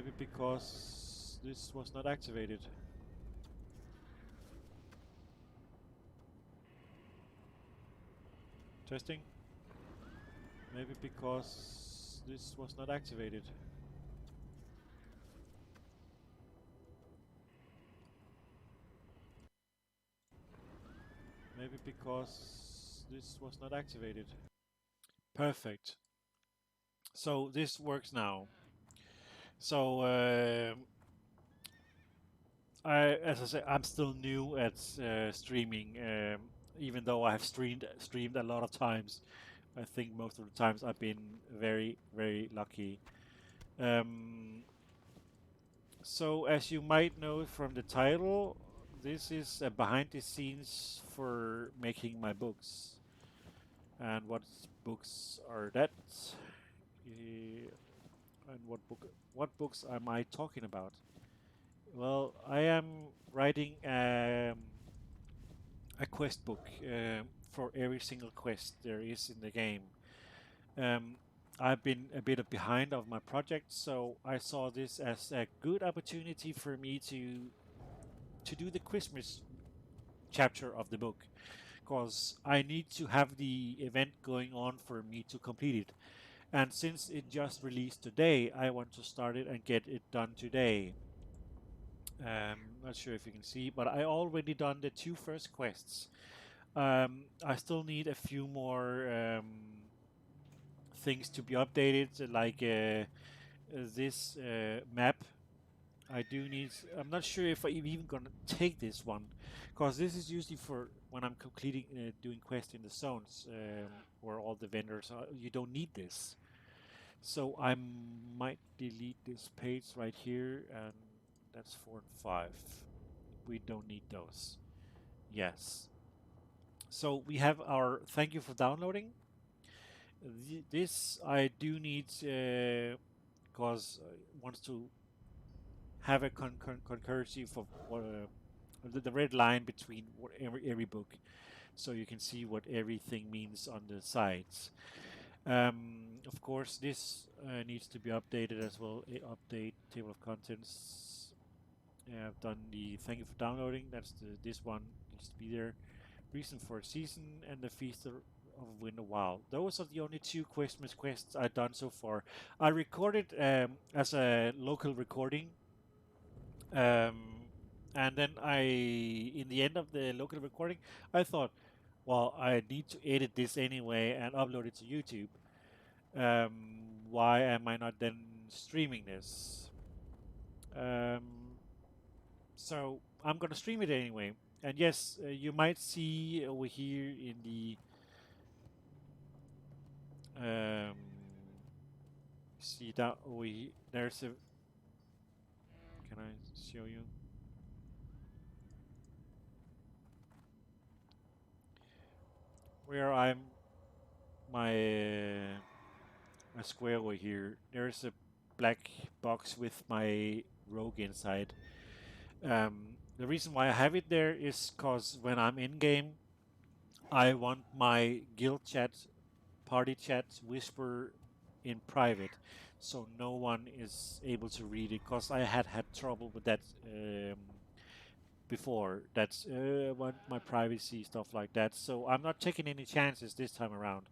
Maybe because this was not activated. Testing. Maybe because this was not activated. Maybe because this was not activated. Perfect. So this works now. So as I said, I'm still new at streaming, even though I have streamed a lot of times. I think most of the times I've been very, very lucky. So as you might know from the title, this is a behind the scenes for making my books. And what books are that? And what books am I talking about? Well, I am writing a quest book for every single quest there is in the game. Um, I've been a bit behind of my project, so I saw this as a good opportunity for me to do the Christmas chapter of the book, because I need to have the event going on for me to complete it. And since it just released today, I want to start it and get it done today. Not sure if you can see, but I already done the two first quests. I still need a few more things to be updated, like this map. I do need. I'm not sure if I'm even gonna take this one, because this is usually for when I'm completing, doing quests in the zones, where all the vendors are. You don't need this, so I might delete this page right here, and that's 4 and 5. We don't need those. Yes. So we have our thank you for downloading. This I do need because I wants to have a concurrency for the red line between every book, so you can see what everything means on the sides. Of course, this needs to be updated as well. Update table of contents. I've done the thank you for downloading. This one needs to be there. Reason for a season and the feast of Winter Wild. Those are the only two Christmas quests I've done so far. I recorded as a local recording, um, and then in the end of the local recording, I thought, well, I need to edit this anyway and upload it to YouTube. Why am I not then streaming this? Um, so I'm gonna stream it anyway. And yes, you might see over here in the see that over here, there's a. Can I show you? Where I'm my my square over here. There's a black box with my rogue inside. The reason why I have it there is because when I'm in game, I want my guild chat, party chat, whisper in private, so no one is able to read it. Because I had trouble with that before. That's want my privacy stuff like that. So I'm not taking any chances this time around.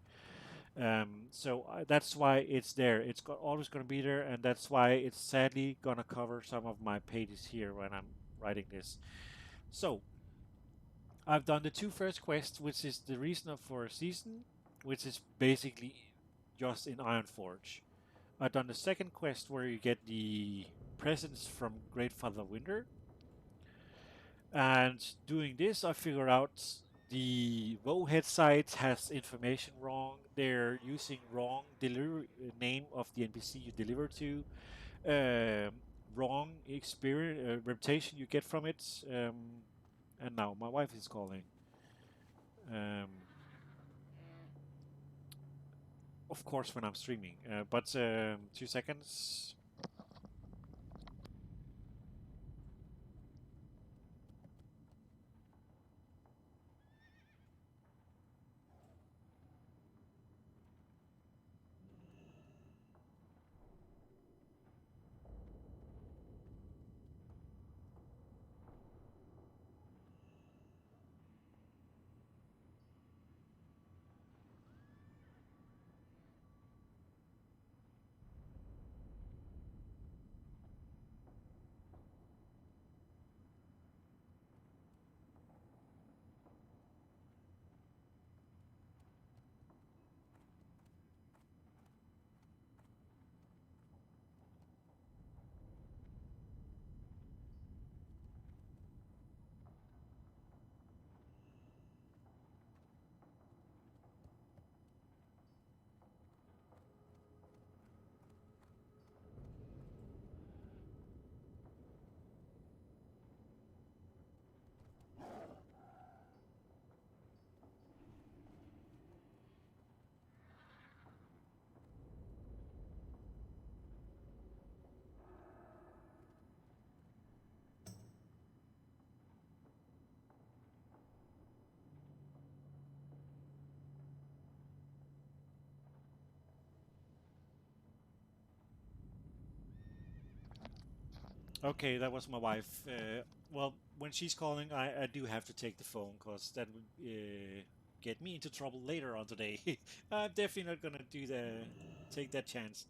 That's why it's there. Always going to be there, and that's why it's sadly going to cover some of my pages here when I'm writing this. So I've done the two first quests, which is the reason for a season, which is basically just in Ironforge. I've done the second quest where you get the presents from Great Father Winter, and doing this, I figured out the Wowhead site has information wrong. They're using wrong delivery name of the NPC you deliver to, wrong experience reputation you get from it. And now my wife is calling. Um, of course, when I'm streaming. But 2 seconds. Okay, that was my wife. Well, when she's calling, I do have to take the phone because that would get me into trouble later on today. I'm definitely not gonna take that chance.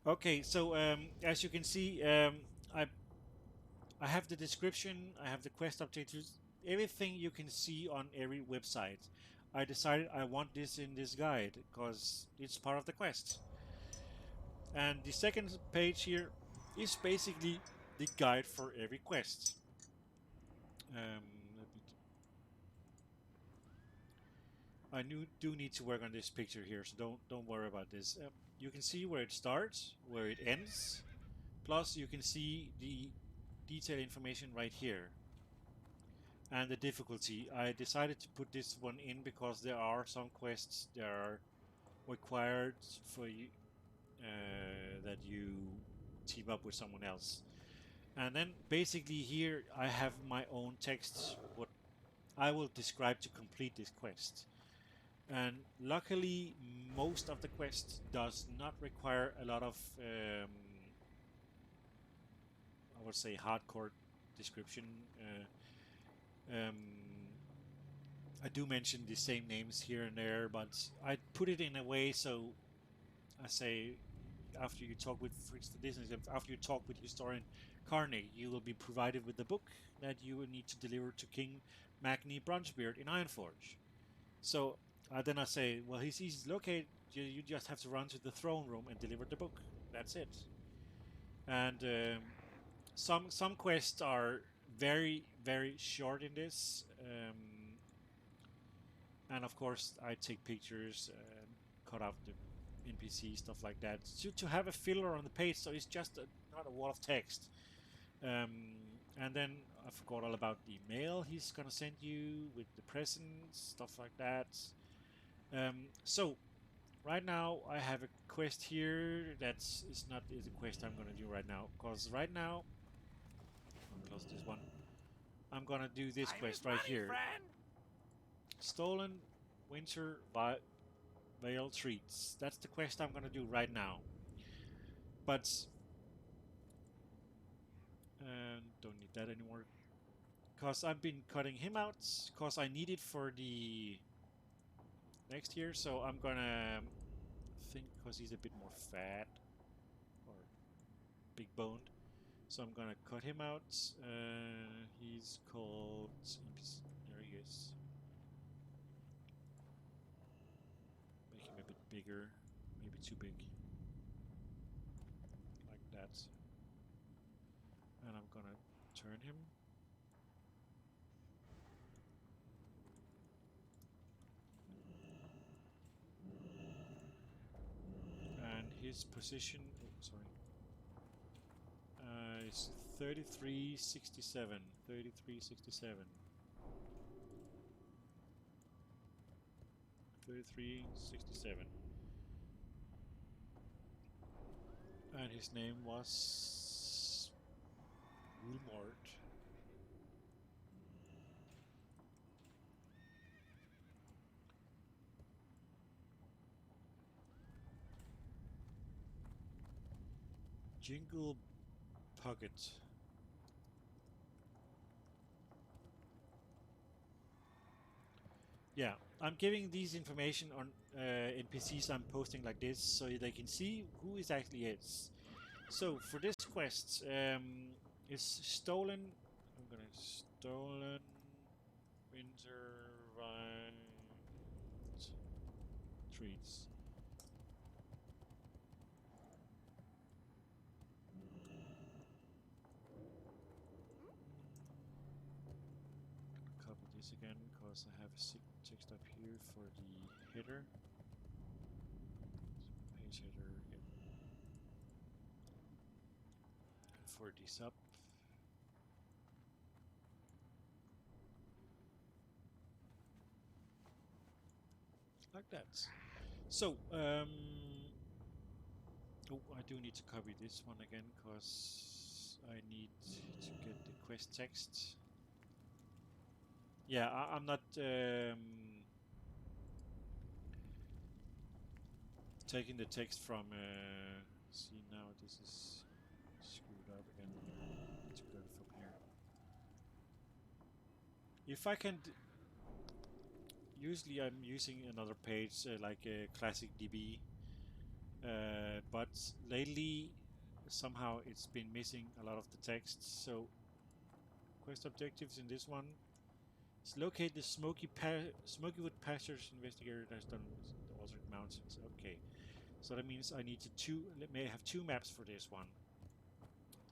Okay, so as you can see, I have the description, I have the quest updates, everything you can see on every website. I decided I want this in this guide because it's part of the quest. And the second page here is basically the guide for every quest. Let me do need to work on this picture here, so don't worry about this. You can see where it starts, where it ends. Plus, you can see the detailed information right here and the difficulty. I decided to put this one in because there are some quests that are required for you that you team up with someone else. And then basically here I have my own text what I will describe to complete this quest. And luckily, most of the quest does not require a lot of, I would say, hardcore description. I do mention the same names here and there, but I put it in a way so I say after you talk with, for instance, after you talk with historian Carney, you will be provided with the book that you will need to deliver to King Magni Bronzebeard in Ironforge. So then I say, well, he's easily located. You just have to run to the throne room and deliver the book. That's it. And some quests are very short in this. And of course, I take pictures and cut out the NPC stuff like that to have a filler on the page, so it's just not a wall of text. And then I forgot all about the mail he's gonna send you with the presents, stuff like that. So right now I have a quest here that's is not is a quest I'm gonna do right now, because right now I'll close this one. I'm gonna do this quest right here. Friend. Stolen Winter Vale Treats. That's the quest I'm gonna do right now. But don't need that anymore. Because I've been cutting him out. Because I need it for the next year. So I'm gonna think because he's a bit more fat. Or big boned. So I'm gonna cut him out. He's called... There he is. Make him a bit bigger. Maybe too big. Like that. And I'm gonna turn him. And his position, oh, sorry, is 3367. 3367. 3367. And his name was Wilmort. Jingle Pocket. Yeah, I'm giving these information on NPCs I'm posting like this so they can see who it actually is. So for this quest, is stolen. I'm gonna stolen winter vine treats. Copy this again because I have a text up here for the header. Page header again. And for the sub. Like that. So, oh, I do need to copy this one again because I need to get the quest text. Yeah, I'm not taking the text from. See now, this is screwed up again. If I can, usually I'm using another page like a classic DB, but lately somehow it's been missing a lot of the text. So quest objectives in this one is locate the Smokywood pastures investigator that's done the Altered Mountains. Okay, so that means I need to may have two maps for this one.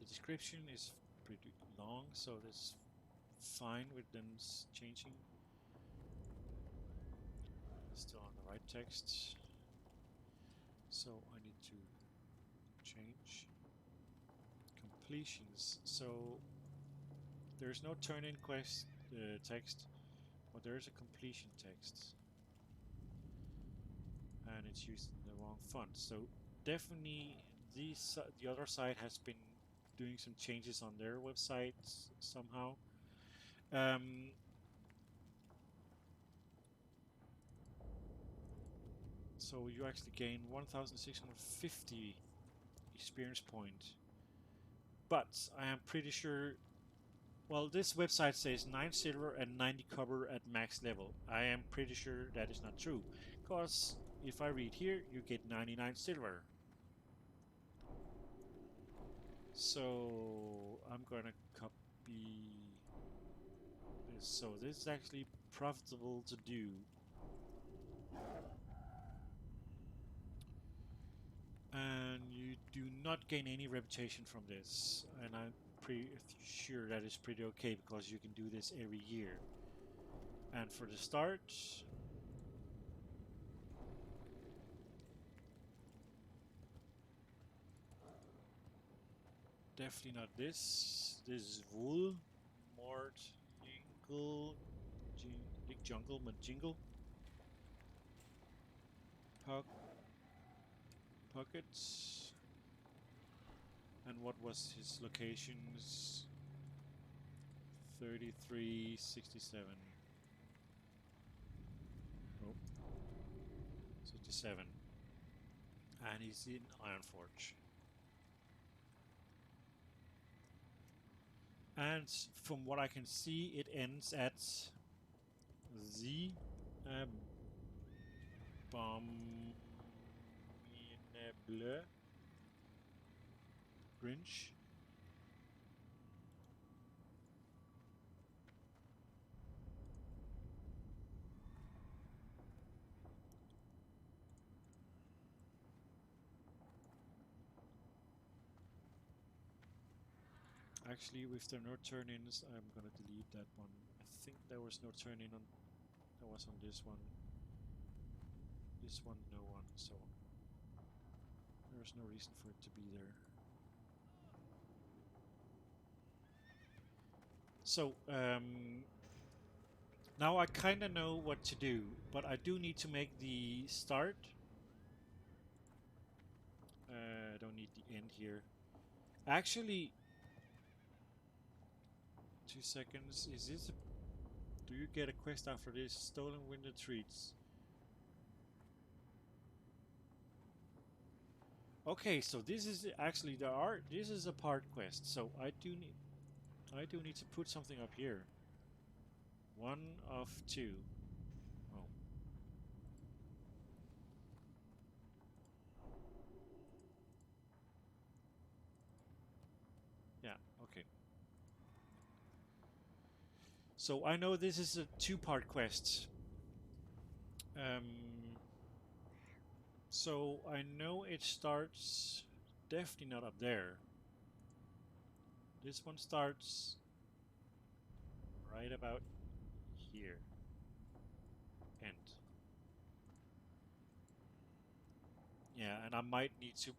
The description is pretty long, so that's fine with them changing. Still on the right text, so I need to change completions. So there's no turn-in quest text, but there is a completion text, and it's used in the wrong font. So definitely the other side has been doing some changes on their website somehow. So you actually gain 1,650 experience point, but I am pretty sure. Well, this website says 9 silver and 90 copper at max level. I am pretty sure that is not true, because if I read here, you get 99 silver. So I'm gonna copy this. So this is actually profitable to do. And you do not gain any reputation from this. And I'm pretty sure that is pretty okay, because you can do this every year. And for the start, definitely not this. This is wool, mort, jingle, big jungle, majingle, pockets. And what was his locations? 3367. Oh, 67. And he's in Ironforge. And from what I can see, it ends at the Bombineble Bridge. Actually, with the no turn-ins, I'm gonna delete that one. I think there was no turn-in on. There was on this one. This one, no one. So there's no reason for it to be there. So now I kind of know what to do, but I do need to make the start. I don't need the end here. Actually, 2 seconds. Is this? Do you get a quest after this? Stolen winter treats. Okay, so this is actually this is a part quest. So I do need to put something up here. 1 of 2. Oh. Yeah, okay. So I know this is a 2-part quest. So I know it starts definitely not up there. This one starts right about here. End. Yeah, and I might need to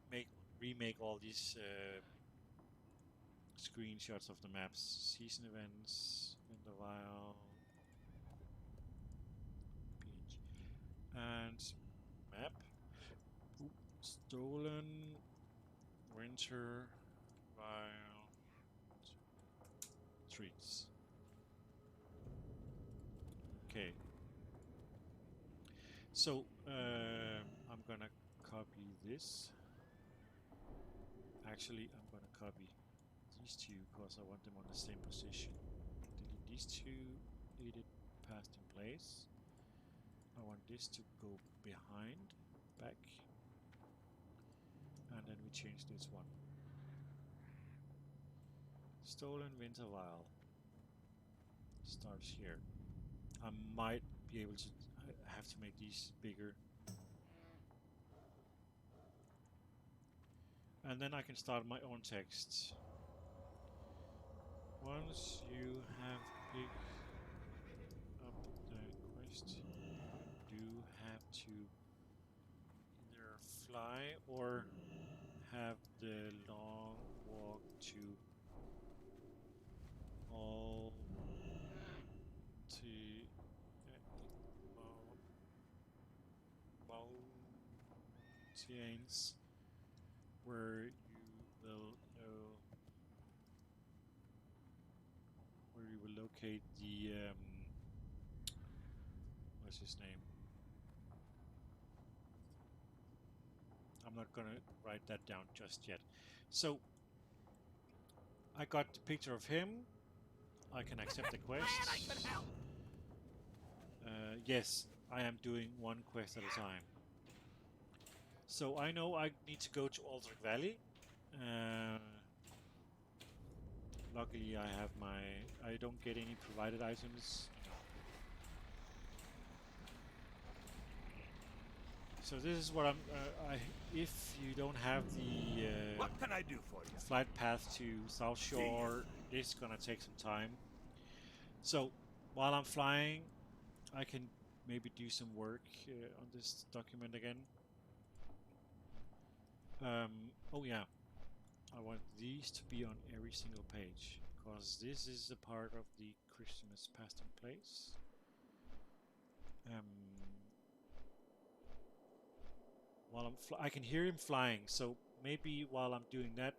remake all these screenshots of the maps. Season events, Winterville, PNG, and map. Ooh, stolen winter vial treats. Okay. So I'm gonna copy this. Actually, I'm gonna copy these two because I want them on the same position. Delete these two, edit past in place. I want this to go behind, back, and then we change this one. Stolen winter vial starts here. I might be able to have to make these bigger. And then I can start my own text. Once you have picked up the quest, you do have to either fly or have the long walk to all the mountains where you will locate the what's his name? I'm not gonna write that down just yet. So I got the picture of him. I can accept the quest. Yes, I am doing one quest at a time. So I know I need to go to Aldrich Valley. Luckily I have I don't get any provided items. So this is what if you don't have the what can I do for you? Flight path to South Shore, it's gonna take some time. So while I'm flying, I can maybe do some work on this document again. Oh yeah, I want these to be on every single page because this is a part of the Christmas past in place. While I can hear him flying, so maybe while I'm doing that,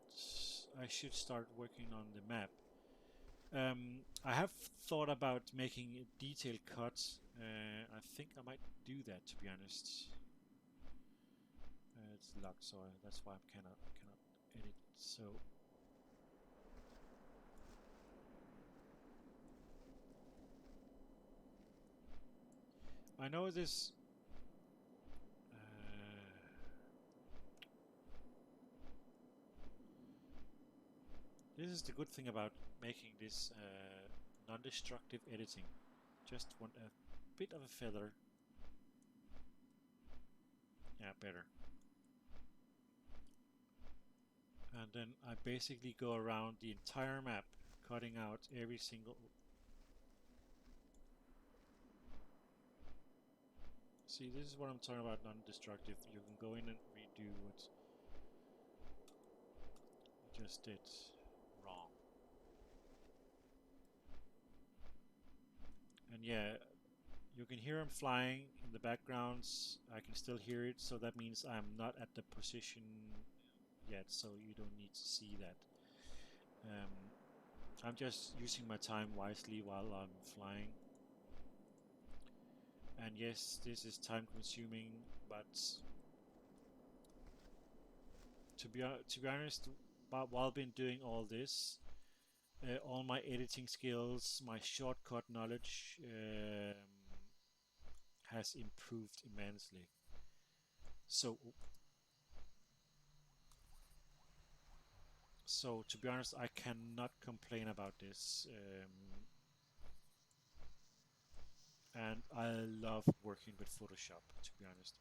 I should start working on the map. I have thought about making a detailed cut. I think I might do that, to be honest. It's locked, so that's why I cannot edit. So I know this. This is the good thing about making this non-destructive editing. Just want a bit of a feather. Yeah, better. And then I basically go around the entire map, cutting out every single... See, this is what I'm talking about, non-destructive. You can go in and redo what you just did wrong. And yeah, you can hear him flying in the backgrounds. I can still hear it, so that means I'm not at the position yet, so you don't need to see that. I'm just using my time wisely while I'm flying. And yes, this is time consuming, but to be honest, while I've been doing all this, all my editing skills, my shortcut knowledge has improved immensely. So to be honest, I cannot complain about this. And I love working with Photoshop, to be honest.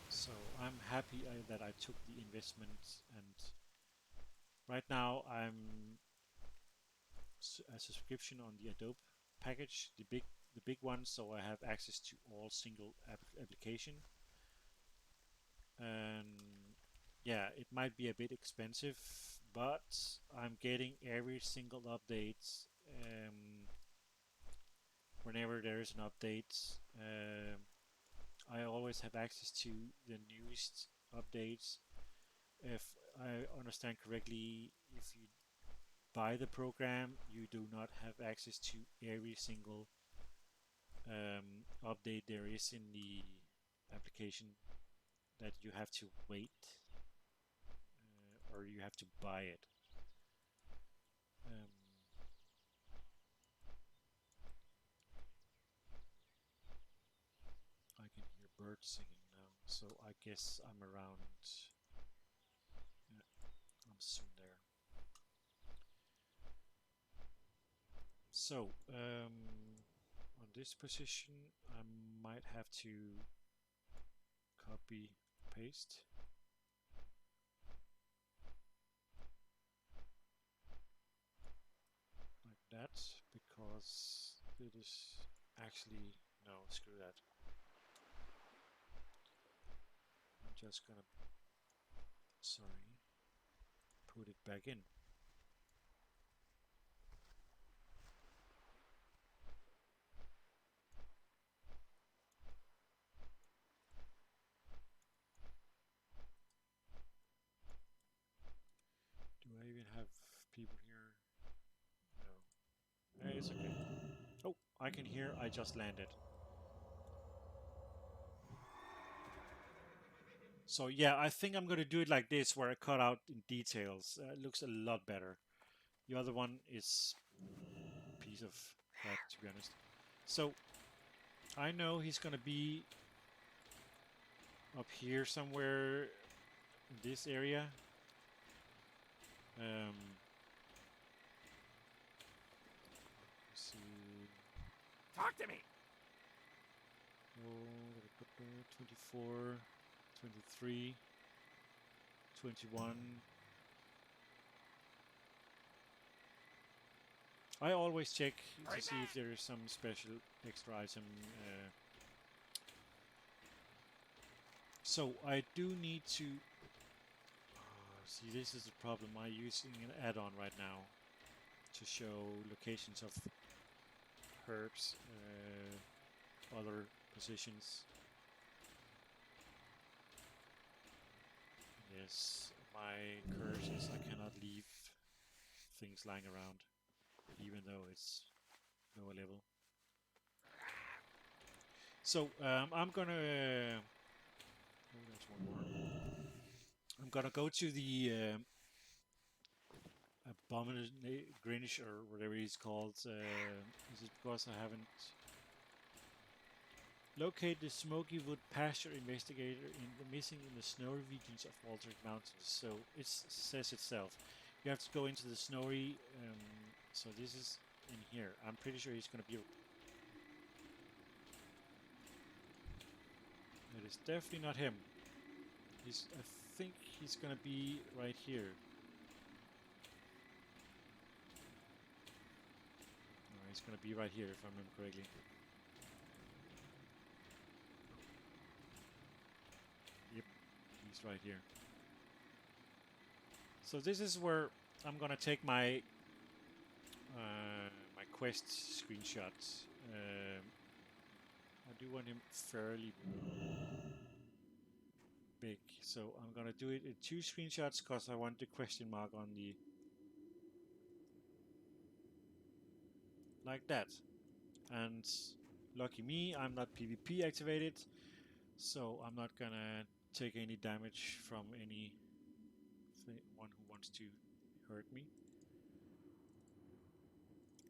So I'm happy that I took the investment, and right now I'm a subscription on the Adobe package, the big one, so I have access to all single application. And yeah, it might be a bit expensive, but I'm getting every single update whenever there is an update. I always have access to the newest updates. If I understand correctly, if you buy the program, you do not have access to every single update there is in the application, that you have to wait. or you have to buy it. I can hear birds singing now, so I guess I'm around. Yeah, I'm soon there. So, on this position, I might have to copy, paste. Like that, because it is actually, no, screw that. I'm just gonna, sorry, put it back in. Do I even have people here? No. It's okay. Oh, I can hear, I just landed. So yeah, I think I'm gonna do it like this, where I cut out in details. It looks a lot better. The other one is a piece of crap, to be honest. So I know he's gonna be up here somewhere in this area. Let's see. Talk to me! Oh, 24, 23, 21. I always check to see if there is some special extra item. So I do need to see. This is the problem. I'm using an add-on right now to show locations of herbs, other positions. Yes, my curse is I cannot leave things lying around, even though it's lower level. So I'm gonna. Oh, there's one more. I'm gonna go to the Abominable Greenish or whatever he's called. Is it because I haven't locate the Smoky Wood Pasture Investigator missing in the snowy regions of Walteric Mountains? So it says itself. You have to go into the snowy. So this is in here. I'm pretty sure he's gonna be. It is definitely not him. I think he's gonna be right here. No, he's gonna be right here if I remember correctly. Yep, he's right here. So this is where I'm gonna take my my quest screenshots. I do want him fairly big, so I'm gonna do it in 2 screenshots because I want the question mark on the like that. And lucky me, I'm not PvP activated, so I'm not gonna take any damage from anyone who wants to hurt me.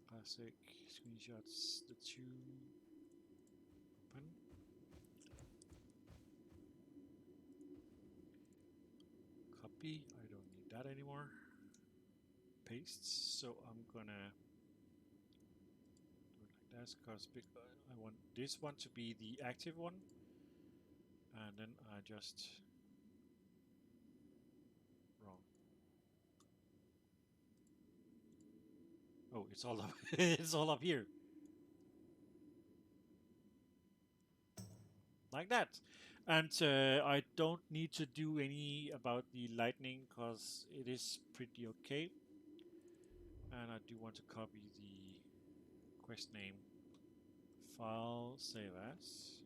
Classic screenshots, the 2 open. Copy, I don't need that anymore. Paste, so I'm gonna do it like that because I want this one to be the active one, and then I just wrong. Oh, it's all up. It's all up here, like that. And I don't need to do any about the lightning because it is pretty okay. And I do want to copy the quest name. File, save as.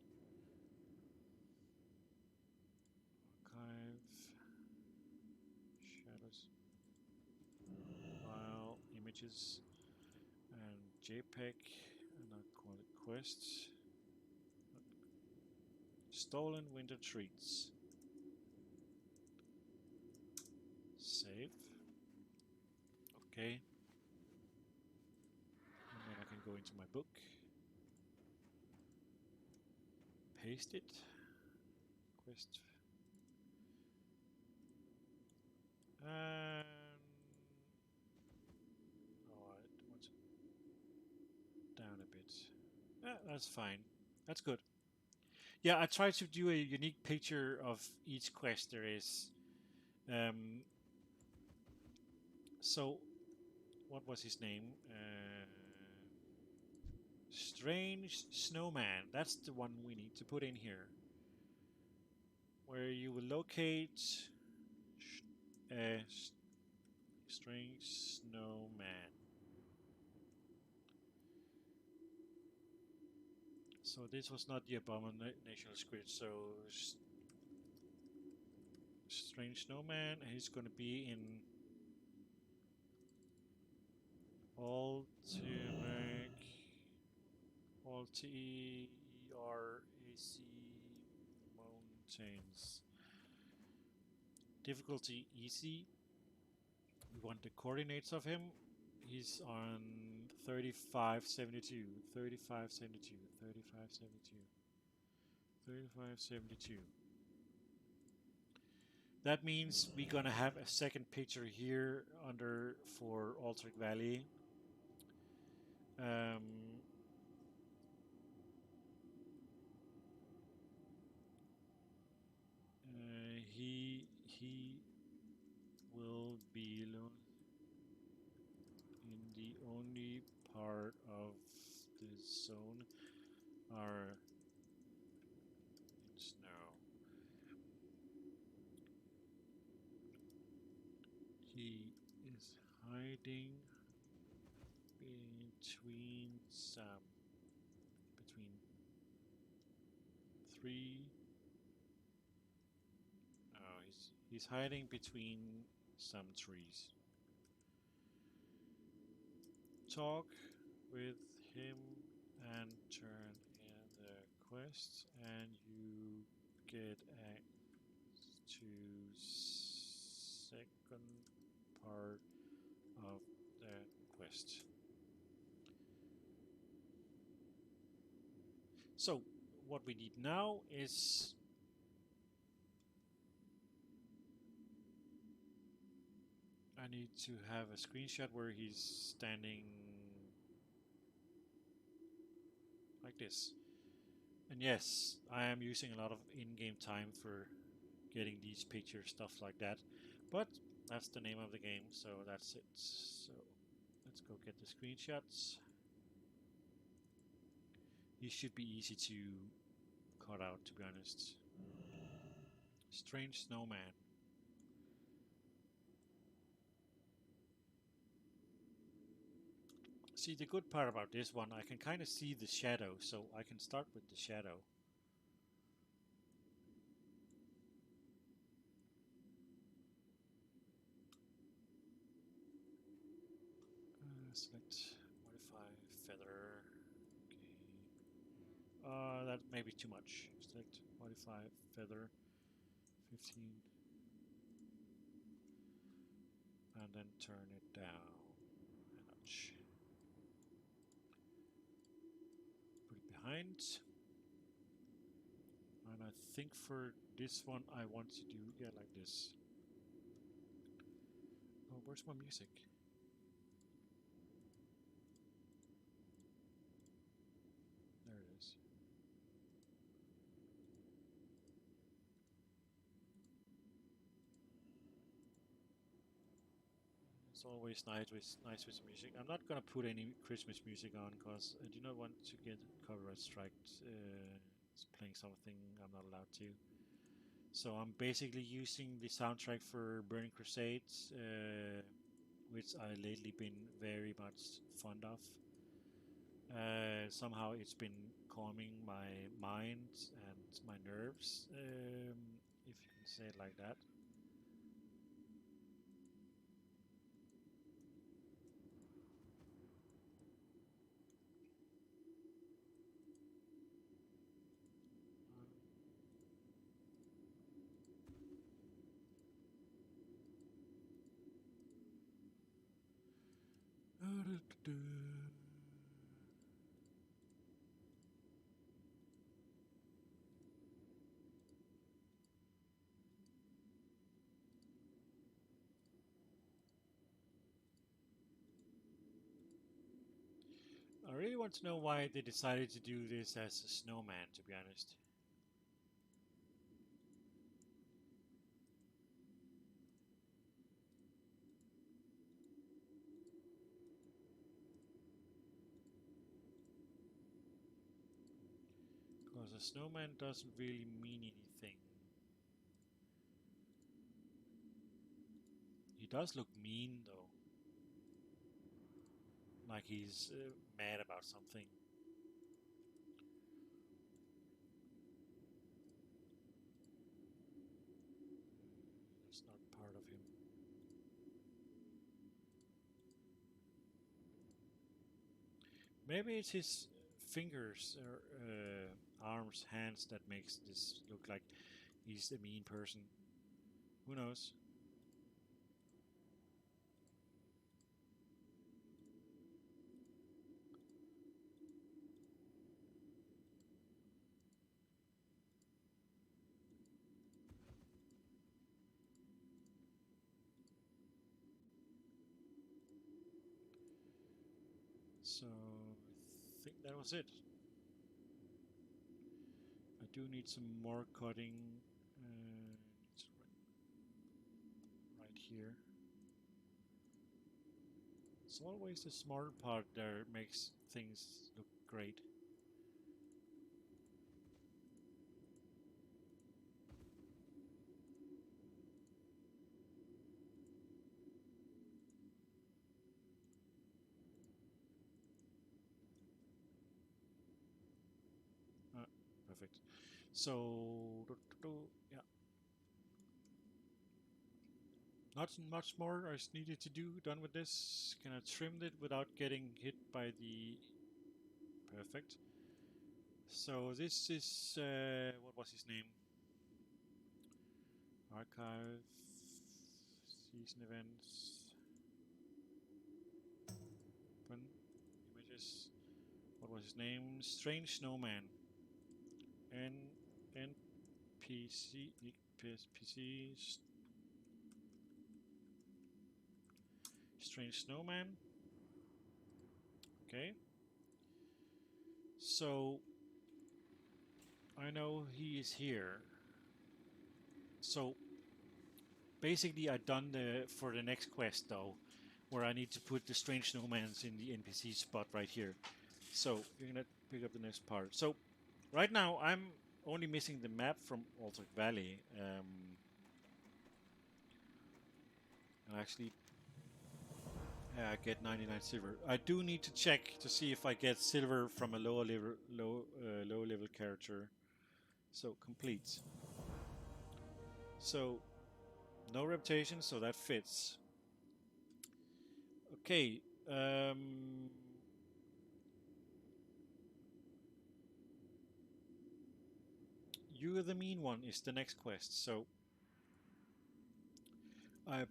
Archive. Shadows. File, images. And JPEG. And I'll call it quests. Stolen winter treats. Save. Okay. And then I can go into my book. Paste it. Quest. And oh, I want it down a bit. That's fine. That's good. Yeah, I tried to do a unique picture of each quest there is. So, what was his name? Strange Snowman. That's the one we need to put in here. Where you will locate a Strange Snowman. So this was not the abominational squid. So Strange Snowman, and he's going to be in Alterac Mountains. Difficulty easy. We want the coordinates of him. He's on 3572, 3572, 3572, 3572. That means we're gonna have a second picture here under for Alterac Valley. He will be in the only part of the zone are in snow. He is hiding between three. Oh, he's hiding between some trees. Talk with him and turn in the quest, and you get to second part of the quest. So what we need now is I need to have a screenshot where he's standing like this. And yes, I am using a lot of in-game time for getting these pictures, stuff like that. But that's the name of the game, so that's it. So let's go get the screenshots. These should be easy to cut out, to be honest. Strange Snowman. See, the good part about this one, I can kind of see the shadow, so I can start with the shadow. Select modify feather. Okay. That may be too much. Select modify feather 15 and then turn it down a notch. Put it behind. And I think for this one I want to do like this. Oh, where's my music? There it is. It's always nice with music. I'm not gonna put any Christmas music on because I do not want to get copyright striked. It's playing something I'm not allowed to. So I'm basically using the soundtrack for Burning Crusades, which I lately been very much fond of. Somehow it's been calming my mind and my nerves, if you can say it like that. I really want to know why they decided to do this as a snowman, to be honest. Because a snowman doesn't really mean anything. He does look mean, though. Like he's mad about something. It's not part of him. Maybe it's his fingers or arms, hands that makes this look like he's a mean person. Who knows? So I think that was it. I do need some more cutting. It's right here. It's always the smaller part that makes things look great. Perfect. So, yeah. Not much more I needed to do. Done with this. Can I trim it without getting hit by the... Perfect. So this is... what was his name? Archive... Season events... Open... Images... What was his name? Strange Snowman. NPC... PC... Strange Snowman. Okay. So I know he is here. So basically I've done for the next quest though, where I need to put the strange snowmans in the NPC spot right here. So you're gonna pick up the next part. So right now I'm only missing the map from Altered Valley. And actually I get 99 silver. I do need to check to see if I get silver from a low level character. So complete. So no reputation, so that fits. Okay. You the mean one is the next quest. So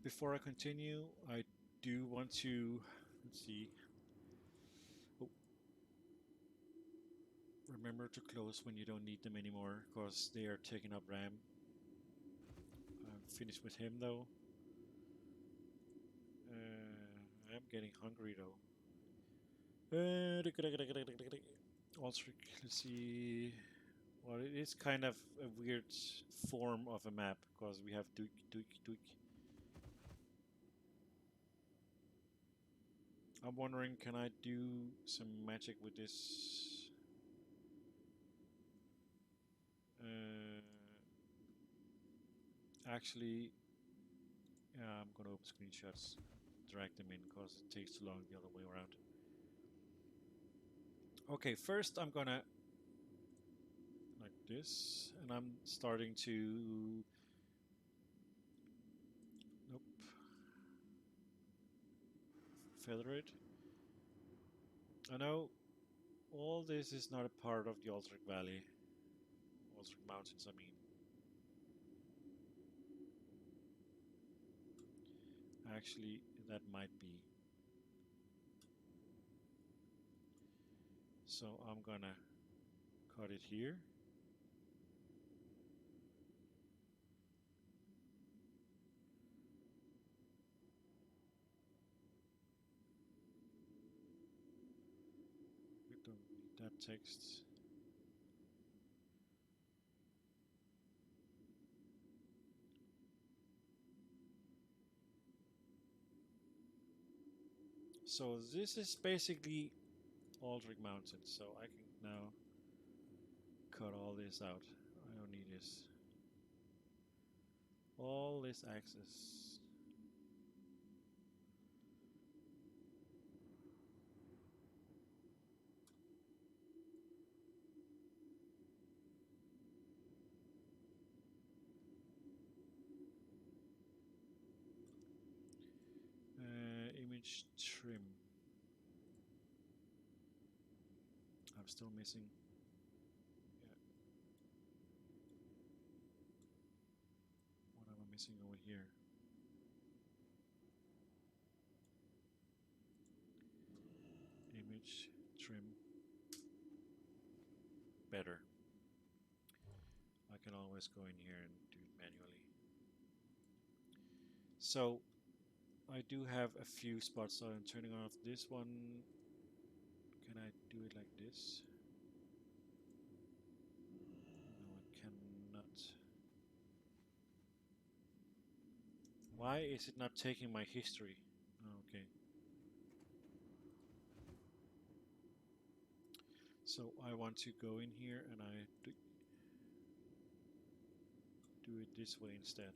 before I continue, I do want to let's see. Oh, remember to close when you don't need them anymore, because they are taking up RAM. I'm finished with him though. I'm getting hungry though. Also, let's see. Well, it is kind of a weird form of a map because we have Duik. I'm wondering, can I do some magic with this? Actually, yeah, I'm gonna open screenshots, drag them in because it takes too long the other way around. Okay, first I'm gonna like this, and I'm starting to. Nope. Feather it. I know all this is not a part of the Aldrich Valley. Aldrich Mountains, I mean. Actually, that might be. So I'm gonna cut it here. We don't need that text. So this is basically Aldrich Mountain, so I can now cut all this out. I don't need this. All this access. Image trim. I'm still missing. Yeah. What am I missing over here? Image trim. Better. I can always go in here and do it manually. So I do have a few spots, so I'm turning off this one. Can I do it like this? No, I cannot. Why is it not taking my history? Oh, okay. So I want to go in here and I do it this way instead.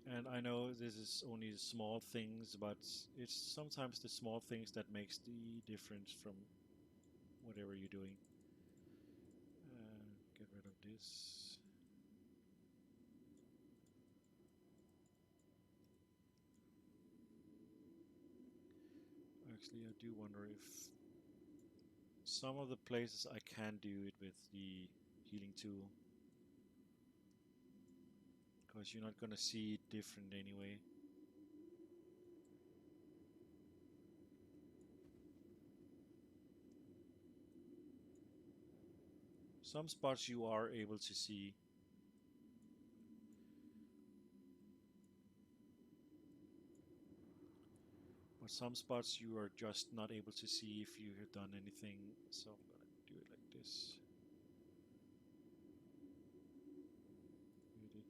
And I know this is only small things, but it's sometimes the small things that makes the difference from whatever you're doing. Get rid of this. Actually, I do wonder if some of the places I can do it with the healing tool, because you're not gonna see it different anyway. Some spots you are able to see. But some spots you are just not able to see if you have done anything. So I'm gonna do it like this. Edit.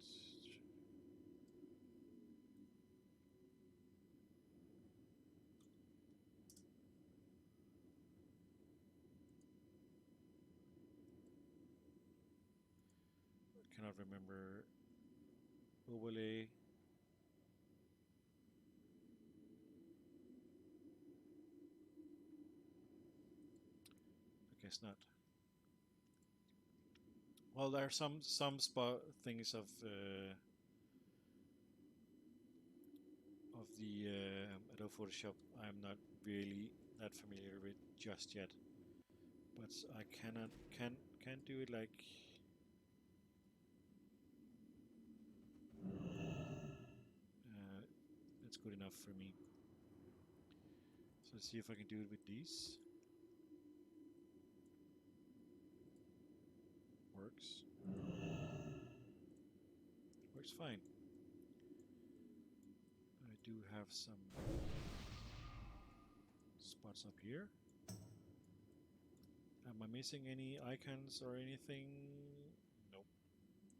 I cannot remember. Overlay. I guess not. Well, there are some spot things of the Adobe Photoshop I'm not really that familiar with just yet. But I can't do it like. It's good enough for me. So let's see if I can do it with these. Works. Works fine. I do have some spots up here. Am I missing any icons or anything? Nope.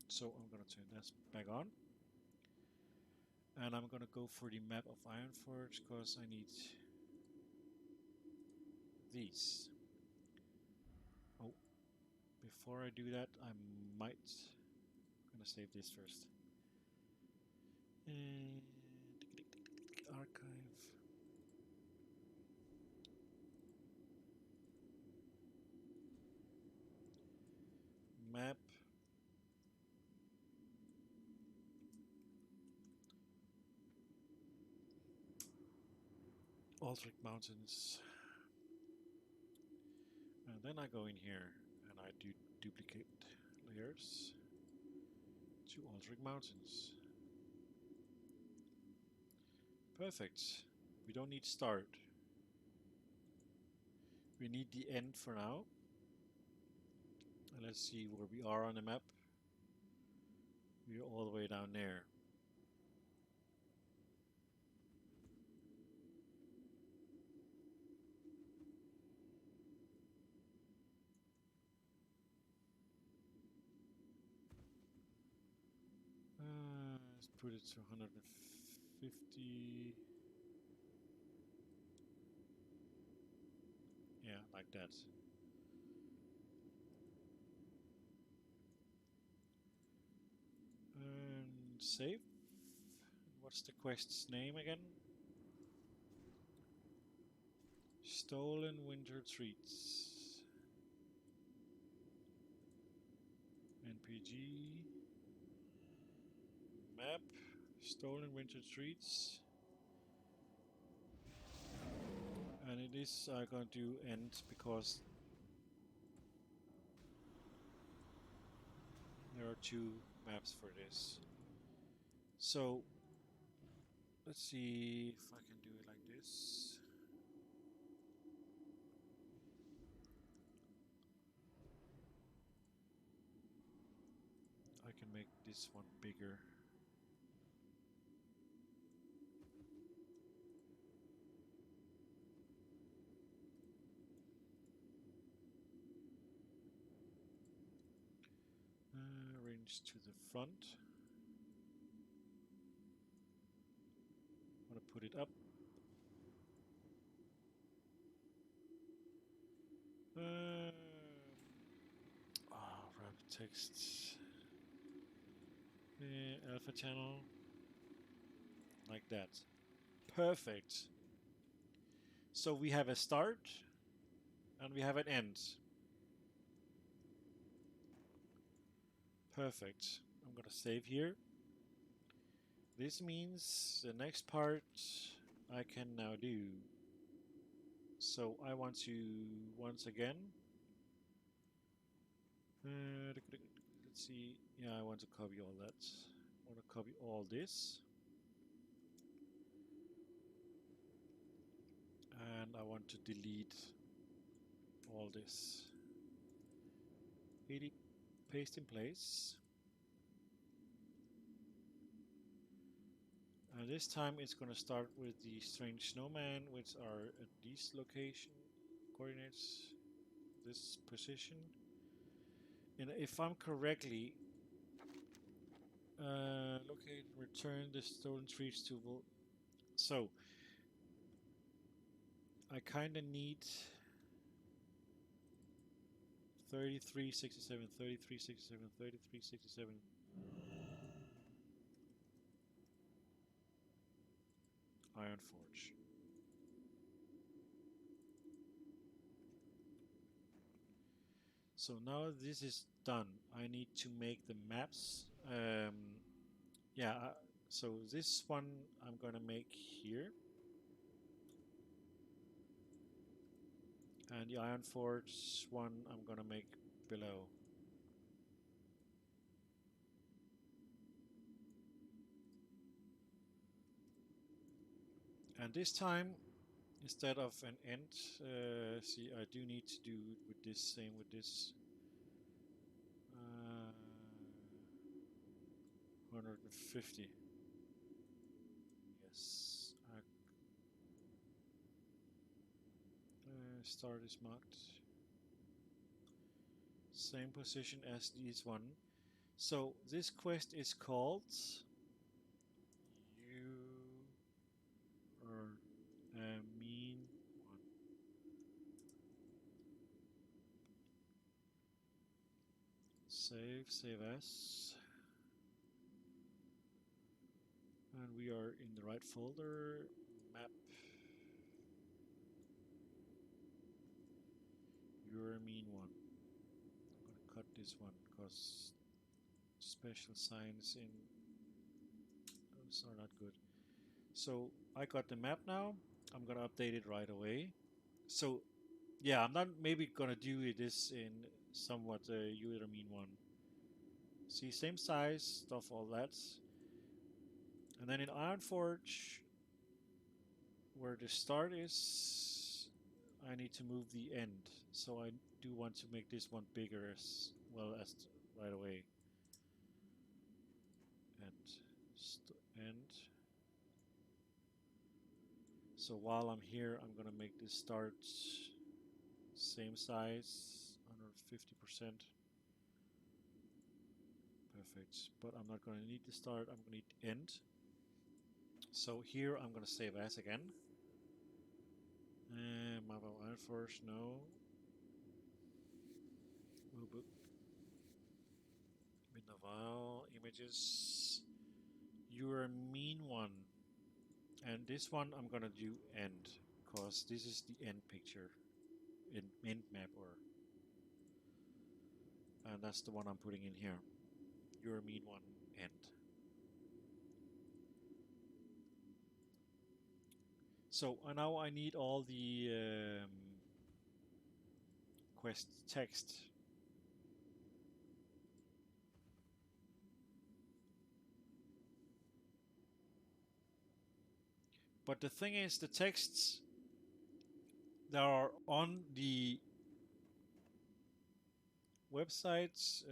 So I'm gonna turn this back on. And I'm gonna go for the map of Ironforge because I need these. Oh, before I do that, I might. I'm gonna save this first. And archive. Map. Aldrich Mountains. And then I go in here and I do duplicate layers to Aldrich Mountains. Perfect. We don't need start. We need the end for now. And let's see where we are on the map. We're all the way down there. Let's put it to 150. Yeah, like that. And save. What's the quest's name again? Stolen Winter Treats. NPG. Map. Stolen Winter Treats. And it is going to end because there are two maps for this. So let's see if I can do it like this. I can make this one bigger. Arrange to the front. I want to put it up. Wrap text. Alpha channel. Like that. Perfect. So we have a start and we have an end. Perfect. I'm gonna save here. This means the next part I can now do. So I want to once again. Let's see. Yeah, I want to copy all that. I want to copy all this. And I want to delete all this. 80, paste in place. And this time it's going to start with the strange snowman, which are at these location coordinates, this position. And if I'm correctly, locate, return the stolen trees to. So I kind of need 3367, 3367, 3367. Iron Forge. So now this is done. I need to make the maps. Yeah, so this one I'm gonna make here. And the Iron Forge one I'm gonna make below. And this time, instead of an end, see, I do need to do it with this, same with this. 150. Yes. Start is marked. Same position as this one. So this quest is called You Are a Mean One. Save as. And we are in the right folder. Map. You're a mean one. I'm gonna cut this one because special signs in those are not good. So I got the map now. I'm gonna update it right away. So yeah, I'm not maybe gonna do this in somewhat you're a mean one. See, same size, stuff, all that. And then in Ironforge, where the start is, I need to move the end, so I do want to make this one bigger as well as right away. End. So while I'm here, I'm gonna make this start same size, 150%. Perfect. But I'm not gonna need the start. I'm gonna need end. So here I'm gonna save as again. Marvel Iron Force, no. Midnaval images. You're a mean one. And this one I'm gonna do end, cause this is the end picture, end map, and that's the one I'm putting in here. You're a mean one, end. So now I need all the quest text. But the thing is, the texts that are on the websites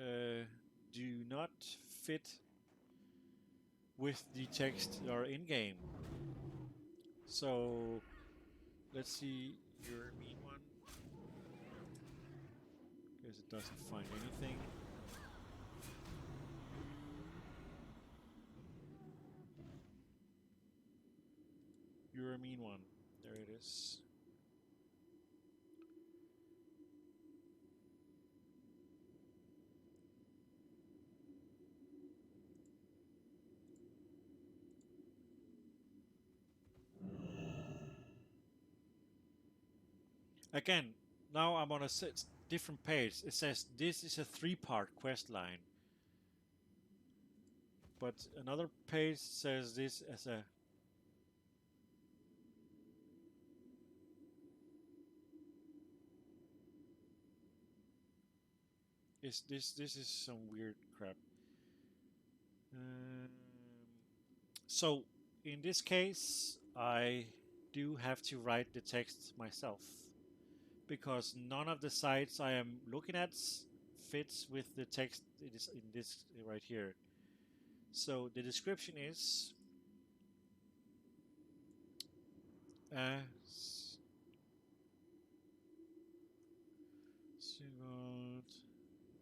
do not fit with the text that are in game. So let's see your mean one. Because it doesn't find anything. You're a mean one. There it is. Again, now I'm on a different page. It says this is a 3-part quest line. But another page says this as a this is some weird crap. So in this case, I do have to write the text myself because none of the sites I am looking at fits with the text it is in this right here. So the description is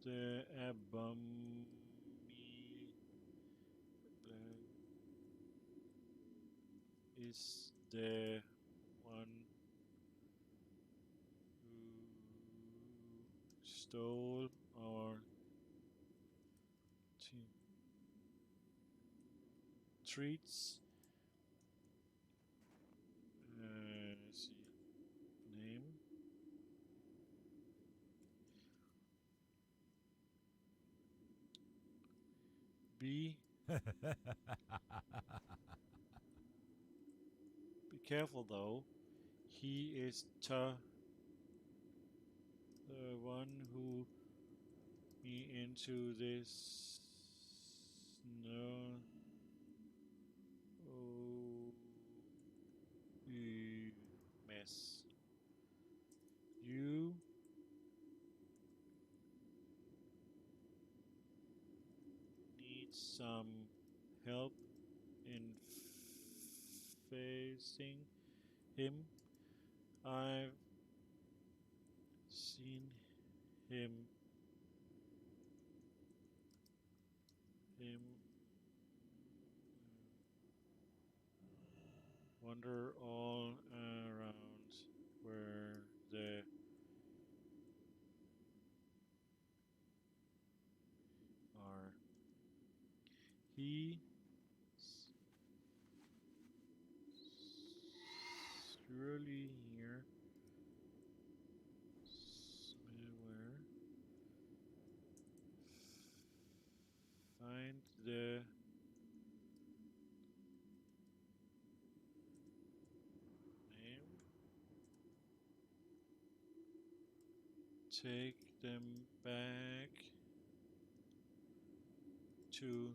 the Abami is the one who stole our treats. Let's see. Name. B. Be careful though. He is the one who me into this no mess. You need some help in facing him. I've seen him wander all around where the are. He surely here somewhere. Find the name. Take them back to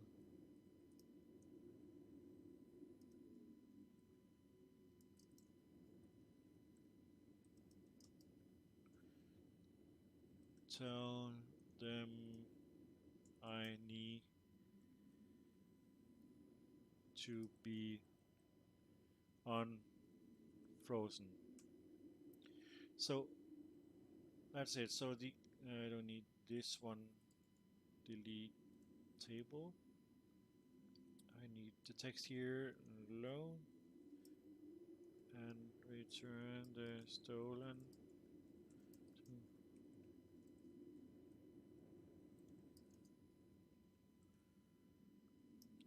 tell them I need to be unfrozen. So that's it. So the I don't need this one. Delete table. I need the text here low and return the stolen.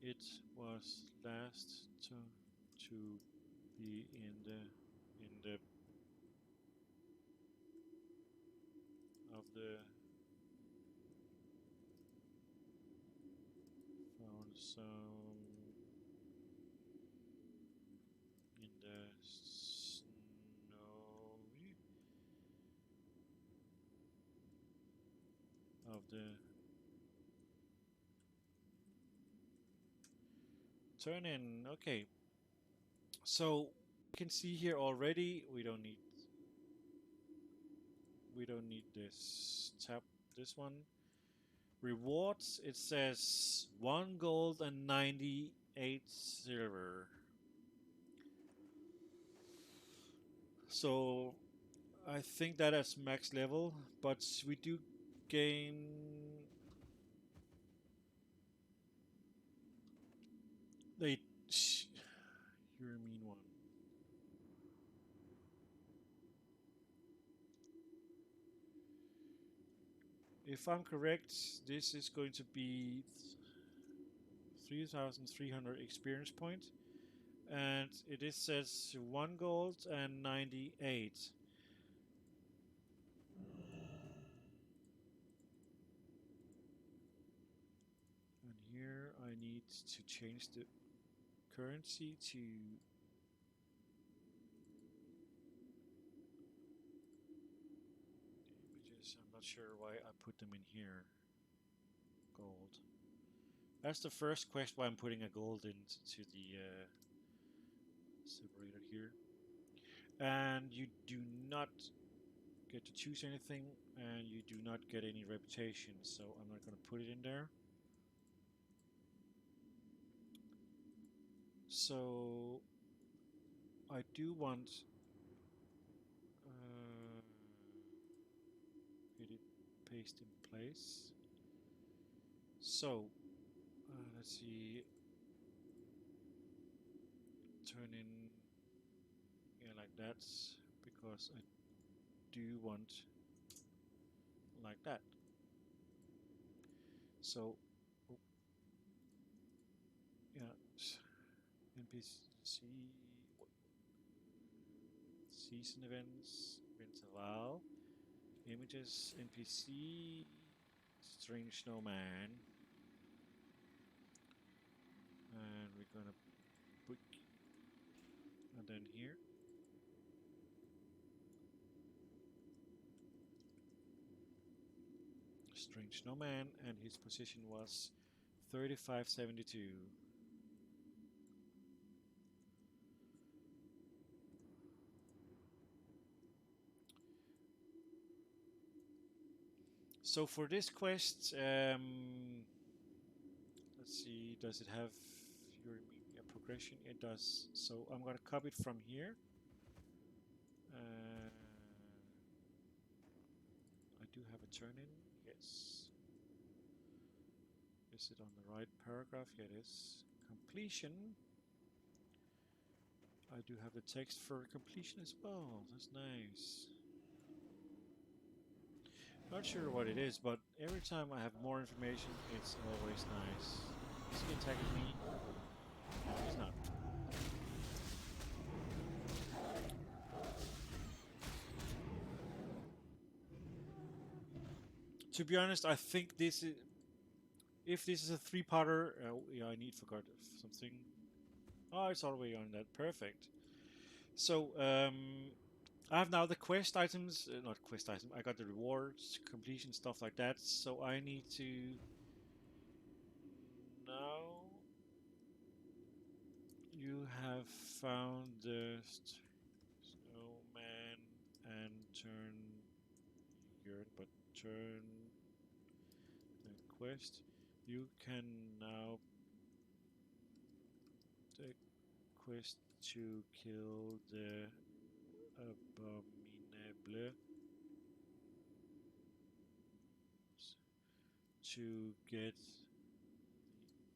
It was last to be in the of the found some in the snow of the turn in. Okay, so you can see here already we don't need this. Tap this one. Rewards, it says 1 gold and 98 silver. So I think that is max level, but we do gain. Wait, you're a mean one. If I'm correct, this is going to be 3,300 experience point, and it says 1 gold and 98. And here I need to change the currency to images. I'm not sure why I put them in here. Gold. That's the first quest why I'm putting a gold into the separator here. And you do not get to choose anything, and you do not get any reputation, so I'm not going to put it in there. So I do want edit paste in place. So let's see, turn in like that, because I do want like that. So yeah, NPC season events, interval, images, NPC, strange snowman, and we're gonna put, and then here strange snowman, and his position was 3572. So for this quest, let's see, does it have your progression? It does. So I'm going to copy it from here. I do have a turn-in, yes. Is it on the right paragraph? Yeah, it is. Completion. I do have the text for completion as well. That's nice. Not sure what it is, but every time I have more information, it's always nice. Is he attacking me? No, he's not. To be honest, I think this is... If this is a three-parter... yeah, I forgot something. Oh, it's already on that. Perfect. So, I have now the quest items. Not quest items. I got the rewards, completion, stuff like that. So I need to... Now... You have found the snowman and turn triggered, but turn the quest. You can now the quest to kill the abominable to get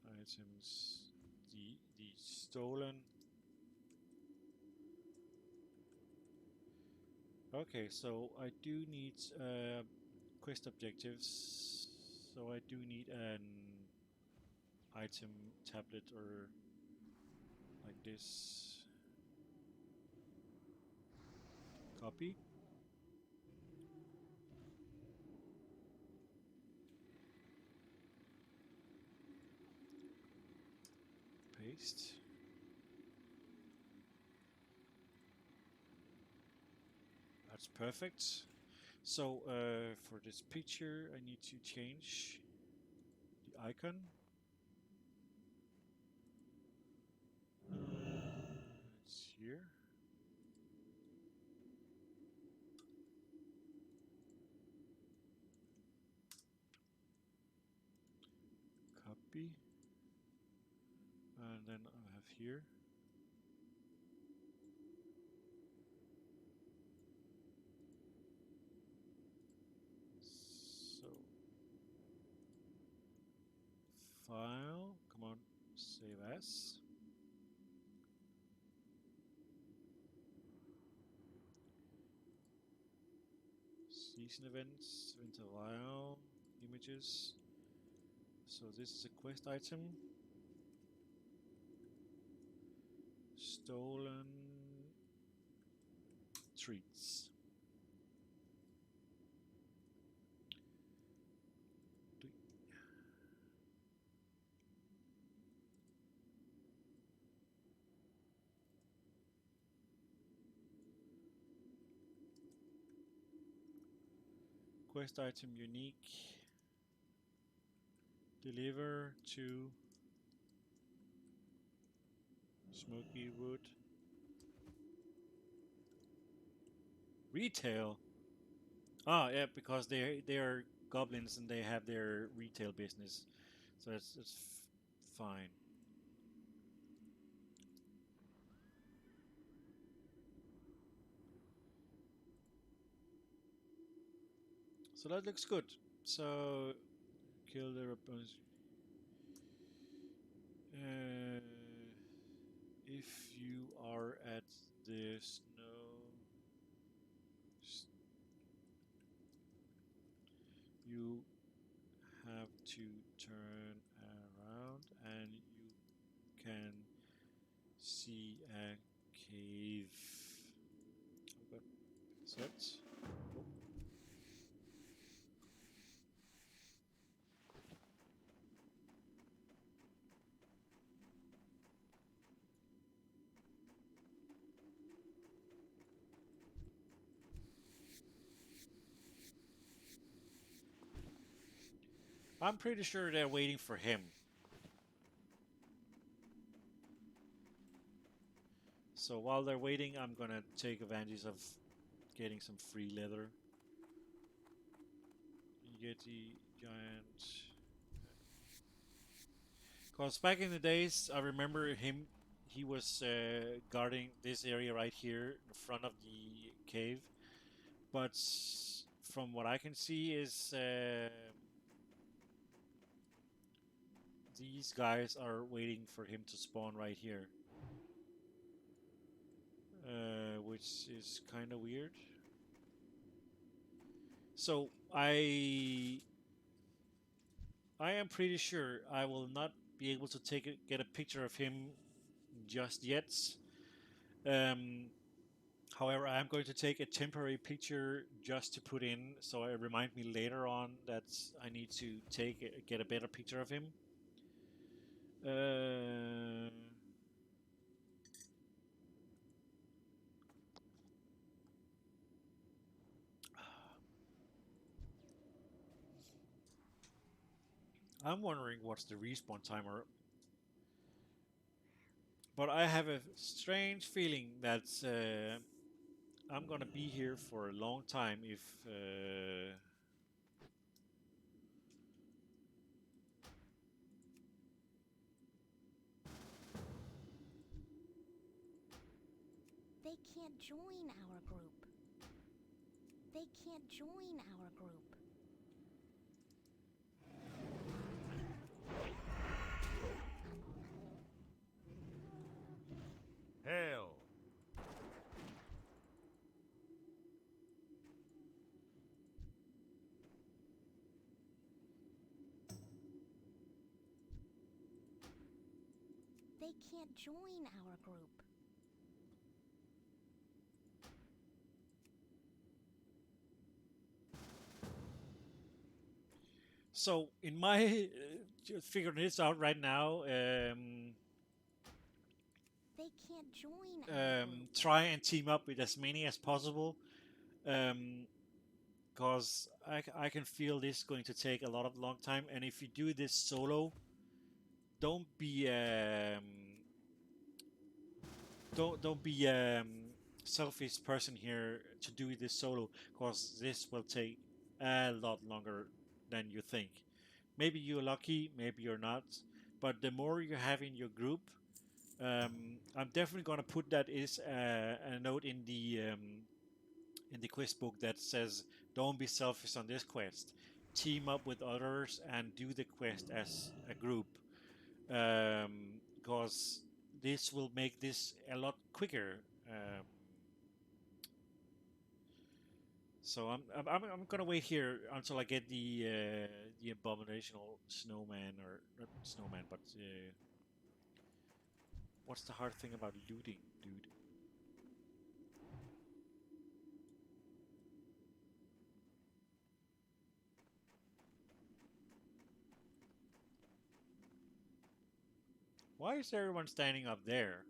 the items, the stolen. Okay, so I do need quest objectives. So I do need an item tablet or like this. Copy. Paste. That's perfect. So for this picture, I need to change the icon. It's here. Copy. And then I have here. So file, come on, save as. Season events, interval, images. So this is a quest item. Stolen treats. Quest item unique. Deliver to Smoky Wood. Retail. Ah, yeah, because they are goblins and they have their retail business, so that's fine. So that looks good. So kill their opponents. If you are at the snow, you have to turn around and you can see a cave. Okay. Set. Oh. I'm pretty sure they're waiting for him. So while they're waiting, I'm gonna take advantage of getting some free leather. Yeti giant. Cause back in the days, I remember him. He was guarding this area right here in front of the cave. But from what I can see is these guys are waiting for him to spawn right here. Which is kind of weird. So I am pretty sure I will not be able to get a picture of him just yet. Um, However, I am going to take a temporary picture just to put in, so it remind me later on that I need to get a better picture of him. I'm wondering what's the respawn timer. But I have a strange feeling that I'm gonna be here for a long time if They can't join our group. They can't join our group. Hell. They can't join our group. so in my just figuring this out right now, They can't join our group. try and team up with as many as possible, because I can feel this going to take a lot of long time. And if you do this solo, don't be don't be selfish person here to do this solo, because this will take a lot longer than you think. Maybe you're lucky, maybe you're not, but the more you have in your group, I'm definitely gonna put that is a note in the quest book that says don't be selfish on this quest. Team up with others and do the quest as a group, because this will make this a lot quicker. So I'm gonna wait here until I get the abominational snowman, or not snowman, but what's the hard thing about looting, dude? Why is everyone standing up there?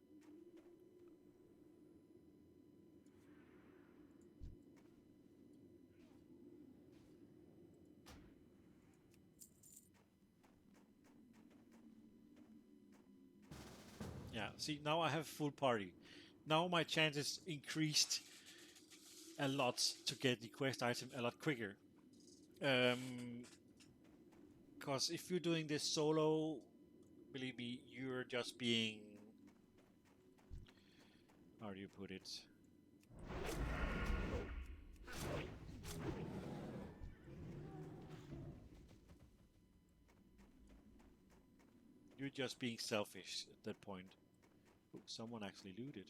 Yeah, see, now I have full party. Now my chances increased a lot to get the quest item a lot quicker. Because if you're doing this solo, believe me, you're just being. How do you put it? You're just being selfish at that point. Oh, someone actually looted.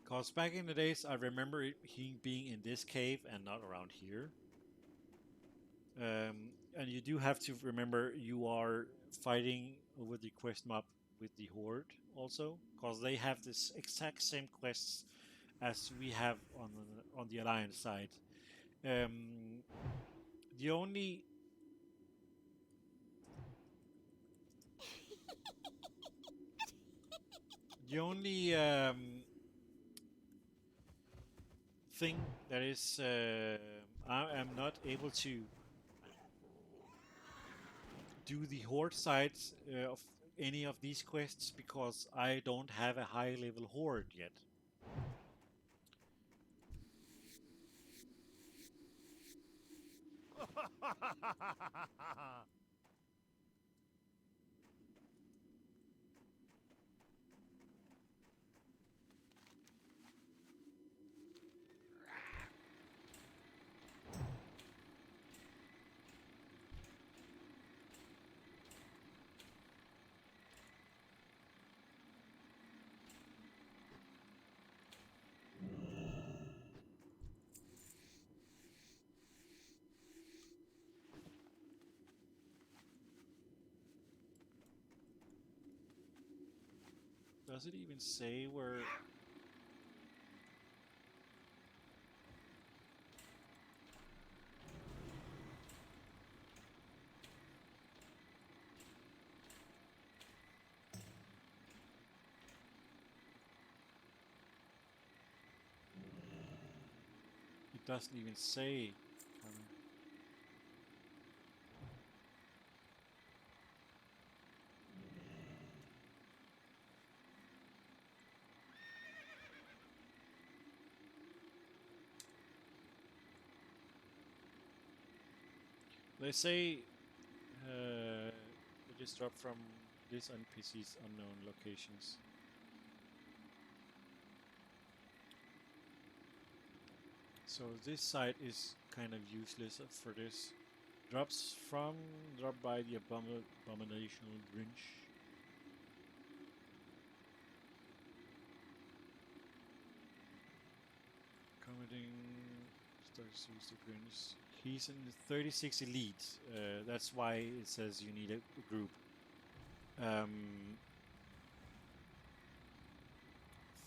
Because back in the days, I remember he being in this cave and not around here. And you do have to remember you are fighting over the quest map with the Horde also, because they have this exact same quests as we have on the Alliance side. Um, the only the only thing that is I am not able to do the Horde sides of any of these quests because I don't have a high level Horde yet. Does it even say where? It doesn't even say. They say they just drop from this NPC's unknown locations. So this site is kind of useless for this. Drop by the abominational Grinch. Commenting starts to use the Grinch. He's in the 36 elite. That's why it says you need a group.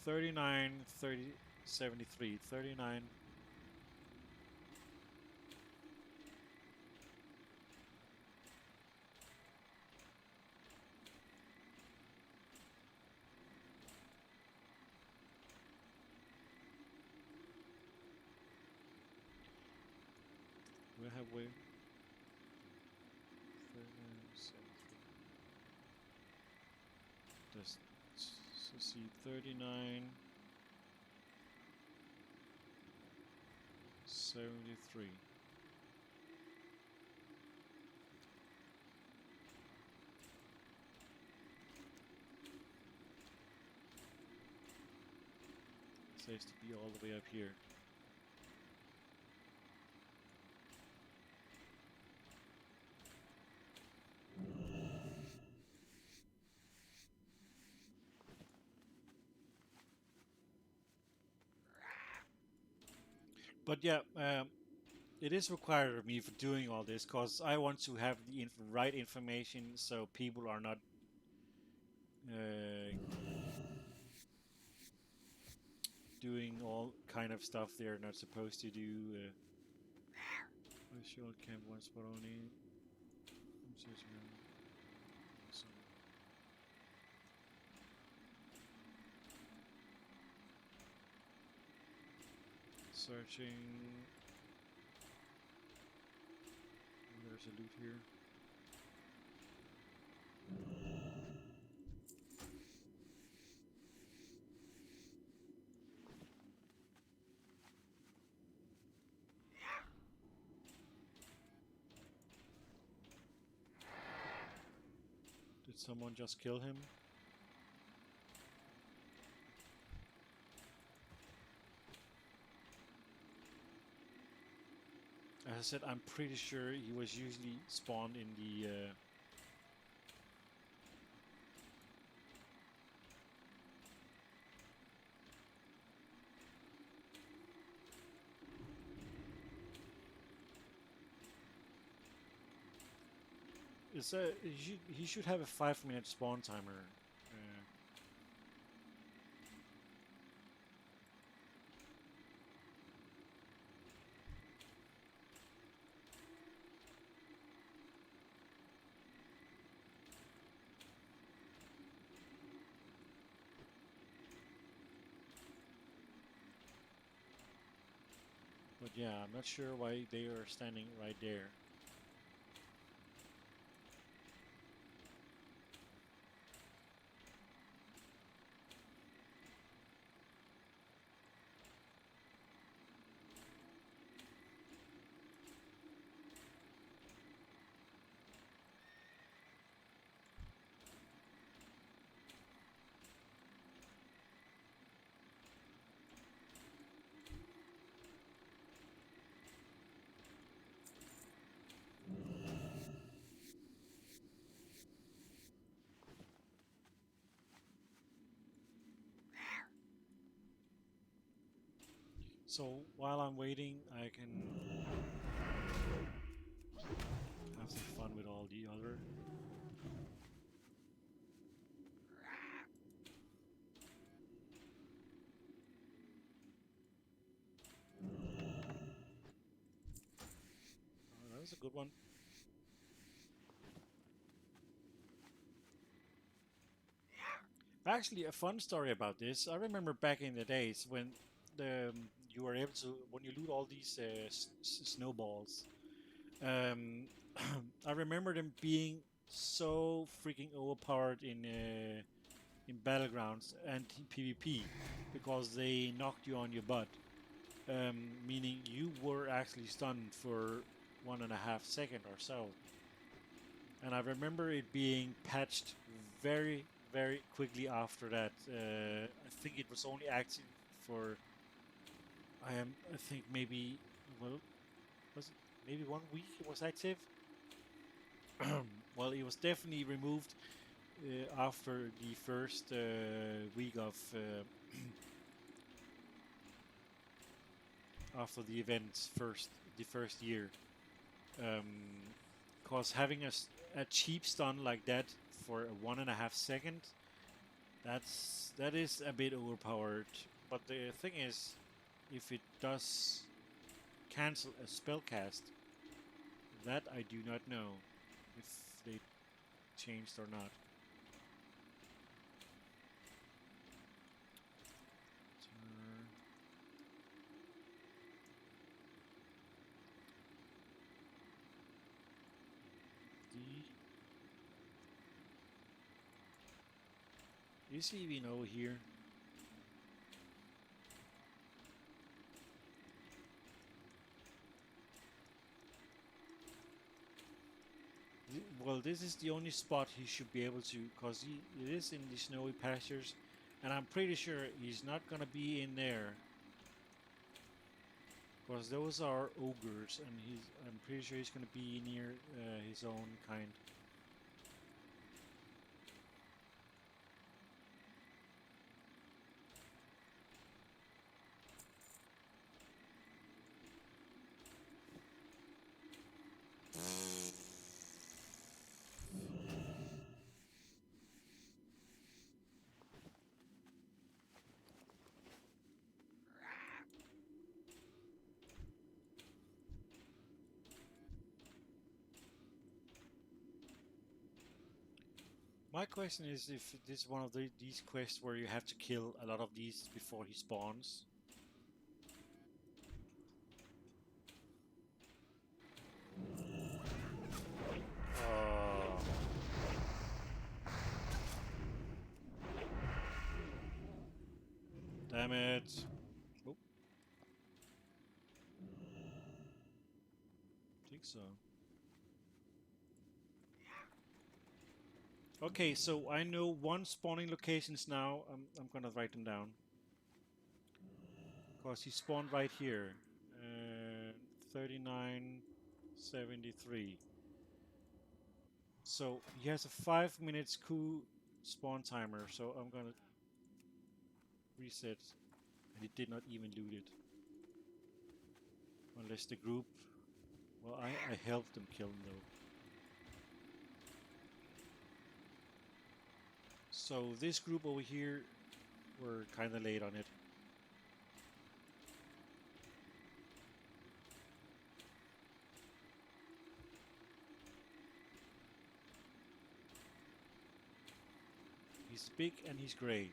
39, 30, 73, 39. Where have we? 39, 73. Just so see 39, 73. Says to be all the way up here. But yeah, it is required of me for doing all this because I want to have the right information so people are not doing all kind of stuff they're not supposed to do. I should camp one spot only. Searching. There's a loot here. Did someone just kill him? As I said, I'm pretty sure he was usually spawned in the he should have a 5-minute spawn timer. But yeah, I'm not sure why they are standing right there. So while I'm waiting, I can have some fun with all the other. Oh, that was a good one. Actually, a fun story about this. I remember back in the days when you were able to, when you loot all these snowballs. I remember them being so freaking overpowered in battlegrounds and PvP because they knocked you on your butt, meaning you were actually stunned for 1.5 seconds or so. And I remember it being patched very, very quickly after that. I think it was only active for I think maybe, well, was it maybe 1 week it was active? Well, it was definitely removed after the first week of after the events the first year. Cause having a cheap stun like that for a 1.5 second, that is a bit overpowered. But the thing is, if it does cancel a spell cast, that I do not know if they changed or not. Is he even over here? Well, this is the only spot he should be able to, because it is in the snowy pastures, and I'm pretty sure he's not gonna be in there, because those are ogres, and I'm pretty sure he's gonna be near his own kind. My question is if this is one of these quests where you have to kill a lot of these before he spawns. Oh. Damn it. Oh. Think so. Okay, so I know one spawning locations now. I'm gonna write them down. Because he spawned right here. 3973. So he has a 5 minutes coup spawn timer. So I'm gonna reset. And he did not even loot it. Unless the group... Well, I helped them kill him though. So this group over here were kinda late on it. He's big and he's grey.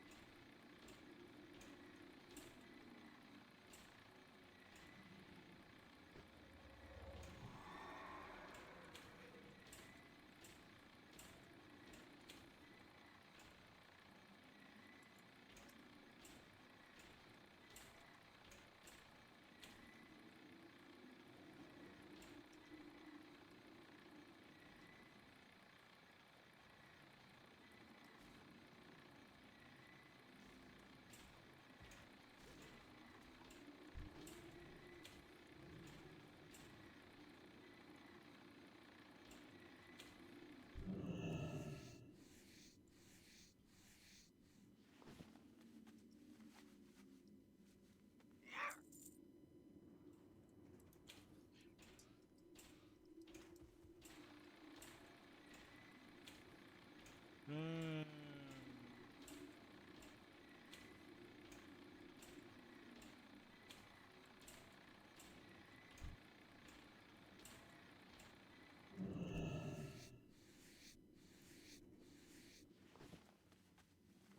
Hmm.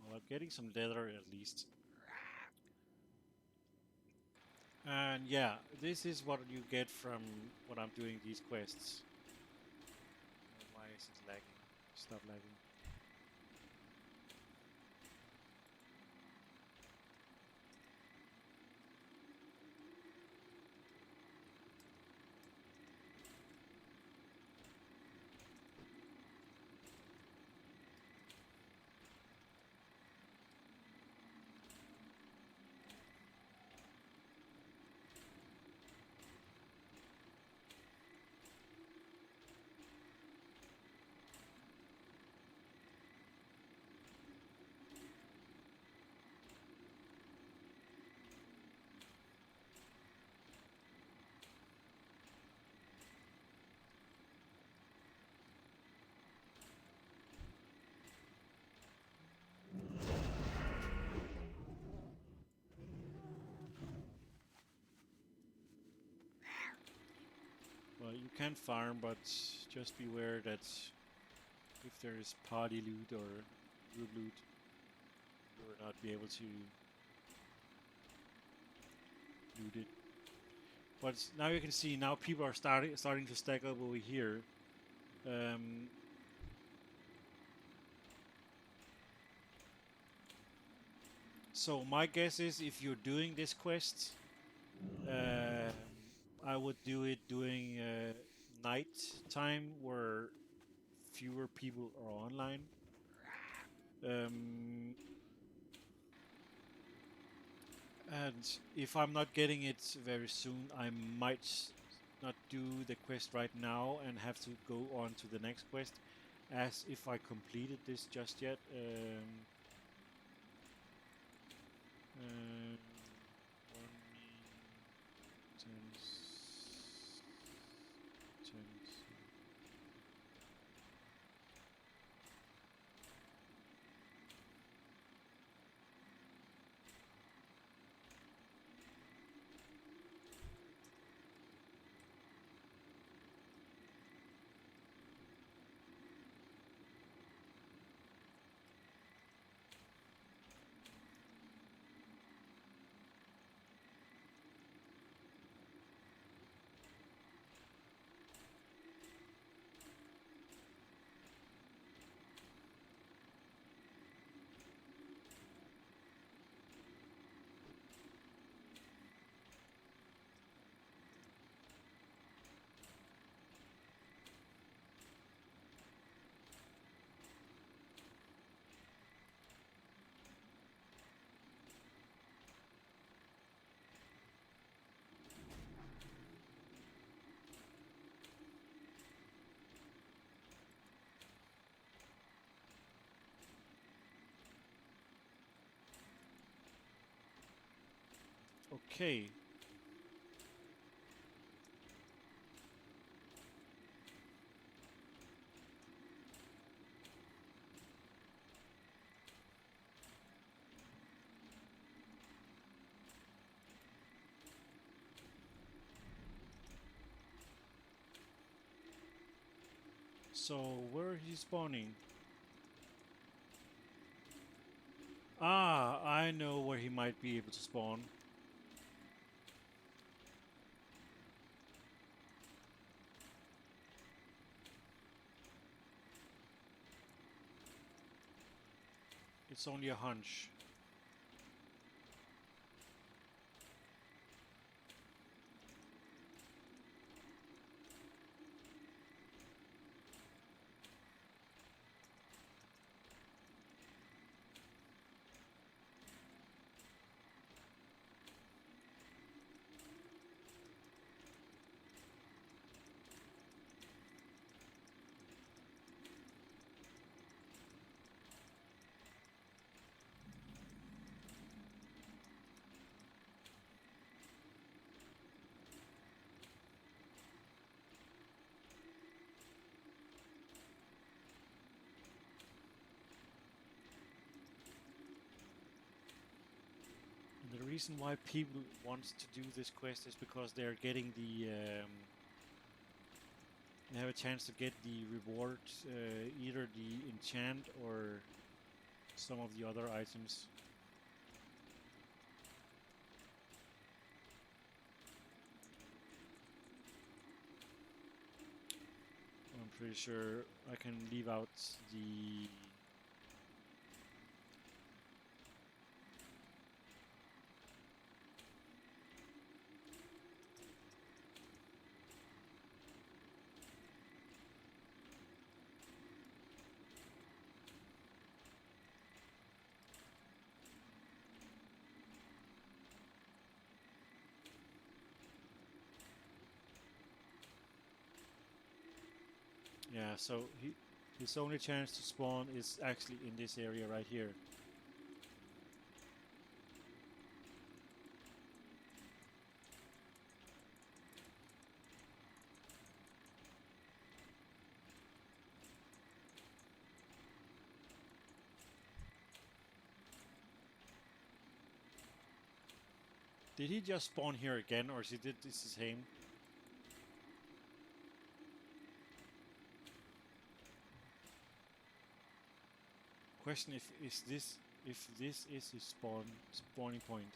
Well, I'm getting some leather at least. And yeah, this is what you get from when I'm doing these quests. Why is it lagging? Stop lagging. can farm, but just beware that if there is party loot or group loot, you will not be able to loot it. But now you can see now people are starting to stack up over here. So my guess is if you're doing this quest, I would do it during night time where fewer people are online. And if I'm not getting it very soon, I might not do the quest right now and have to go on to the next quest as if I completed this just yet. One tense. Okay. So where are he spawning? Ah, I know where he might be able to spawn. It's only a hunch. And the reason why people want to do this quest is because they're getting the they have a chance to get the reward, either the enchant or some of the other items. I'm pretty sure I can leave out the yeah, so his only chance to spawn is actually in this area right here. Did he just spawn here again, or is he did this the same? Question if this is his spawning point.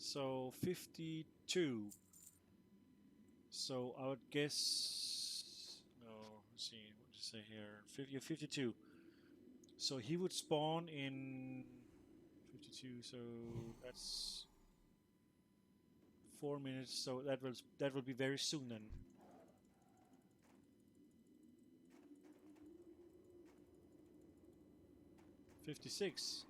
So 52. So I would guess. No, let's see. What to say here? 52. So he would spawn in 52. So that's 4 minutes. So that will be very soon then. '56.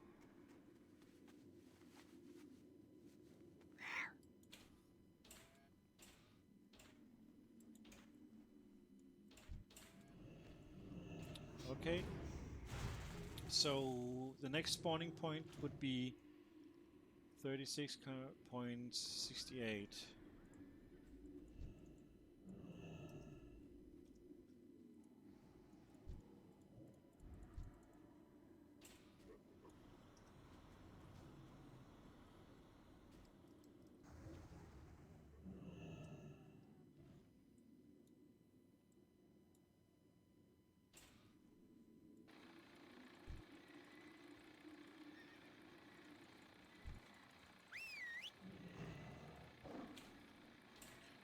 Okay. So the next spawning point would be 36.68.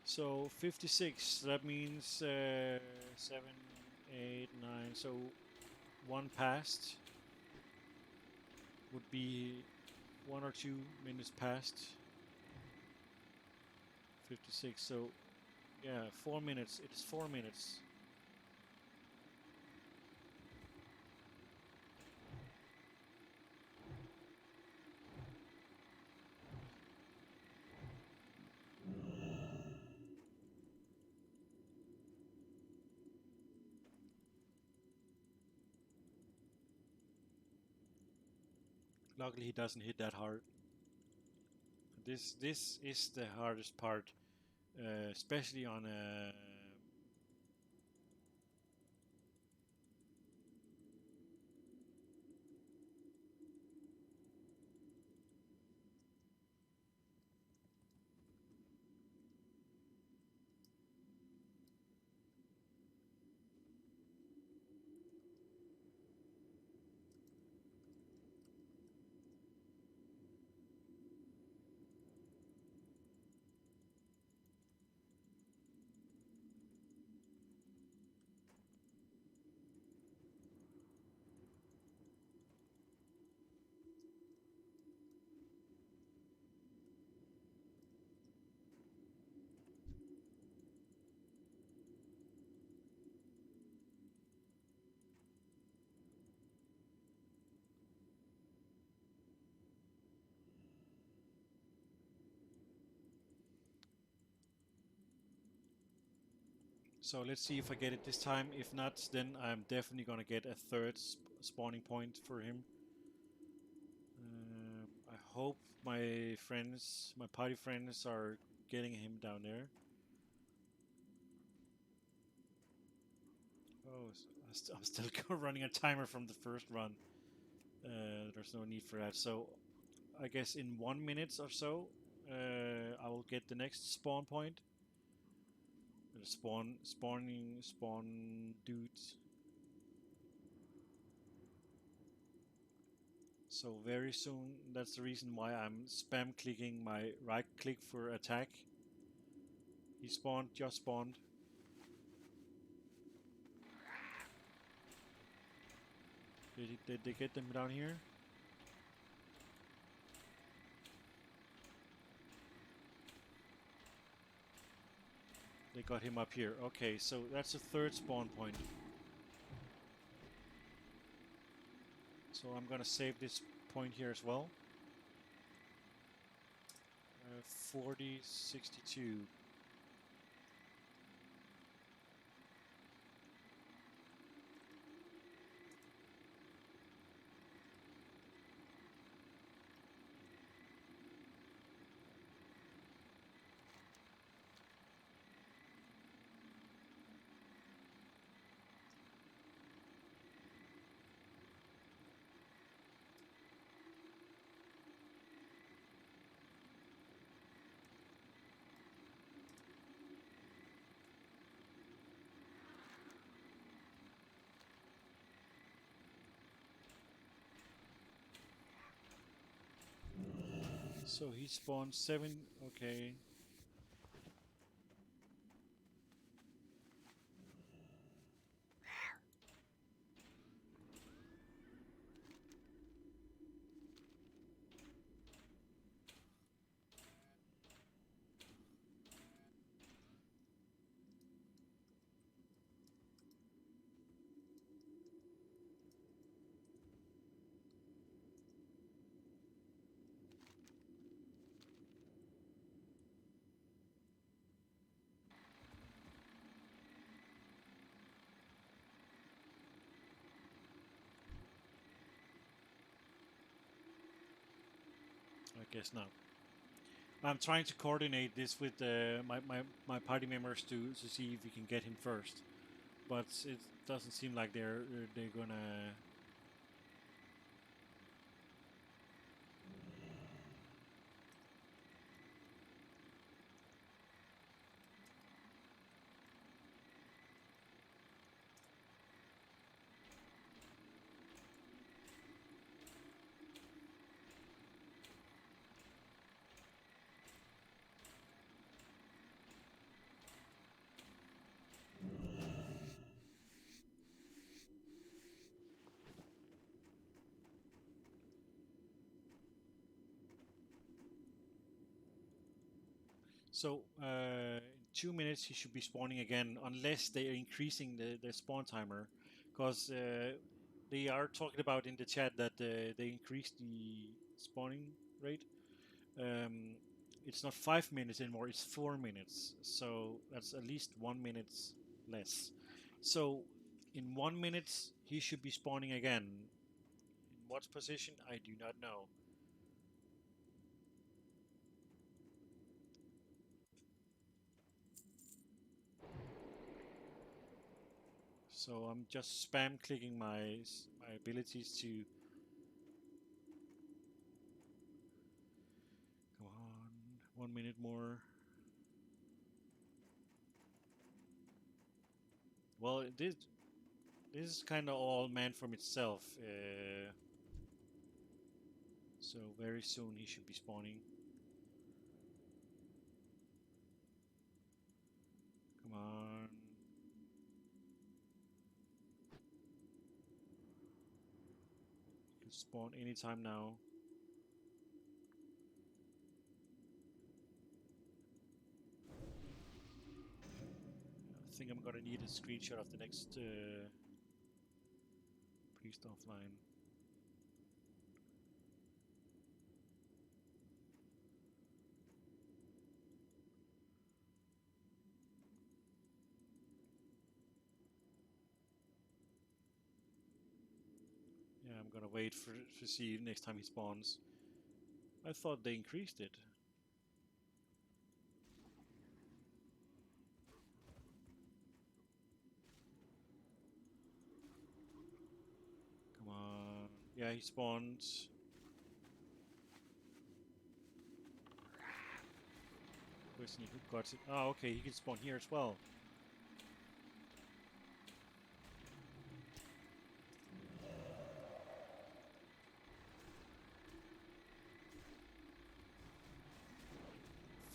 So 56, that means 7, 8, 9. So one past would be 1 or 2 minutes past 56. So yeah, 4 minutes. It is 4 minutes. Luckily, he doesn't hit that hard. This is the hardest part, especially on a. So let's see if I get it this time. If not, then I'm definitely gonna get a third spawning point for him. I hope my friends, my party friends, are getting him down there. Oh, I'm still running a timer from the first run. There's no need for that. So I guess in 1 minute or so, I will get the next spawn point. Spawn dudes. So very soon, that's the reason why I'm spam clicking my right click for attack. He spawned, just spawned. Did they get them down here? They got him up here. Okay, so that's the third spawn point. So I'm gonna save this point here as well. 40, 62. So he spawned 7. Okay. I guess not. I'm trying to coordinate this with my party members to see if we can get him first, but it doesn't seem like they're gonna. So in 2 minutes he should be spawning again, unless they are increasing the spawn timer, because they are talking about in the chat that they increased the spawning rate. Um, it's not 5 minutes anymore; it's 4 minutes. So that's at least 1 minute less. So in 1 minute he should be spawning again. In what position I do not know. So I'm just spam clicking my abilities to. Come on, 1 minute more. Well, this is kind of all man from itself. So very soon he should be spawning. Come on. He can spawn anytime now. I think I'm gonna need a screenshot of the next priest offline. Yeah, I'm gonna wait to see next time he spawns. I thought they increased it. Come on. Yeah, he spawns. Where's he? Who got it? Oh, okay, he can spawn here as well.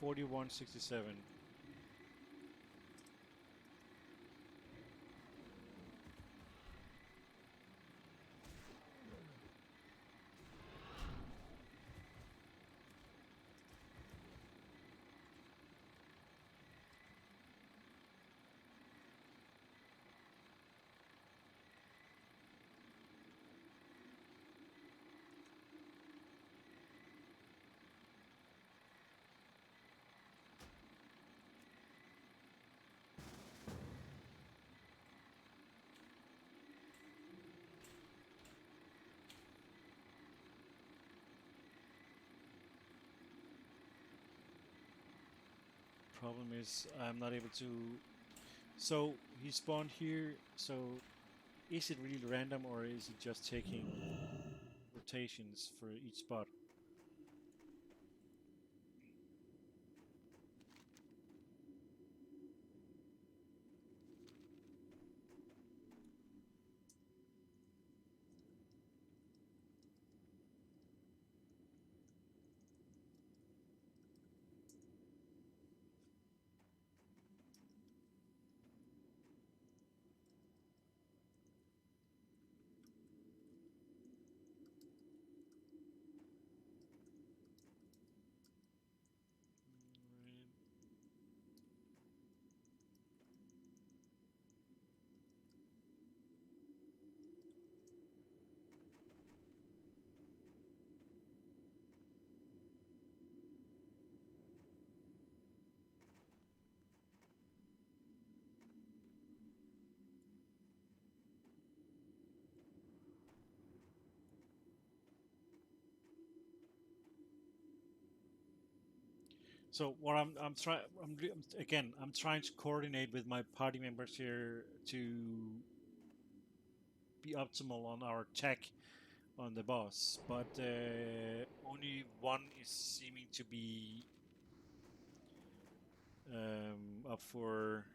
$41.67. problem is I'm not able to. So he spawned here. So is it really random or is it just taking rotations for each spot? So what I'm trying, again, I'm trying to coordinate with my party members here to be optimal on our tech on the boss, but only one is seeming to be up for.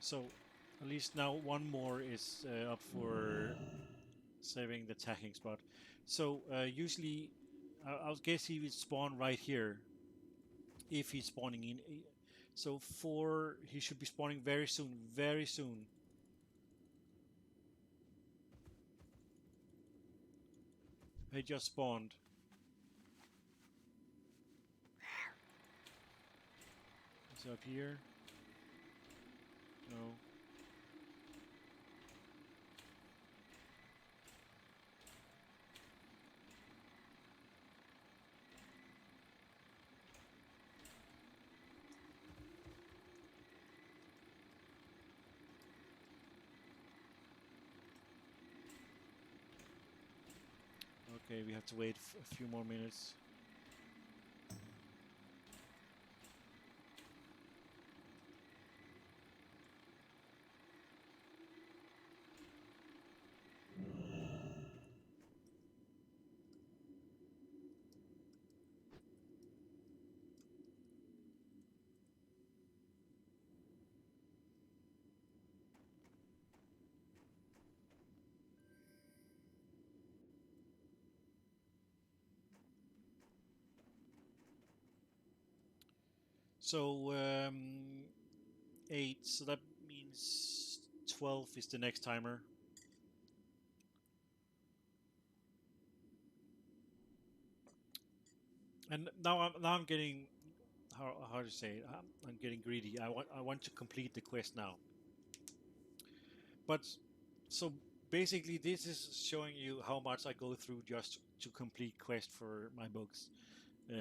So at least now one more is up for saving the attacking spot. So usually, I'll guess he would spawn right here if he's spawning in. So he should be spawning very soon, very soon. He just spawned. He's up here. No. Okay, we have to wait a few more minutes. So 8. So that means 12 is the next timer. And now I'm getting how to say it? I'm getting greedy. I want to complete the quest now. But so basically, this is showing you how much I go through just to complete quest for my books,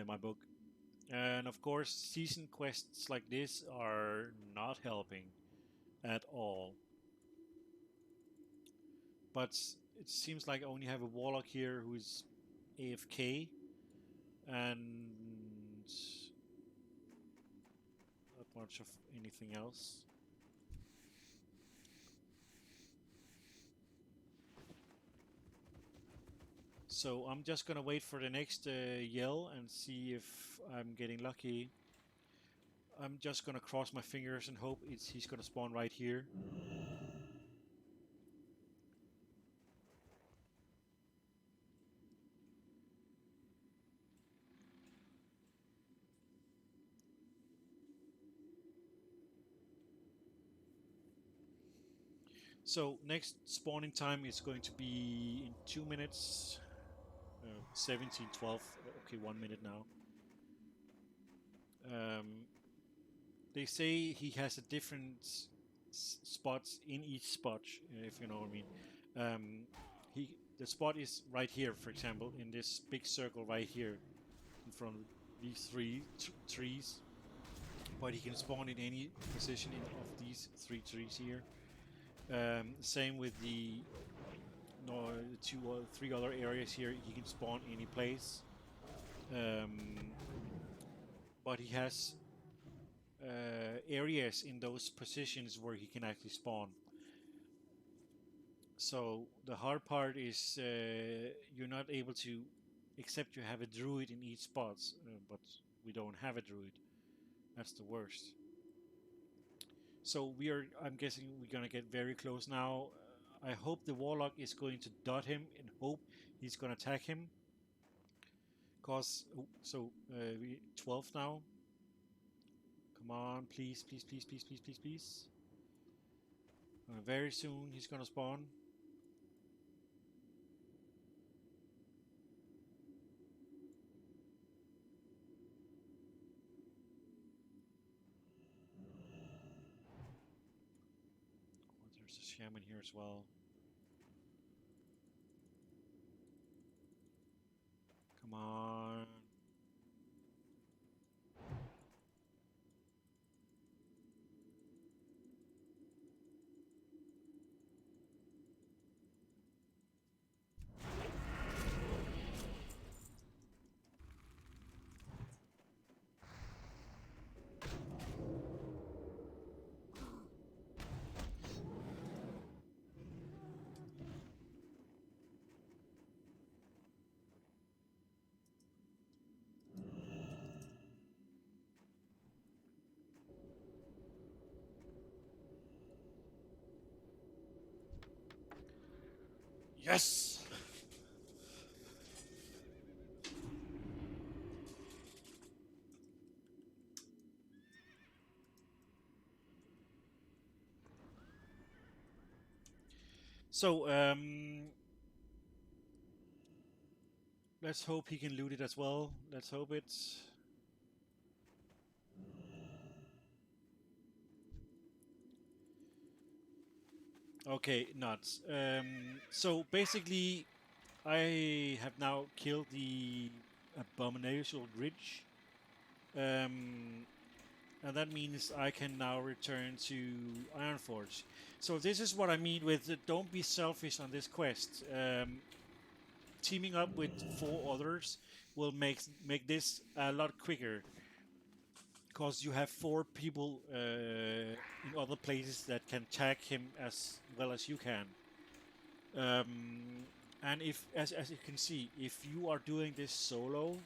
my book. And of course, season quests like this are not helping at all. But it seems like I only have a warlock here who is AFK and not much of anything else. So I'm just gonna wait for the next yell and see if I'm getting lucky. I'm just gonna cross my fingers and hope he's gonna spawn right here. So next spawning time is going to be in 2 minutes. 17:12. Okay, 1 minute now. They say he has a different spots in each spot, if you know what I mean. The spot is right here, for example, in this big circle right here, in front of these three trees. But he can spawn in any position of these three trees here. Same with the two or three other areas here. He can spawn any place. But he has areas in those positions where he can actually spawn. So the hard part is you're not able to, except you have a druid in each spot, but we don't have a druid. That's the worst. So I'm guessing we're gonna get very close now. I hope the warlock is going to dot him and hope he's gonna attack him. Cause, we 12 now. Come on, please, please, please, please, please, please, please. Very soon he's gonna spawn. There's a shaman here as well. Come on. Yes! So, let's hope he can loot it as well. Let's hope it's... Okay, nuts. So basically, I have now killed the abominable ridge. And that means I can now return to Ironforge. So this is what I mean with don't be selfish on this quest. Teaming up with 4 others will make this a lot quicker, because you have 4 people in other places that can tag him as well as you can. And if, as you can see, if you are doing this solo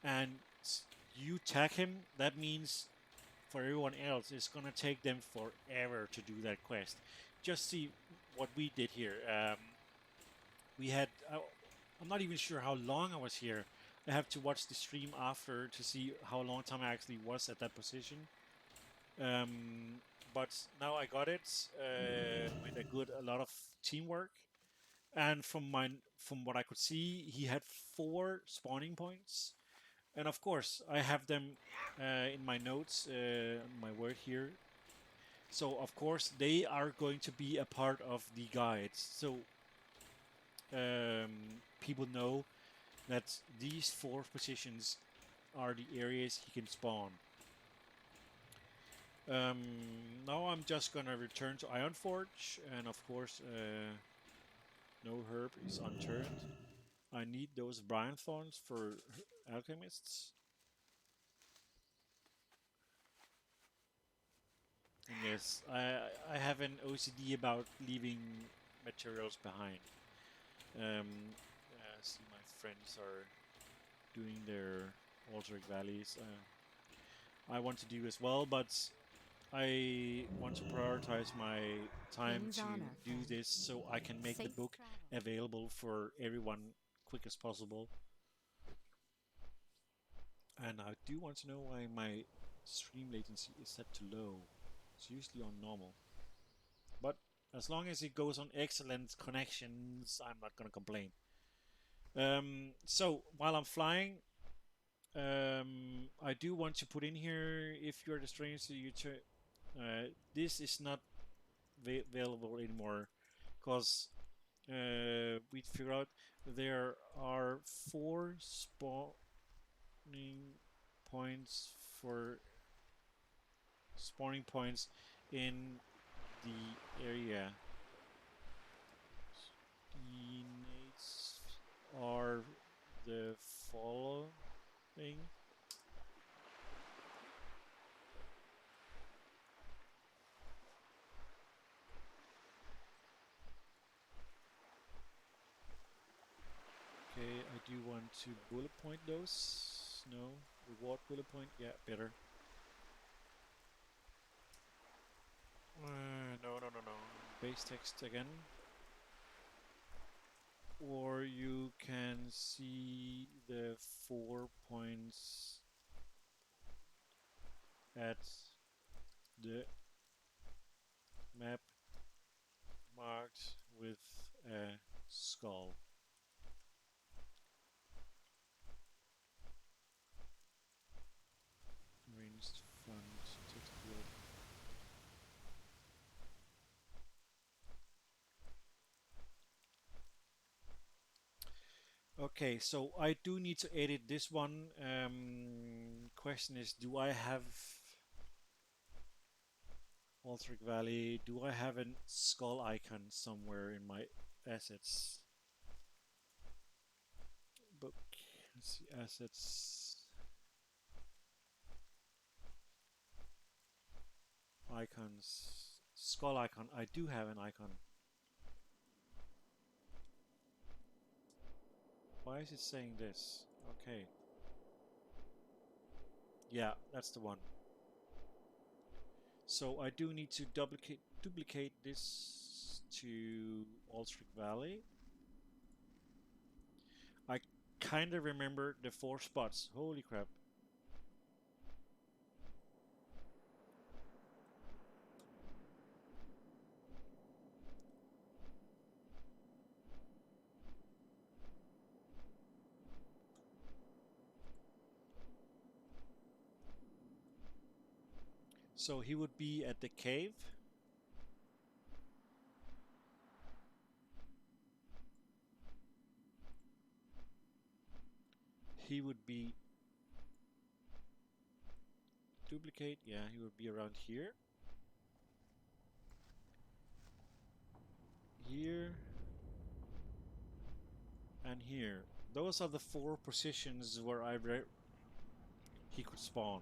and you tag him, that means for everyone else it's gonna take them forever to do that quest. Just see what we did here. We had I'm not even sure how long I was here. I have to watch the stream after to see how long time I actually was at that position. But now I got it with a lot of teamwork. And from what I could see, he had 4 spawning points, and of course I have them in my notes, my word here. So of course they are going to be a part of the guides. So people know that these 4 positions are the areas he can spawn. Now I'm just gonna return to Ironforge, and of course no herb is unturned. I need those brine thorns for alchemists. And yes, I have an OCD about leaving materials behind. See, my friends are doing their alternate valleys. I want to do as well, but I want to prioritize my time King's to honor, do friend. this so I can make the Safe book travel. available for everyone quick as possible. And I do want to know why my stream latency is set to low. It's usually on normal. But as long as it goes on excellent connections, I'm not gonna complain. So while I'm flying, I do want to put in here, if you're the stranger, this is not available anymore, because we figured out there are 4 spawning points for spawning points in the area. Teammates are the following. Okay, I do want to bullet point those. No, reward bullet point. Yeah, better. No. Base text again. Or you can see the 4 points at the map marked with a skull. Ranged front text field. Okay, so I do need to edit this one. Question is, do I have Altric Valley? Do I have a skull icon somewhere in my assets? Book. Let's see, assets. Icons. Skull icon. I do have an icon. Why is it saying this? Okay. Yeah, that's the one. So I do need to duplicate this to Alstric Valley. I kind of remember the 4 spots. Holy crap. So he would be at the cave. He would be duplicate. Yeah, he would be around here. Here. And here. Those are the 4 positions where he could spawn.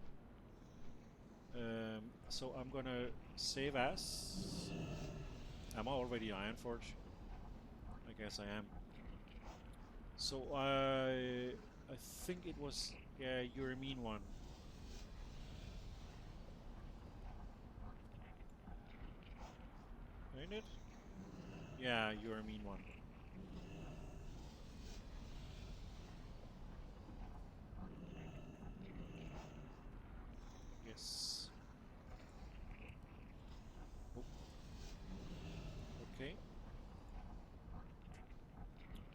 So I'm gonna save as. Am I already Ironforge? I guess I am. So I think it was, yeah, you're a mean one. Ain't it? Yeah, you're a mean one. Yes. Oh. Okay.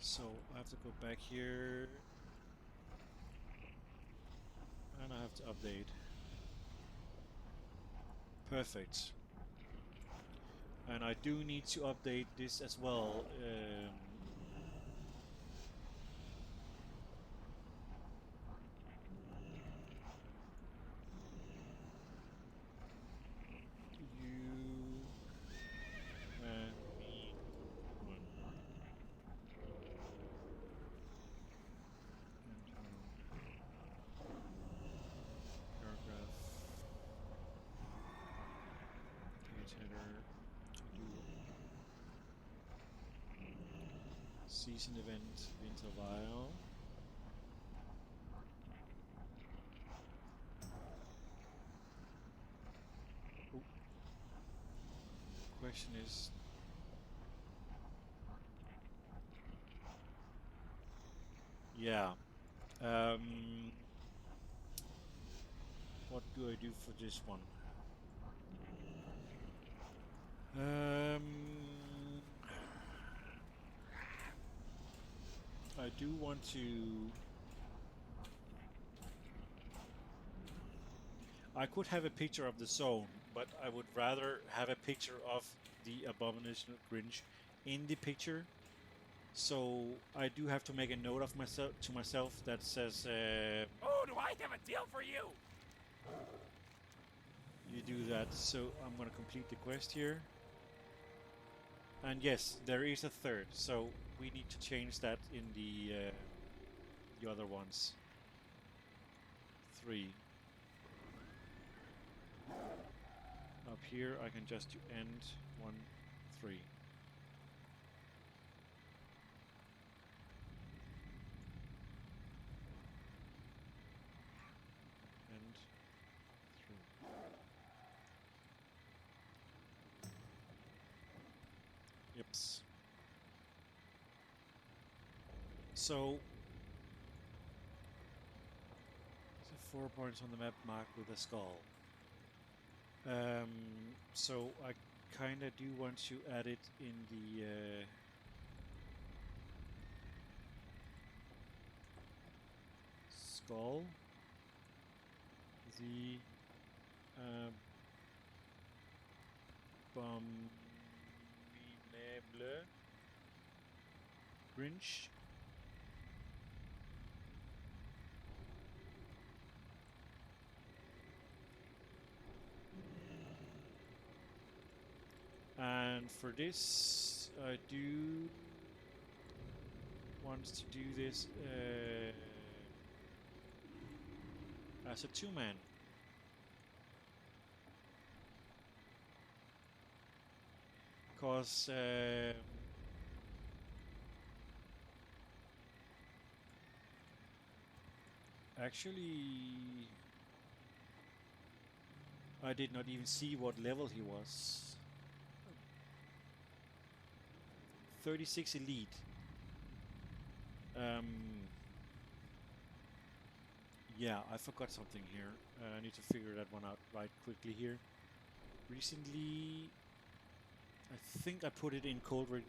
So I have to go back here. And I have to update. Perfect. And I do need to update this as well. You and me one. Paragraph. Page header. Do season event interval. Oh. Question is, yeah. What do I do for this one? I do want to... I could have a picture of the zone, but I would rather have a picture of the abomination Grinch in the picture. So I do have to make a note of myself that says, Oh, do I have a deal for you? you do that. So I'm gonna complete the quest here. And yes, there is a third, so we need to change that in the other ones. 3. Up here I can just do end 1, 3. End 3. Yips. So 4 points on the map marked with a skull. So I kinda do want to add it in the skull. The abominable Grinch. And for this, I do want to do this as a 2-man. Because actually I did not even see what level he was. 36 elite. Yeah, I forgot something here. I need to figure that one out right quickly here. Recently, I think I put it in Coldrick.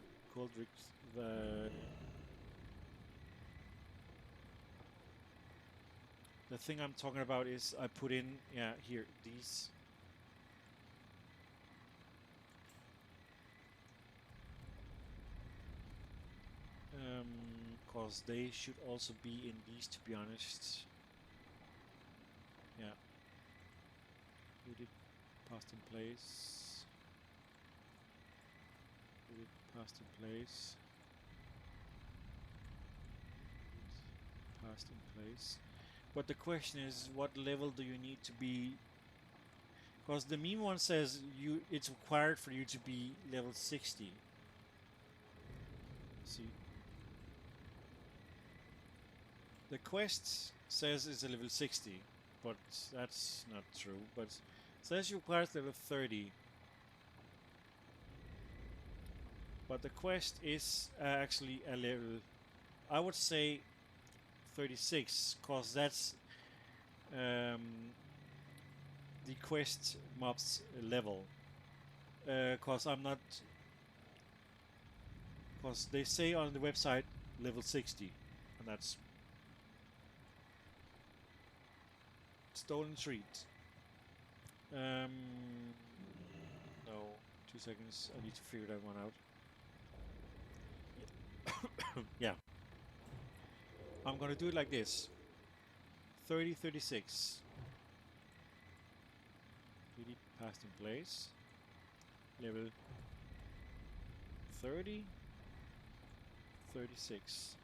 The thing I'm talking about is I put in, yeah, here, these. Cause they should also be in these, to be honest. Yeah. We did past in place. We did past in place. Past in place. But the question is, what level do you need to be? Because the meme one says it's required for you to be level 60. See. The quest says it's a level 60, but that's not true. But it says you require level 30. But the quest is actually a level, I would say 36, cause that's the quest mob's level. Cause I'm not, cause they say on the website level 60, and that's stolen treat. No, 2 seconds. I need to figure that one out. Yeah. I'm gonna do it like this. 30, 36. Really passed in place. Level 30, 36.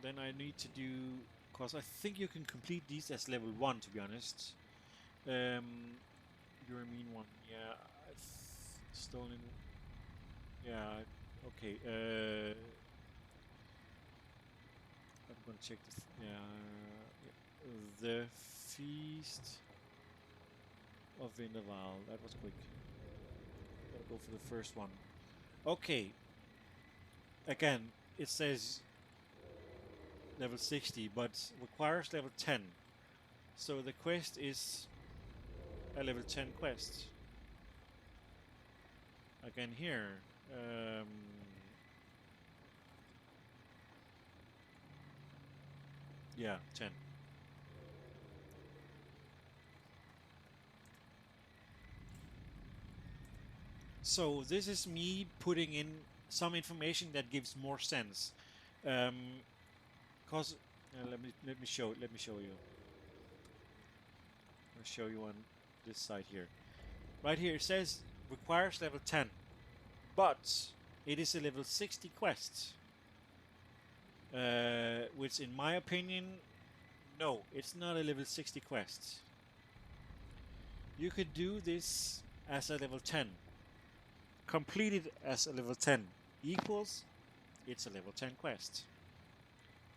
Then I need to do, cause I think you can complete these as level 1, to be honest. You're a mean one, yeah. Stolen. Yeah. Okay. I'm gonna check the. The feast of Vinderval. That was quick. Gotta go for the first one. Okay. Again, it says level 60, but requires level 10. So the quest is a level 10 quest. again here. Yeah, 10. So this is me putting in some information that gives more sense. Cause let me show you. I'll show you on this side here. Right here it says requires level 10, but it is a level 60 quest. Which in my opinion, no, it's not a level 60 quest. You could do this as a level 10. Complete it as a level 10 equals it's a level 10 quest.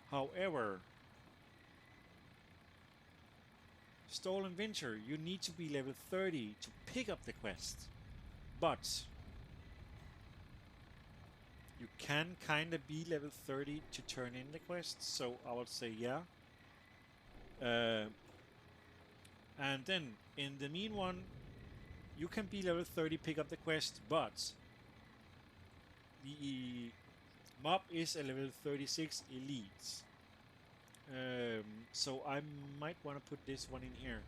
However, Stolen Winter, you need to be level 30 to pick up the quest. But you can kind of be level 30 to turn in the quest, so I would say yeah. And then in the mean one, you can be level 30, pick up the quest, but the mob is a level 36 elite. So I might want to put this one in here.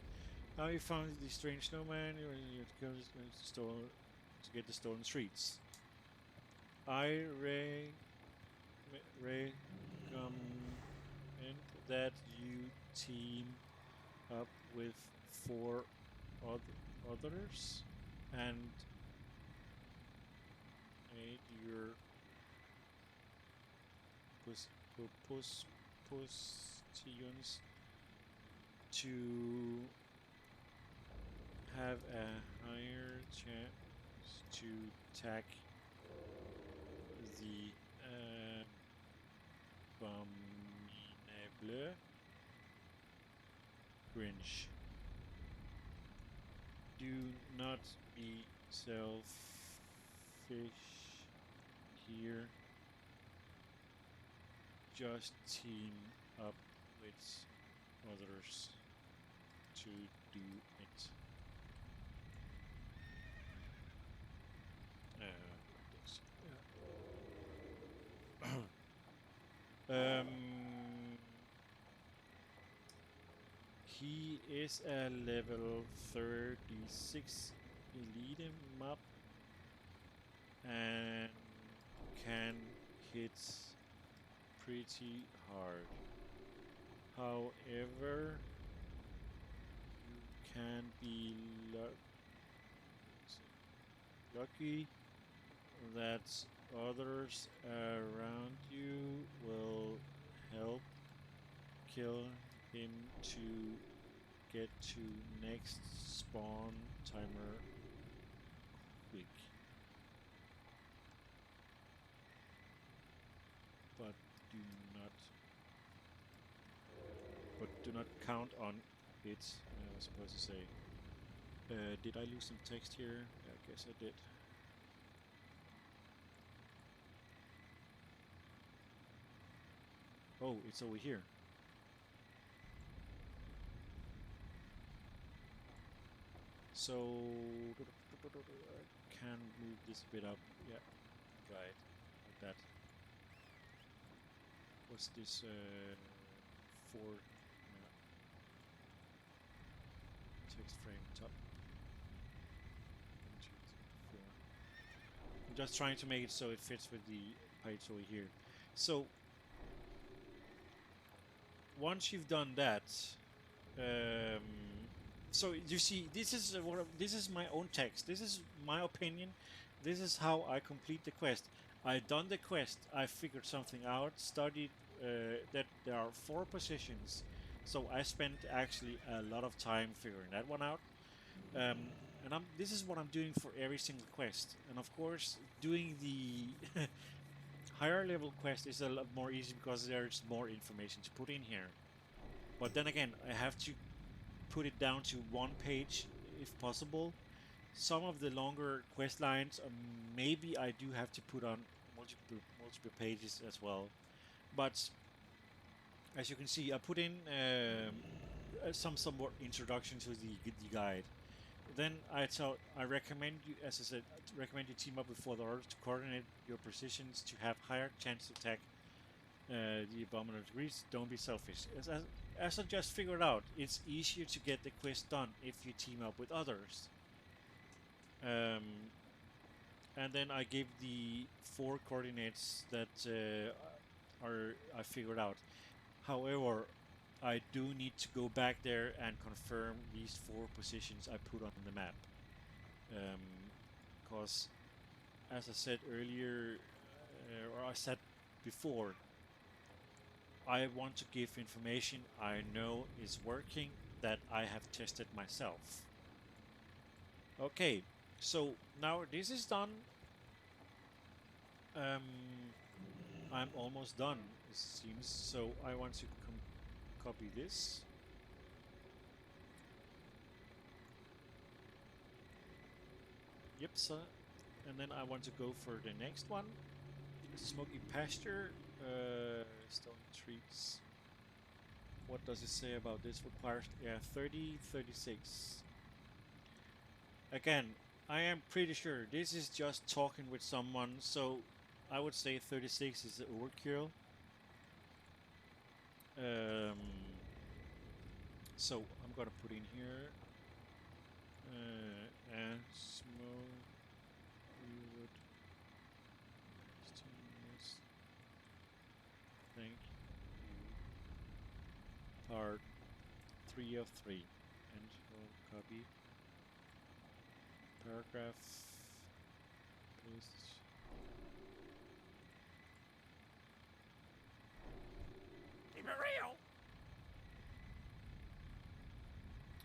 How you found the strange snowman? You have to get the stolen streets. I recommend that you team up with 4 others and aid your postillions to have a higher chance to attack the abominable Grinch. Do not be selfish here. Just team up with others to do it. He is a level 36 elite mob and can hit pretty hard. However, you can be lucky that others around you will help kill him to get to next spawn timer quick. But do not count on it, I was supposed to say. Did I lose some text here? Yeah, I guess I did. Oh, it's over here. So I can move this bit up. Yeah, right, like that. What's this? 4 text frame top. 1, 2, 3, 4. I'm just trying to make it so it fits with the page over here. So once you've done that, so you see, this is my own text. This is my opinion. This is how I complete the quest. I done the quest. I figured something out. Studied that there are 4 positions. So I spent actually a lot of time figuring that one out. And this is what I'm doing for every single quest. And of course, doing the higher level quest is a lot more easy because there's more information to put in here. But then again, I have to put it down to 1 page if possible. Some of the longer quest lines, maybe I do have to put on multiple pages as well. But as you can see, I put in some somewhat introduction to the guide. then I recommend you, as I said, recommend you team up with 4 others to coordinate your positions to have higher chance to attack the abominable degrees. Don't be selfish. As I just figured out, it's easier to get the quest done if you team up with others. And then I gave the 4 coordinates that I figured out. However, I do need to go back there and confirm these 4 positions I put on the map. Because, as I said earlier, or I said before, I want to give information I know is working that I have tested myself. Okay, so now this is done. I'm almost done, it seems. So I want to copy this. Yep, sir. And then I want to go for the next one. Smoky pasture, stone trees. What does it say about this requires? Yeah, 30, 36. Again, I am pretty sure this is just talking with someone, so I would say 36 is the overkill. So I'm gonna put in here and smoke. Thank you. Part 3 of 3. And we'll copy. Paragraph. Paste. Keep it real.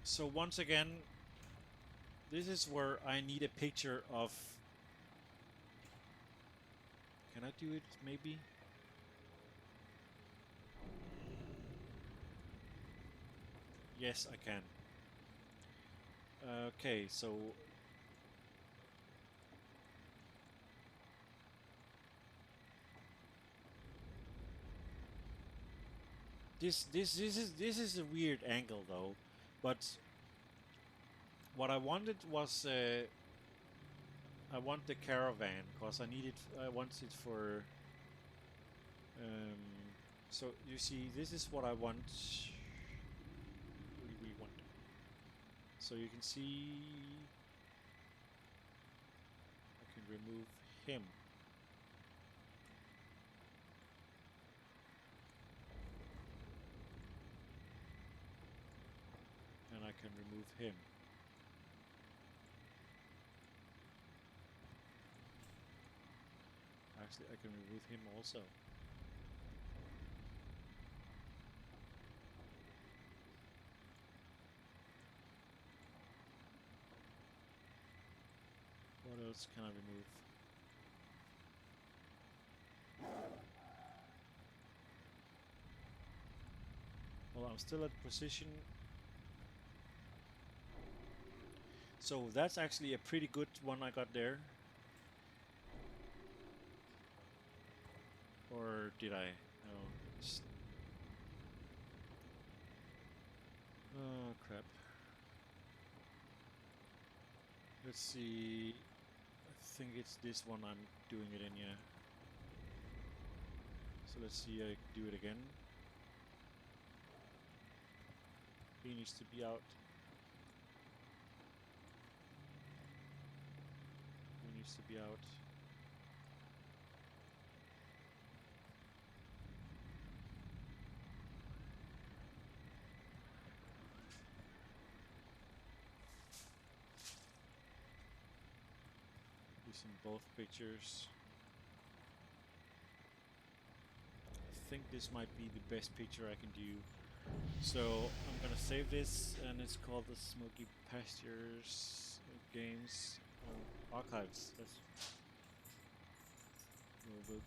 So once again, this is where I need a picture of. Can I do it? Maybe. Yes, I can. Okay, so this is a weird angle though, but what I wanted was I want the caravan because I want it for so you see this is what I want. What do we want? So you can see I can remove him. And I can remove him. Actually, I can remove him also. What else can I remove? Well, I'm still at position. So that's actually a pretty good one I got there. Or did I? No. Oh, crap. Let's see. I think it's this one I'm doing it in, yeah. So let's see, I do it again. He needs to be out. He needs to be out. He's in both pictures. I think this might be the best picture I can do. So I'm gonna save this, and it's called the Smoky Pastures Games Archives. That's book,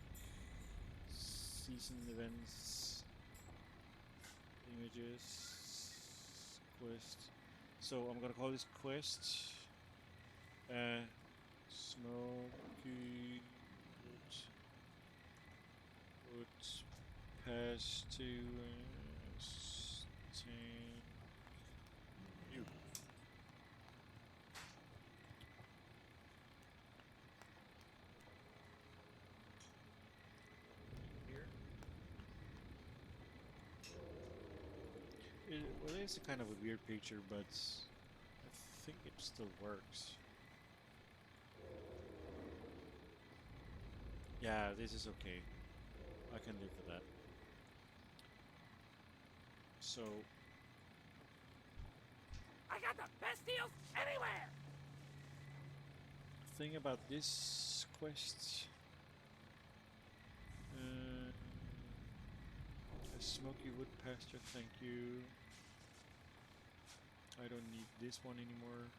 season events, images, quest. So I'm gonna call this quest. Smoky wood pastures. You. Well, it's a kind of a weird picture, but I think it still works. Yeah, this is okay. I can live with that. So, I got the best deals anywhere! thing about this quest. A smoky wood pasture, thank you. I don't need this one anymore.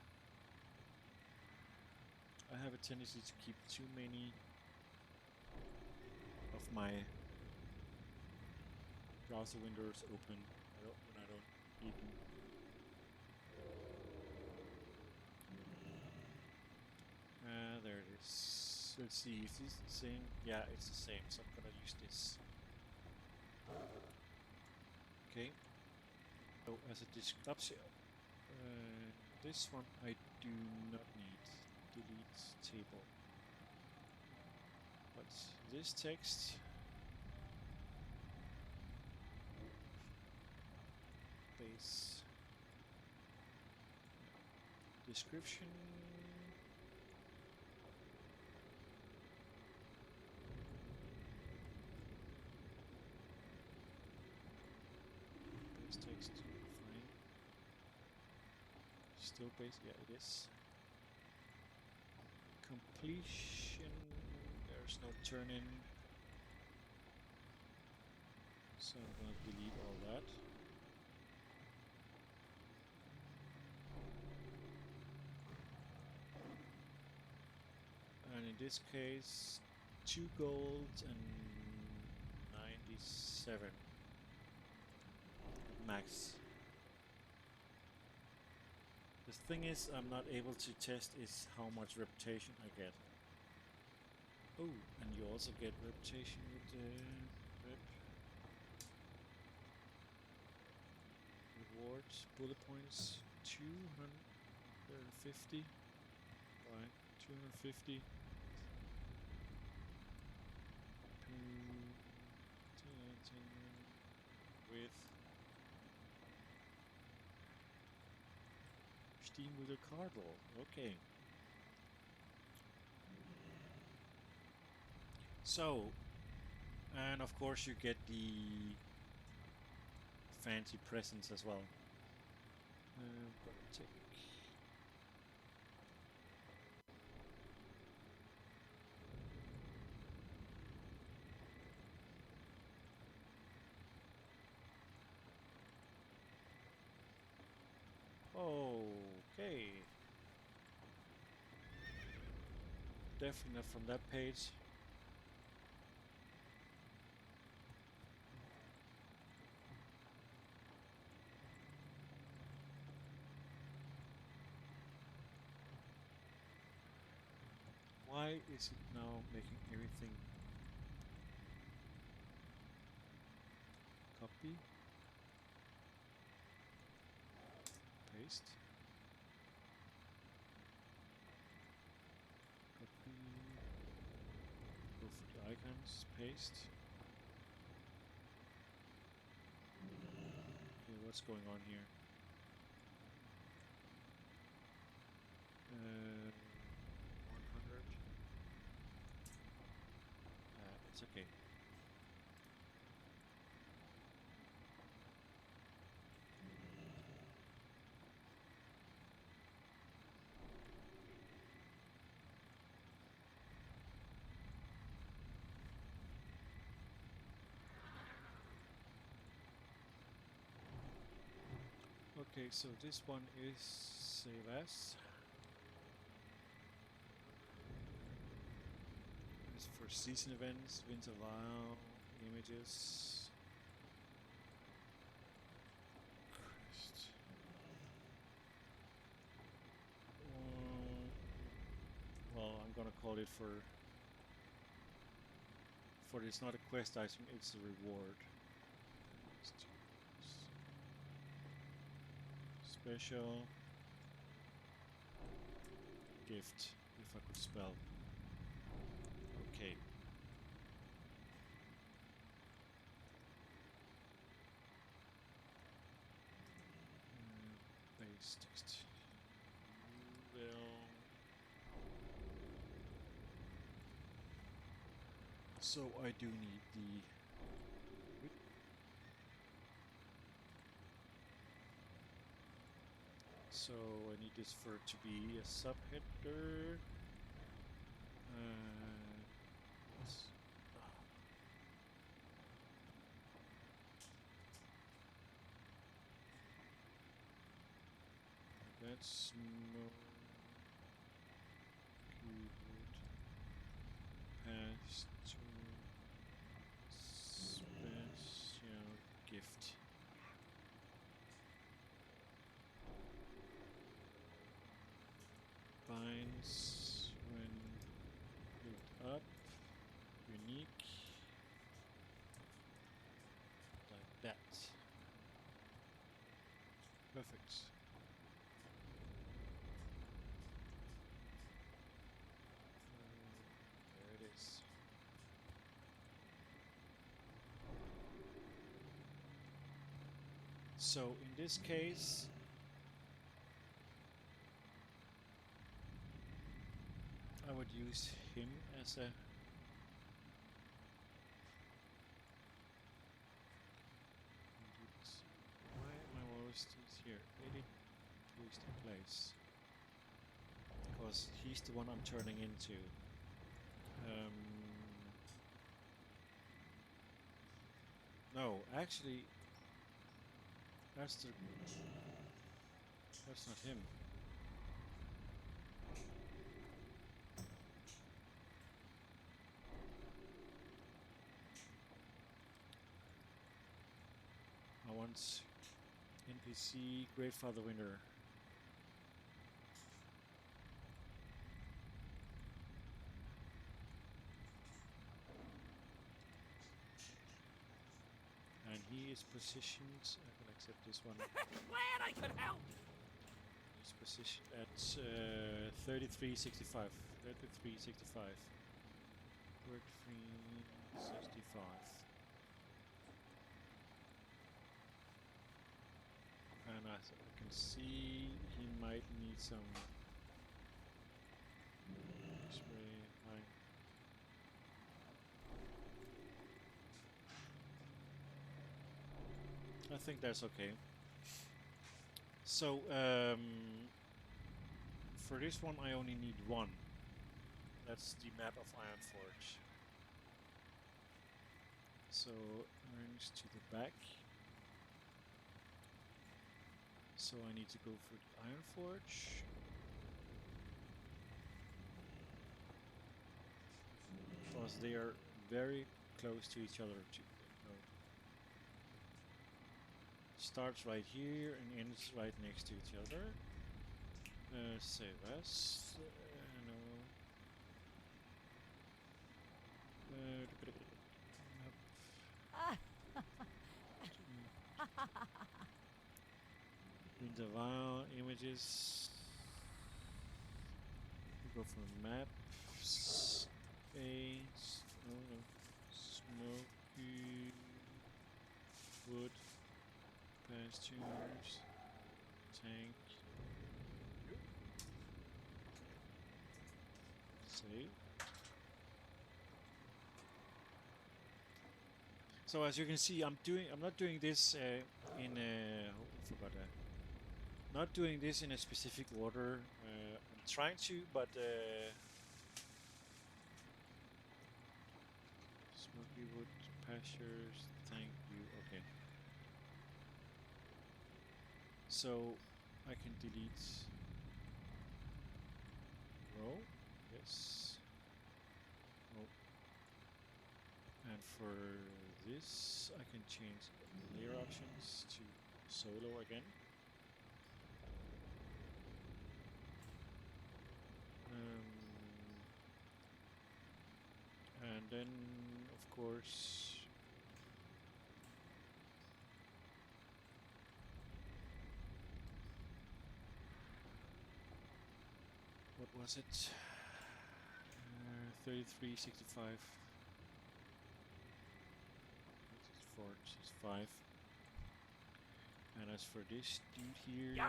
I have a tendency to keep too many of my browser windows open when I don't need them. There it is. Let's see if this is the same. Yeah, it's the same, so I'm gonna use this. Okay. So as a disk this one I do not need. Delete table. But this text base description. Base text, fine. Still base, yeah it is. Completion, there's no turn in. So I'm gonna delete all that. And in this case, 2 gold and 97 max. The thing is, I'm not able to test is how much reputation I get. Oh, and you also get reputation with the rewards, bullet points, 250. Why? 250. With Steam with a cardboard. Okay. So, and of course you get the fancy presents as well. Gonna take. Okay. Definitely not from that page. Why is it now making everything copy? Paste. Copy. Go for the icons. Paste. Okay, what's going on here? 100. It's okay. Okay, so this one is save as. It's for season events, winter allow, images. Christ. Well, I'm gonna call it for it's not a quest item, it's a reward. Special gift, if I could spell. Okay. this text. You will. So I do need the. So I need this for it to be a subheader. Yes. That's no good. Pass to special gift. Binds when built up. Unique. Like that. Perfect. There it is. So in this case, I would use him as a why am I always here? Edit paste in place. Because he's the one I'm turning into. No, actually that's not him. I want NPC Greatfather Winter. And he is positioned, I can accept this one. Glad I could help. He's positioned at 3365. 3365. 3365. And as I can see, he might need some spray. I think that's okay. So for this one, I only need one. That's the map of Ironforge. So orange to the back. So I need to go for the Ironforge. Because they are very close to each other. Starts right here and ends right next to each other. Save as. Interval images. We go for map. Space. No. Smoky. Wood. Pastures. Tank. Save. So as you can see, I'm not doing this in a. I forgot that. Not doing this in a specific order. I'm trying to, but smoky wood pastures. Thank you. Okay. So I can delete row. Yes. Oh. And for this, I can change layer options to solo again. And then, of course, what was it? 3365. 64, 65. And as for this dude here, Yo!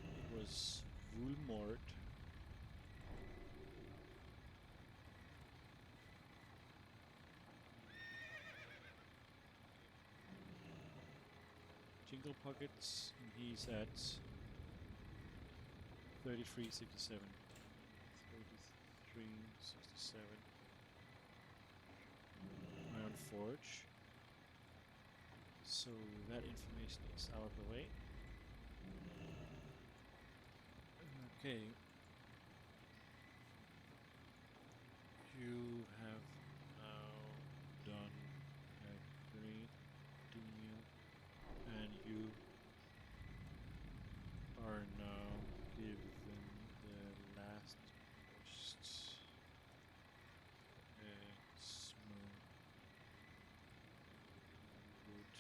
it was Vulmort. Jingle Pockets, and he's at 3367. 3367. Iron Forge. So that information is out of the way. Okay. You have now done a great deal, and you are now given the last post. Smooth wood.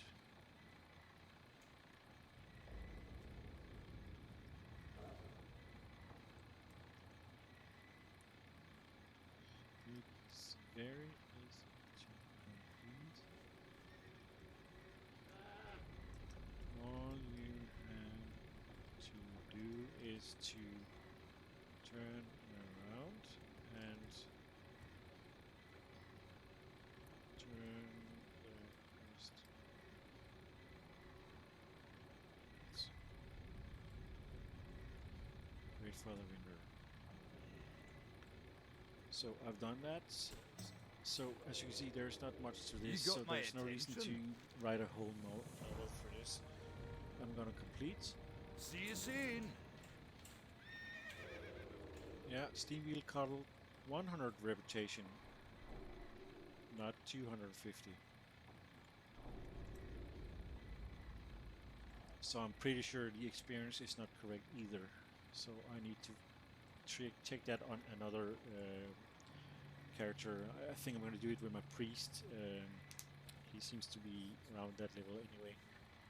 It's very easy to complete. All you have to do is to turn around and turn the quest. Wait for the window. So I've done that. So as you can see, there's not much to this, got so my there's no reason to attention. write a whole novel for this. I'm gonna complete. See you soon. Yeah, Steam Wheel Cuddle 100 reputation, not 250. So I'm pretty sure the experience is not correct either. So I need to check that on another character. I think I'm going to do it with my priest. He seems to be around that level anyway.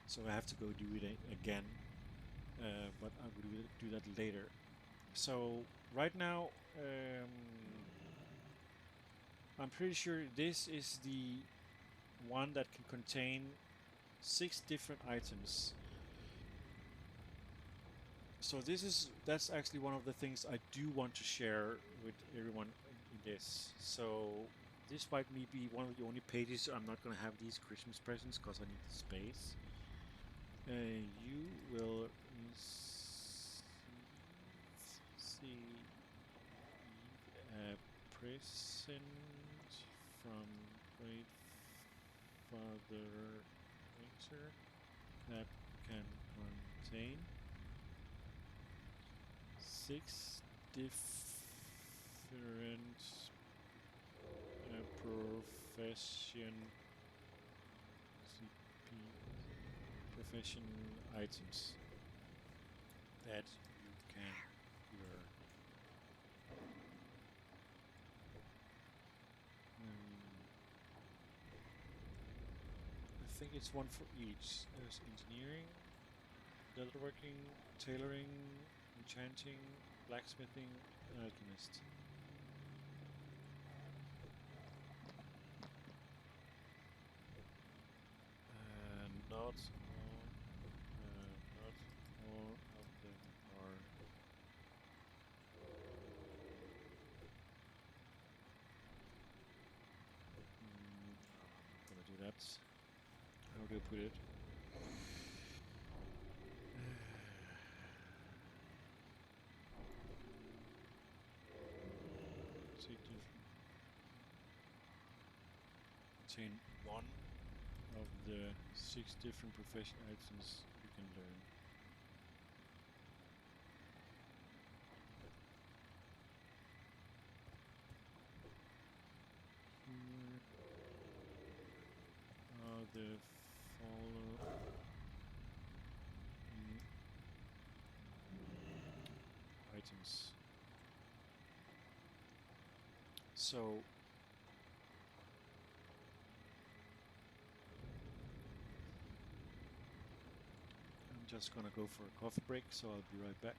So I have to go do it again. But I will do that later. So right now, I'm pretty sure this is the one that can contain 6 different items. So that's actually one of the things I do want to share with everyone in this. So this might be one of the only pages I'm not going to have these Christmas presents because I need the space. You will receive a present from Great Father Winter that can contain 6 different profession items that you can learn. I think it's one for each. There's engineering, leatherworking, tailoring, enchanting, blacksmithing, and alchemist. Not all of them are. I'm not gonna do that. How do I put it? Contain one of the 6 different profession items you can learn. Here are the following items. So I'm just gonna go for a coffee break, so I'll be right back.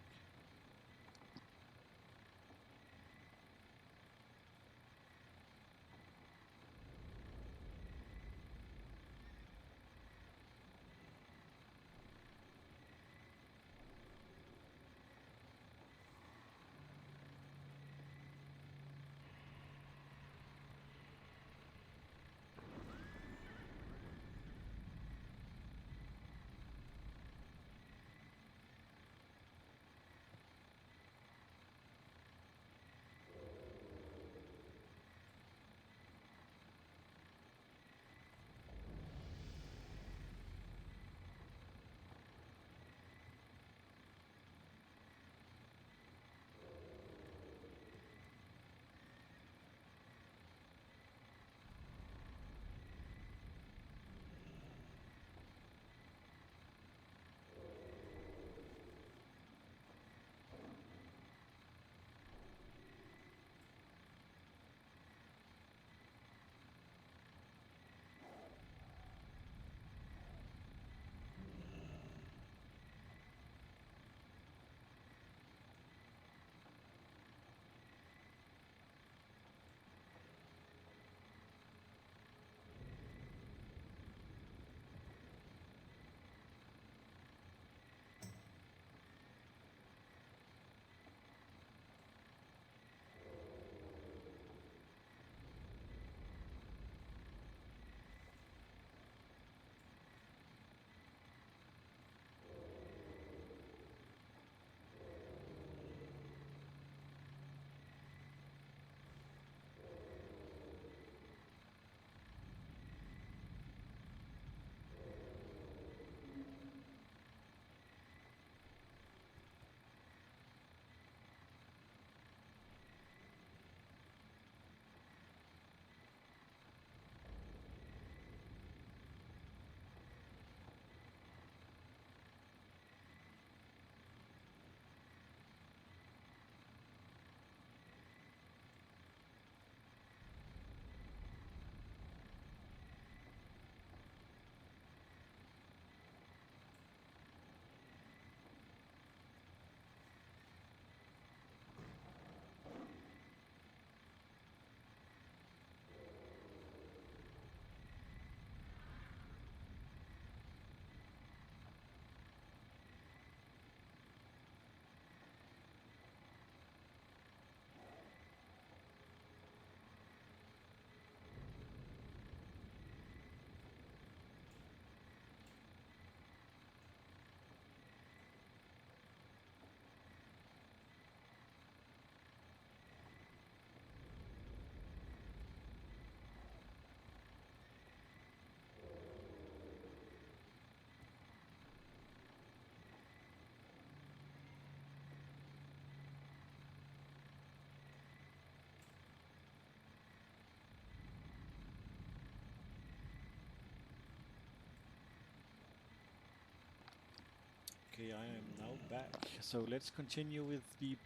Okay, I am now back. So let's continue with the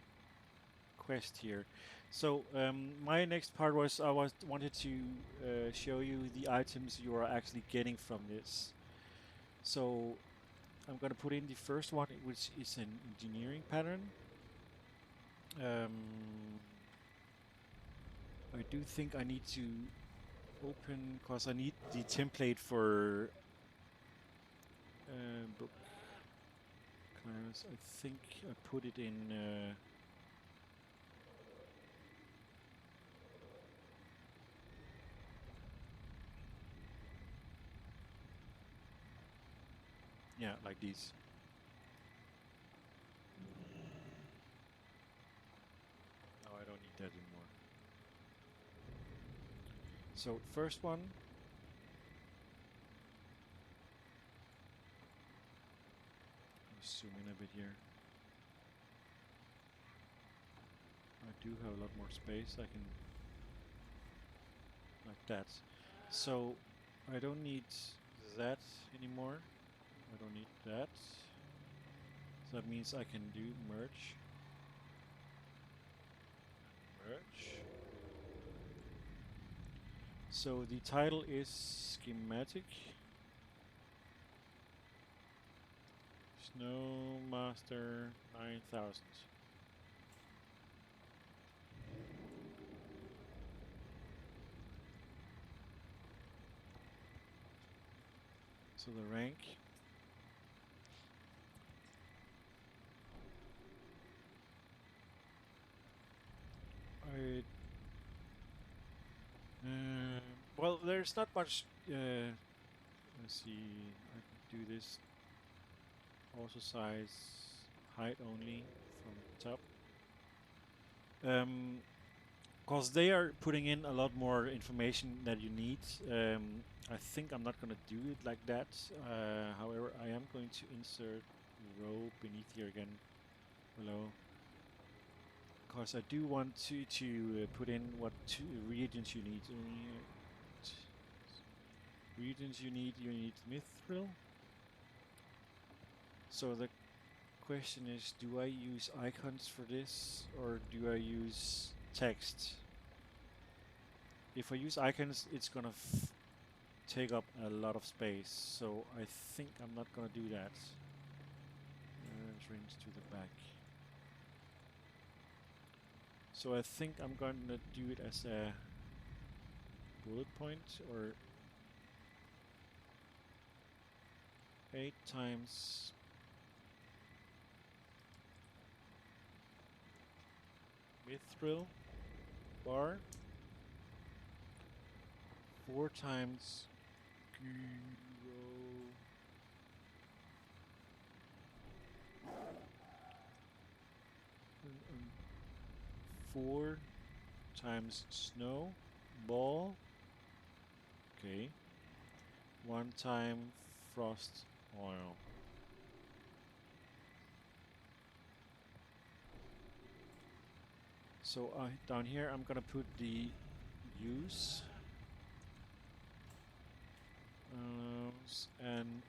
quest here. So my next part was wanted to show you the items you are actually getting from this. So I'm gonna put in the first one, which is an engineering pattern. I do think I need to open, because I need the template for book class. I think I put it in. Yeah, like these. No, I don't need that anymore. So first one. Zoom in a bit here. I do have a lot more space. I can like that. So I don't need that anymore. I don't need that. So that means I can do merge. Merge. So the title is schematic. Snow Master 9000. So the rank. Well, there's not much. Let's see. I can do this. Also size height only from top. Because they are putting in a lot more information that you need. I think I'm not going to do it like that. However, I am going to insert row beneath here again, below. Because I do want to put in what reagents you need. Reagents you need mithril. So the question is, do I use icons for this or do I use text? If I use icons, it's gonna take up a lot of space, so I think I'm not gonna do that. Range to the back. So I think I'm gonna do it as a bullet point, or 8 times mithril bar, 4 times gyro, and 4 times snow ball. Okay. 1 time frost oil. So down here I'm gonna put the use and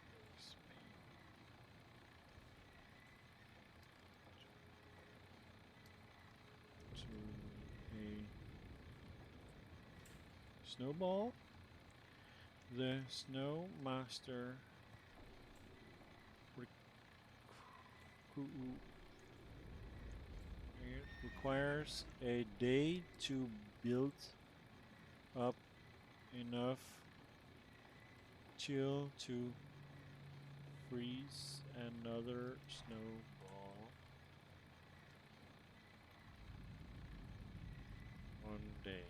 to a snowball. The Snow Master requires a day to build up enough chill to freeze another snowball one day.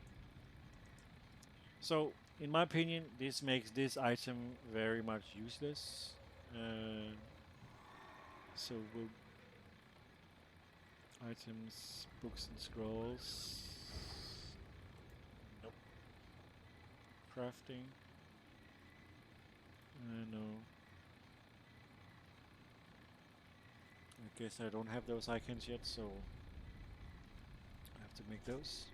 So, in my opinion, this makes this item very much useless. So we'll items, books and scrolls. Nope. Crafting. No. I guess I don't have those icons yet, so I have to make those.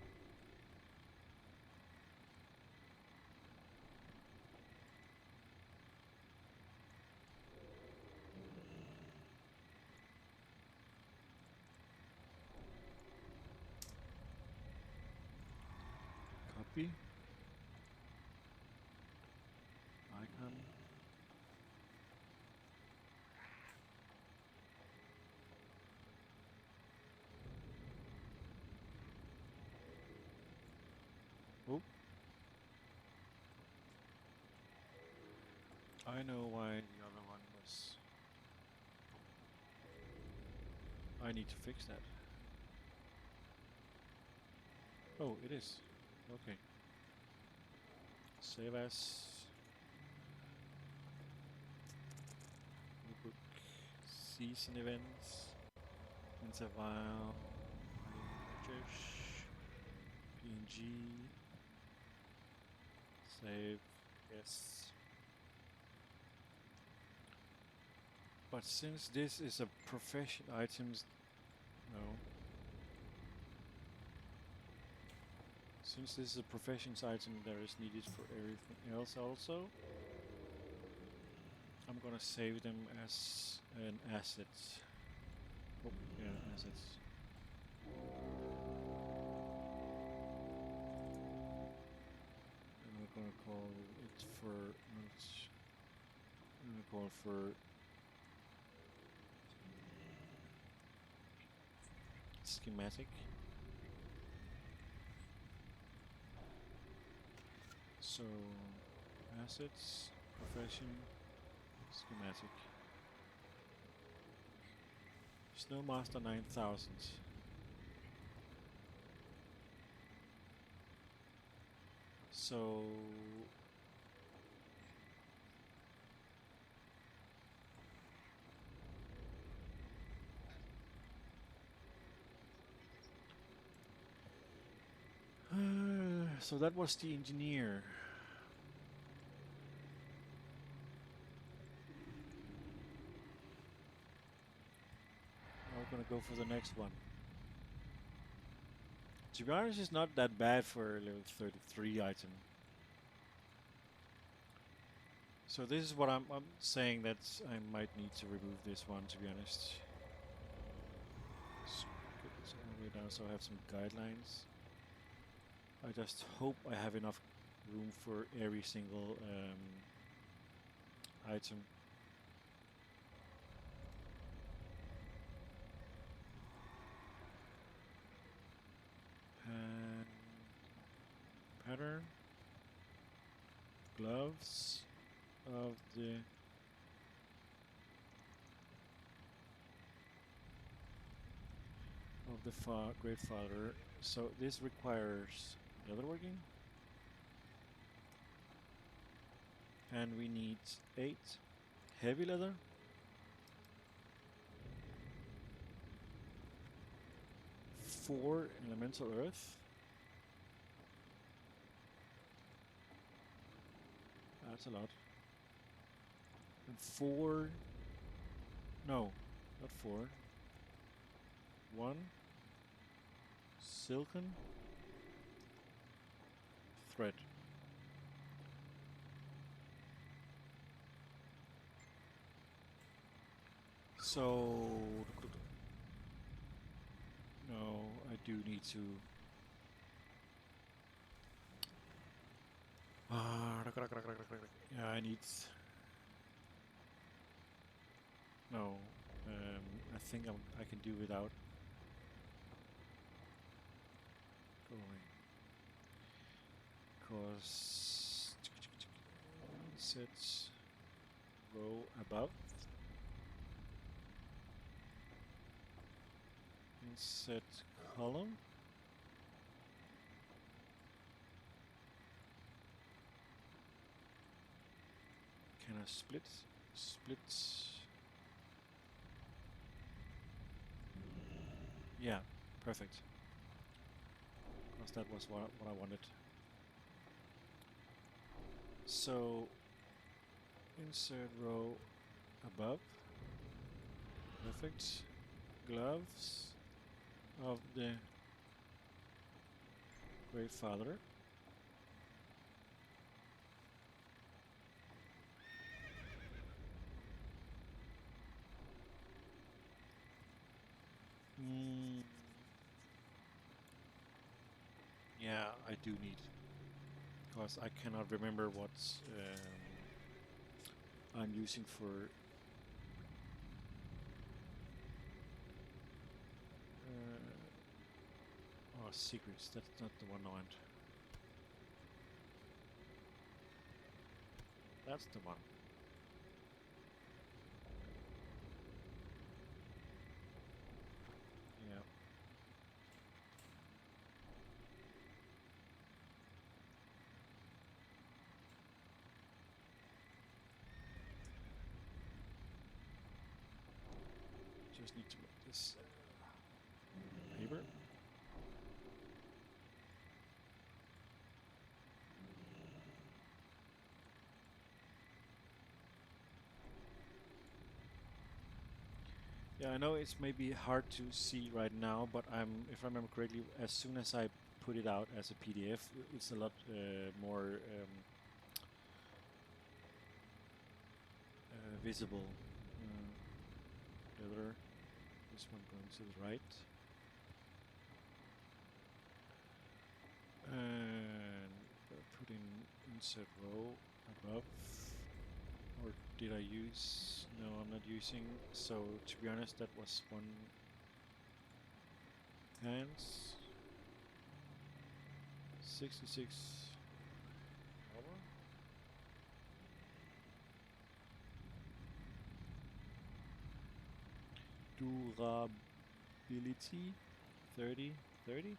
be. Icon. Oh. I know why the other one was. I need to fix that. Oh, it is. Okay. Save as. Book. Season events. Interval. Images. PNG. Save. Yes. But since this is a profession items, no. Since this is a professions item, there is needed for everything else also. I'm gonna save them as an asset. Oh, yeah, assets. And we're gonna call it for. I'm gonna call for schematic. So assets, profession, schematic. Snowmaster 9000. So so that was the engineer. Now we're gonna go for the next one. To be honest, it's not that bad for a level 33 item. So this is what I'm saying, that I might need to remove this one, to be honest. Let's get this all the way down so I have some guidelines. I just hope I have enough room for every single item. And pattern, gloves of the Great Father. So this requires leatherworking, and we need 8 heavy leather, 4 elemental earth. That's a lot. And 4. No, not 4. 1 silken thread. So no, I do need to. Yeah, I need. No, I think I can do without. Go away. Cause set row above. Set column. Can I split? Split. Yeah, perfect. Because that was what I wanted. So insert row above. Perfect. Gloves of the Great Father. Yeah, I do need because I cannot remember what I'm using for oh, secrets. That's not the one I want. That's the one. Yeah. Just need to make this paper. Yeah, I know it's maybe hard to see right now, but if I remember correctly, as soon as I put it out as a PDF, it's a lot more visible. The other, this one going to the right. And put in insert row above. Or did I use? No, I'm not using. So to be honest, that was one hands. 66 armor. Durability 30, 30.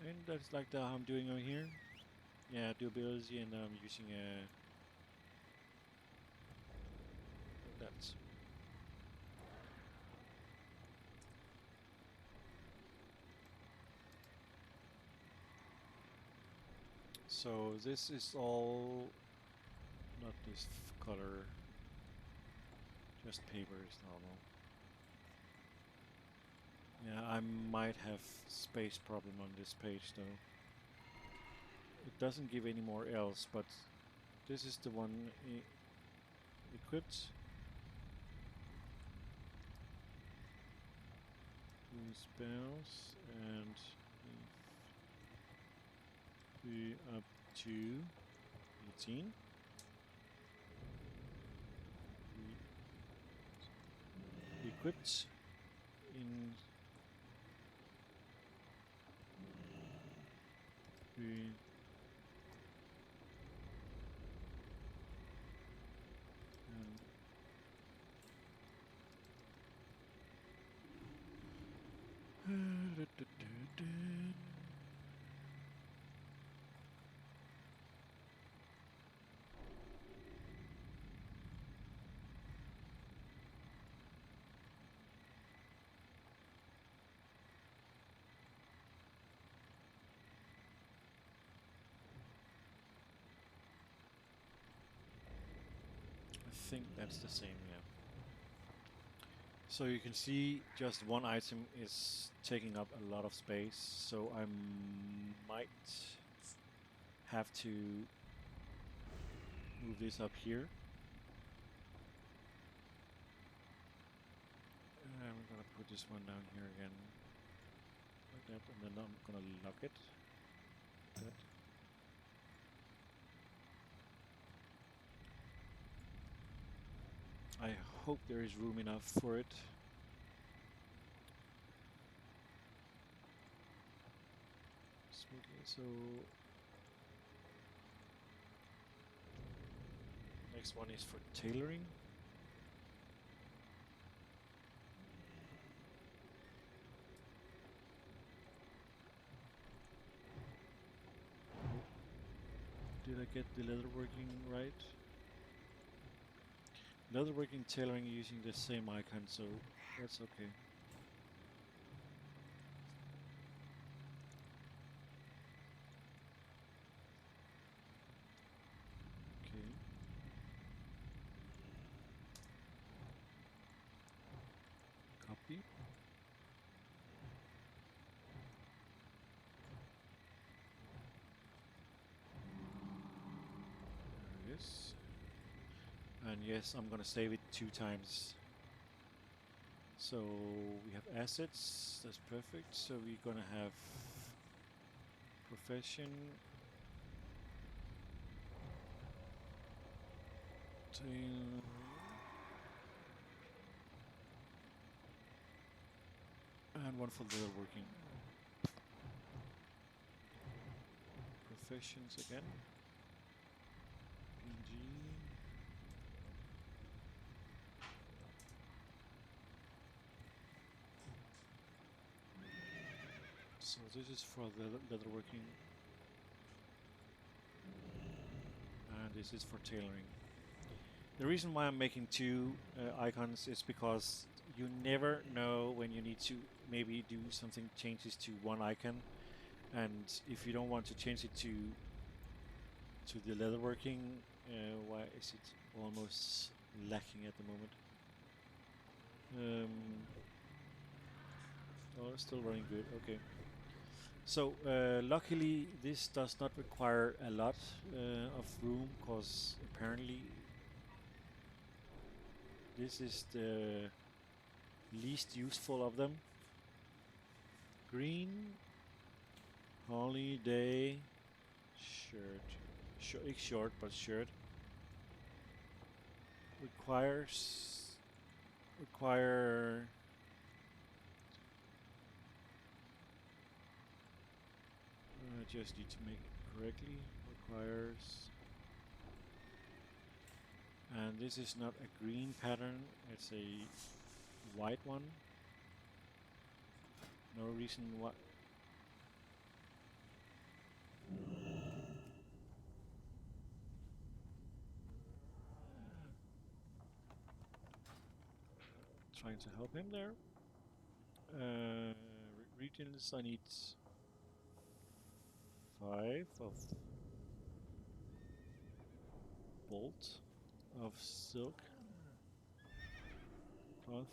And that's like how I'm doing over here. Yeah, durability, and I'm using a that. So this is all not this color, just paper is normal. Yeah, I might have space problem on this page though. It doesn't give any more else, but this is the one equipped. Use spells and be up to 18. Equipped in the I think that's the same, yeah. So you can see just one item is taking up a lot of space, so I might have to move this up here. And we're gonna put this one down here again, like that, and then I'm gonna lock it. That. I hope there is room enough for it. So next one is for tailoring. Did I get the leatherworking right? Leatherworking tailoring using the same icon, so that's okay. Okay. Copy. There it is. And yes, I'm gonna save it 2 times. So we have assets, that's perfect. So we're gonna have profession, Tail. And one for leatherworking. Professions again. PG. So this is for the leatherworking. And this is for tailoring. The reason why I'm making two icons is because you never know when you need to maybe do something changes to one icon, and if you don't want to change it to the leatherworking, why is it almost lacking at the moment? Oh, it's still running good. Okay. So luckily this does not require a lot of room, because apparently this is the least useful of them. Green holiday shirt. Short but shirt. Require I just need to make it correctly. Requires, and this is not a green pattern, it's a white one. No reason why. Trying to help him there. Regions, I need 5 of bolt of silk cloth,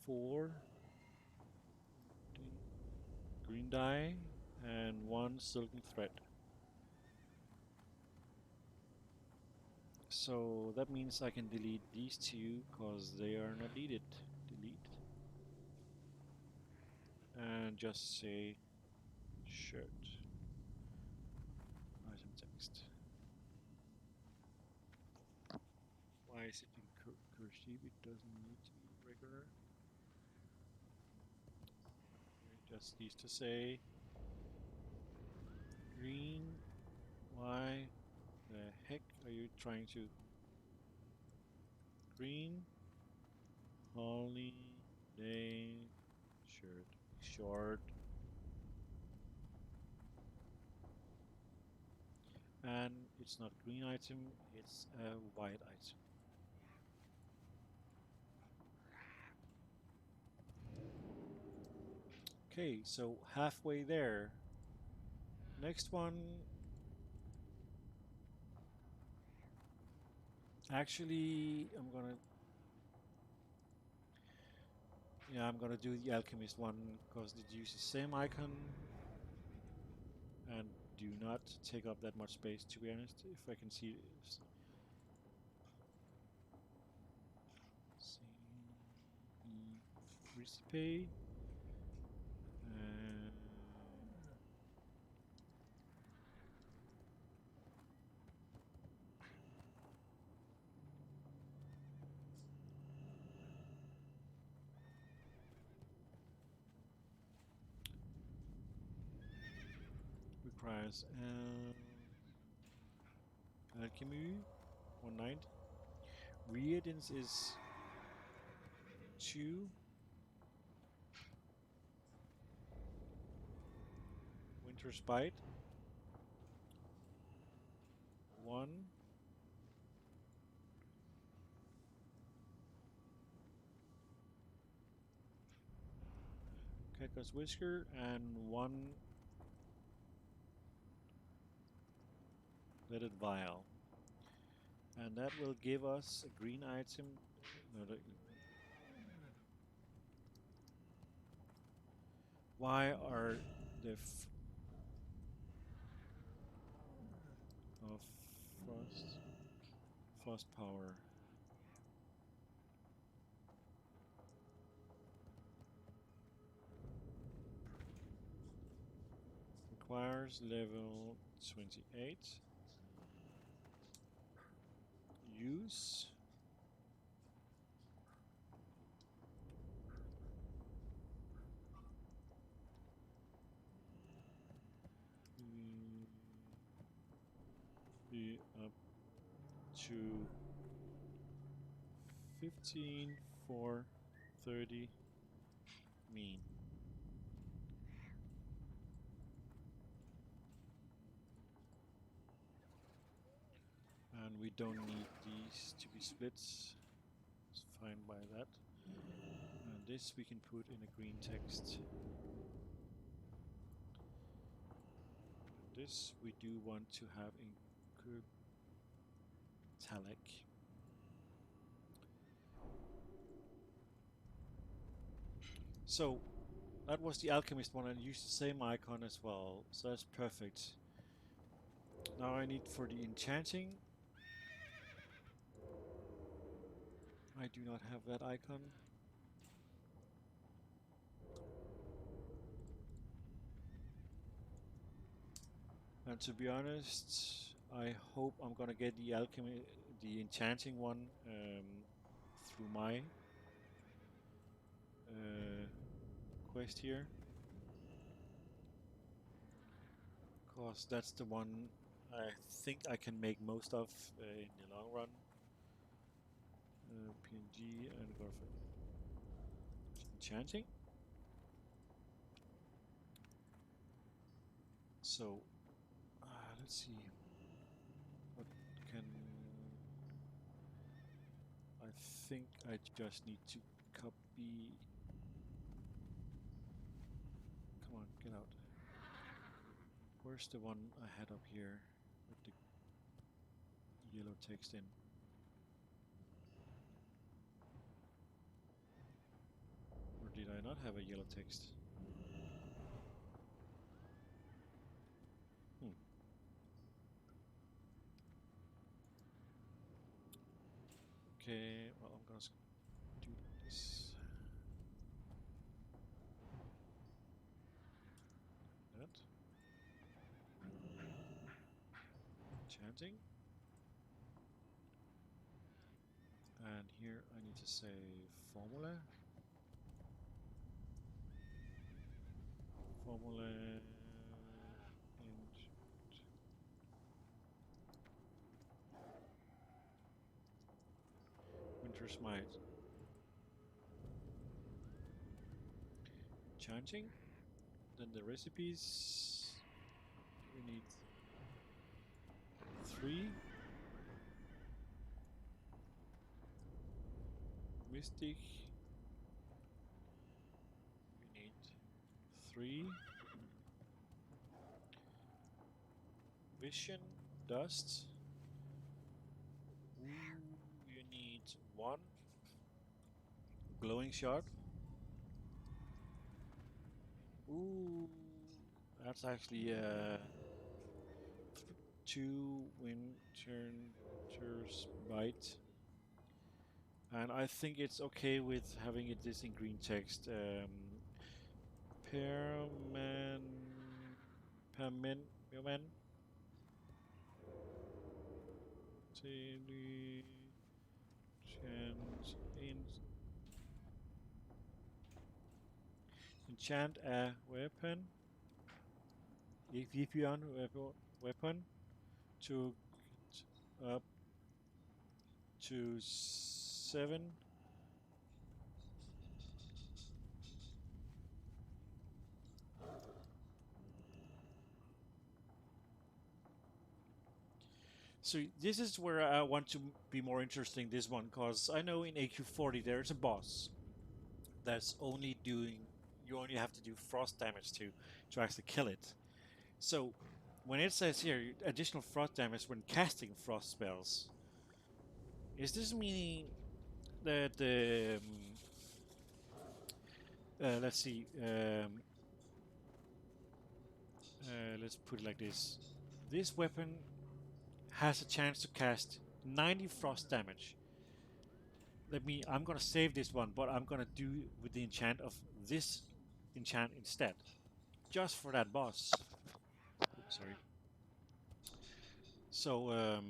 4 green dye, and 1 silken thread. So that means I can delete these two because they are not needed. Delete. And just say shirt. Item text. Why is it in cursive? It doesn't need to be regular. It just needs to say green. Why the heck are you trying to? Green holiday shirt. Short. And it's not a green item, it's a white item. Okay, so halfway there. Next one. Actually, I'm gonna do the alchemist one because it uses the same icon and do not take up that much space, to be honest. If I can see recipe. Requires alchemy 190. Reagents is 2. Winter Spite 1. Cactus Whisker and 1 leaded vial. And that will give us a green item. No, why are the of frost power? Requires level 28. use. Be up to 15 for 30 mean. And we don't need these to be split. It's fine by that. And this we can put in a green text. And this we do want to have in italic. So that was the alchemist one, and used the same icon as well, so that's perfect. Now I need for the enchanting. I do not have that icon. And to be honest, I hope I'm gonna get the alchemy, the enchanting one through my quest here, cause that's the one I think I can make most of in the long run. PNG and go for enchanting. So let's see what can I think I just need to copy. Come on, get out. Where's the one I had up here with the yellow text in? Or did I not have a yellow text? Okay, well, I'm gonna do this. That. Enchanting. And here I need to say formula. Formula and Winter's Might. Enchanting. Then the recipes. We need 3. Mystic. We need 3. Vision. Dust. Ooh, you need 1. Glowing shard. Ooh, that's actually 2 Winter's Bite. And I think it's okay with having it this in green text. Perman. Enchant a weapon. If you on weapon to up to 7. So this is where I want to be more interesting, this one, because I know in AQ40 there's a boss that's only doing, you only have to do frost damage to actually kill it. So when it says here additional frost damage when casting frost spells, is this meaning that let's see, let's put it like this: this weapon has a chance to cast 90 frost damage. I'm gonna save this one, but I'm gonna do with the enchant of this enchant instead, just for that boss. Oops, sorry. So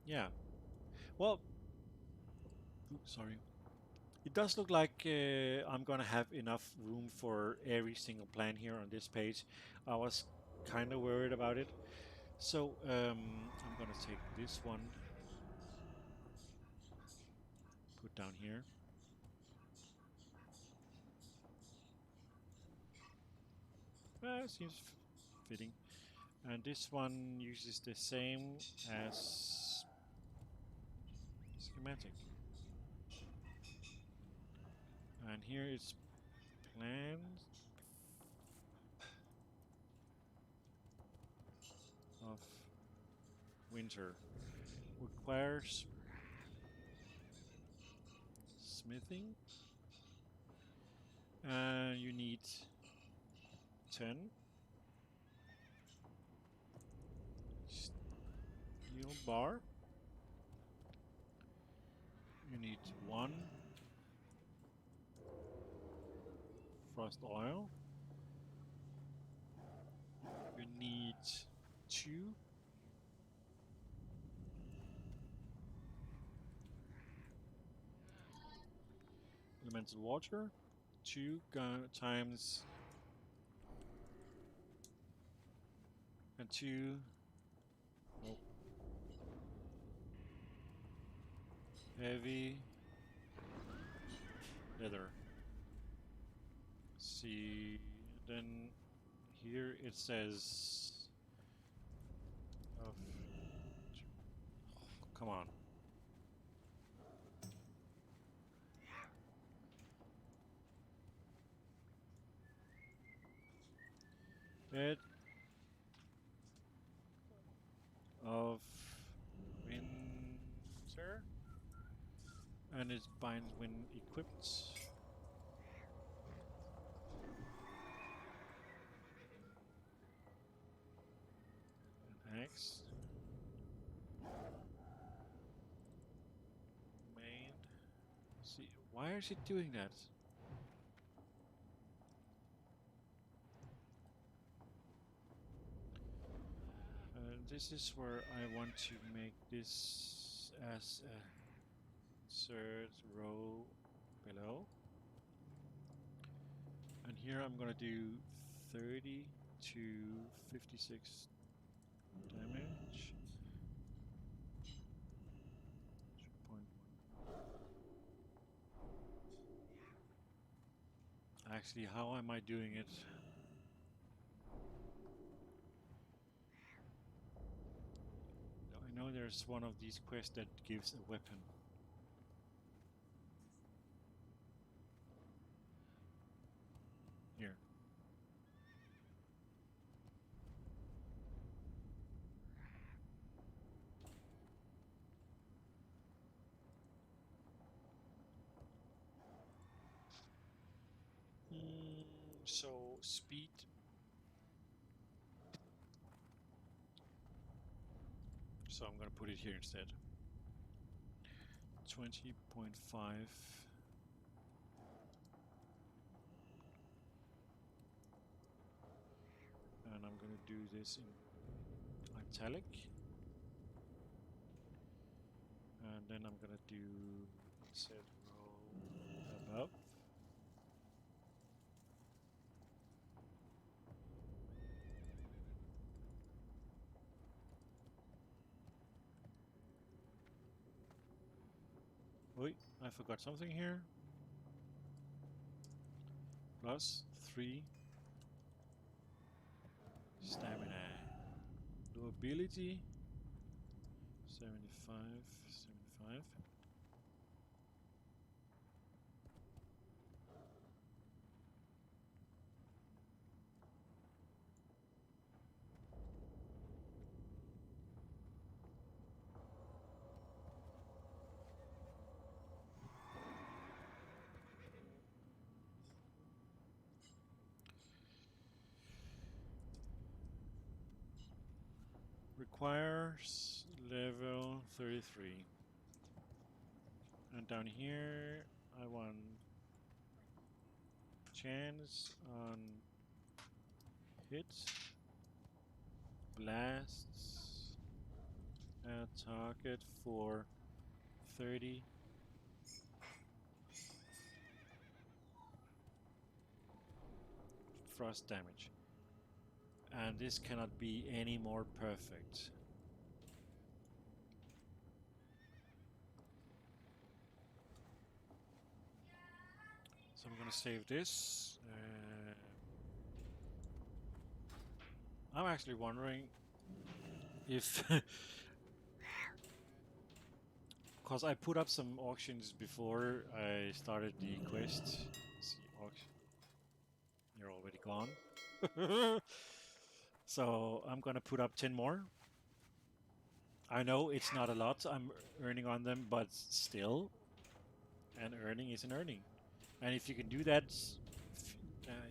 Yeah. Well, sorry. It does look like I'm gonna have enough room for every single plant here on this page. I was kind of worried about it. So I'm gonna take this one, put down here. Seems fitting. And this one uses the same as schematic. And here it's plans of winter. Requires smithing. And you need 10 steel bar. You need 1 frost oil. You need 2 elemental water. 2 times and 2 oh, heavy leather. See, then here it says of come on. Bed of winter, and it binds when equipped. An axe. Main. See, why is it doing that? This is where I want to make this as a third row below. And here I'm gonna do 30 to 56 damage. 2.1. Actually, how am I doing it? I know there's one of these quests that gives a weapon. Here. So speed. So I'm gonna put it here instead. 20.5. And I'm gonna do this in italic. And then I'm gonna do set row above. Wait, I forgot something here. Plus 3 stamina. Durability 75, 75. Requires level 33. And down here I want chance on hits, blasts, Target for 30. Frost damage. And this cannot be any more perfect. So I'm gonna save this. I'm actually wondering if, because I put up some auctions before I started the quest. Let's see, auction. You're already gone. So I'm gonna put up 10 more. I know it's not a lot I'm earning on them, but still, an earning is an earning. And if you can do that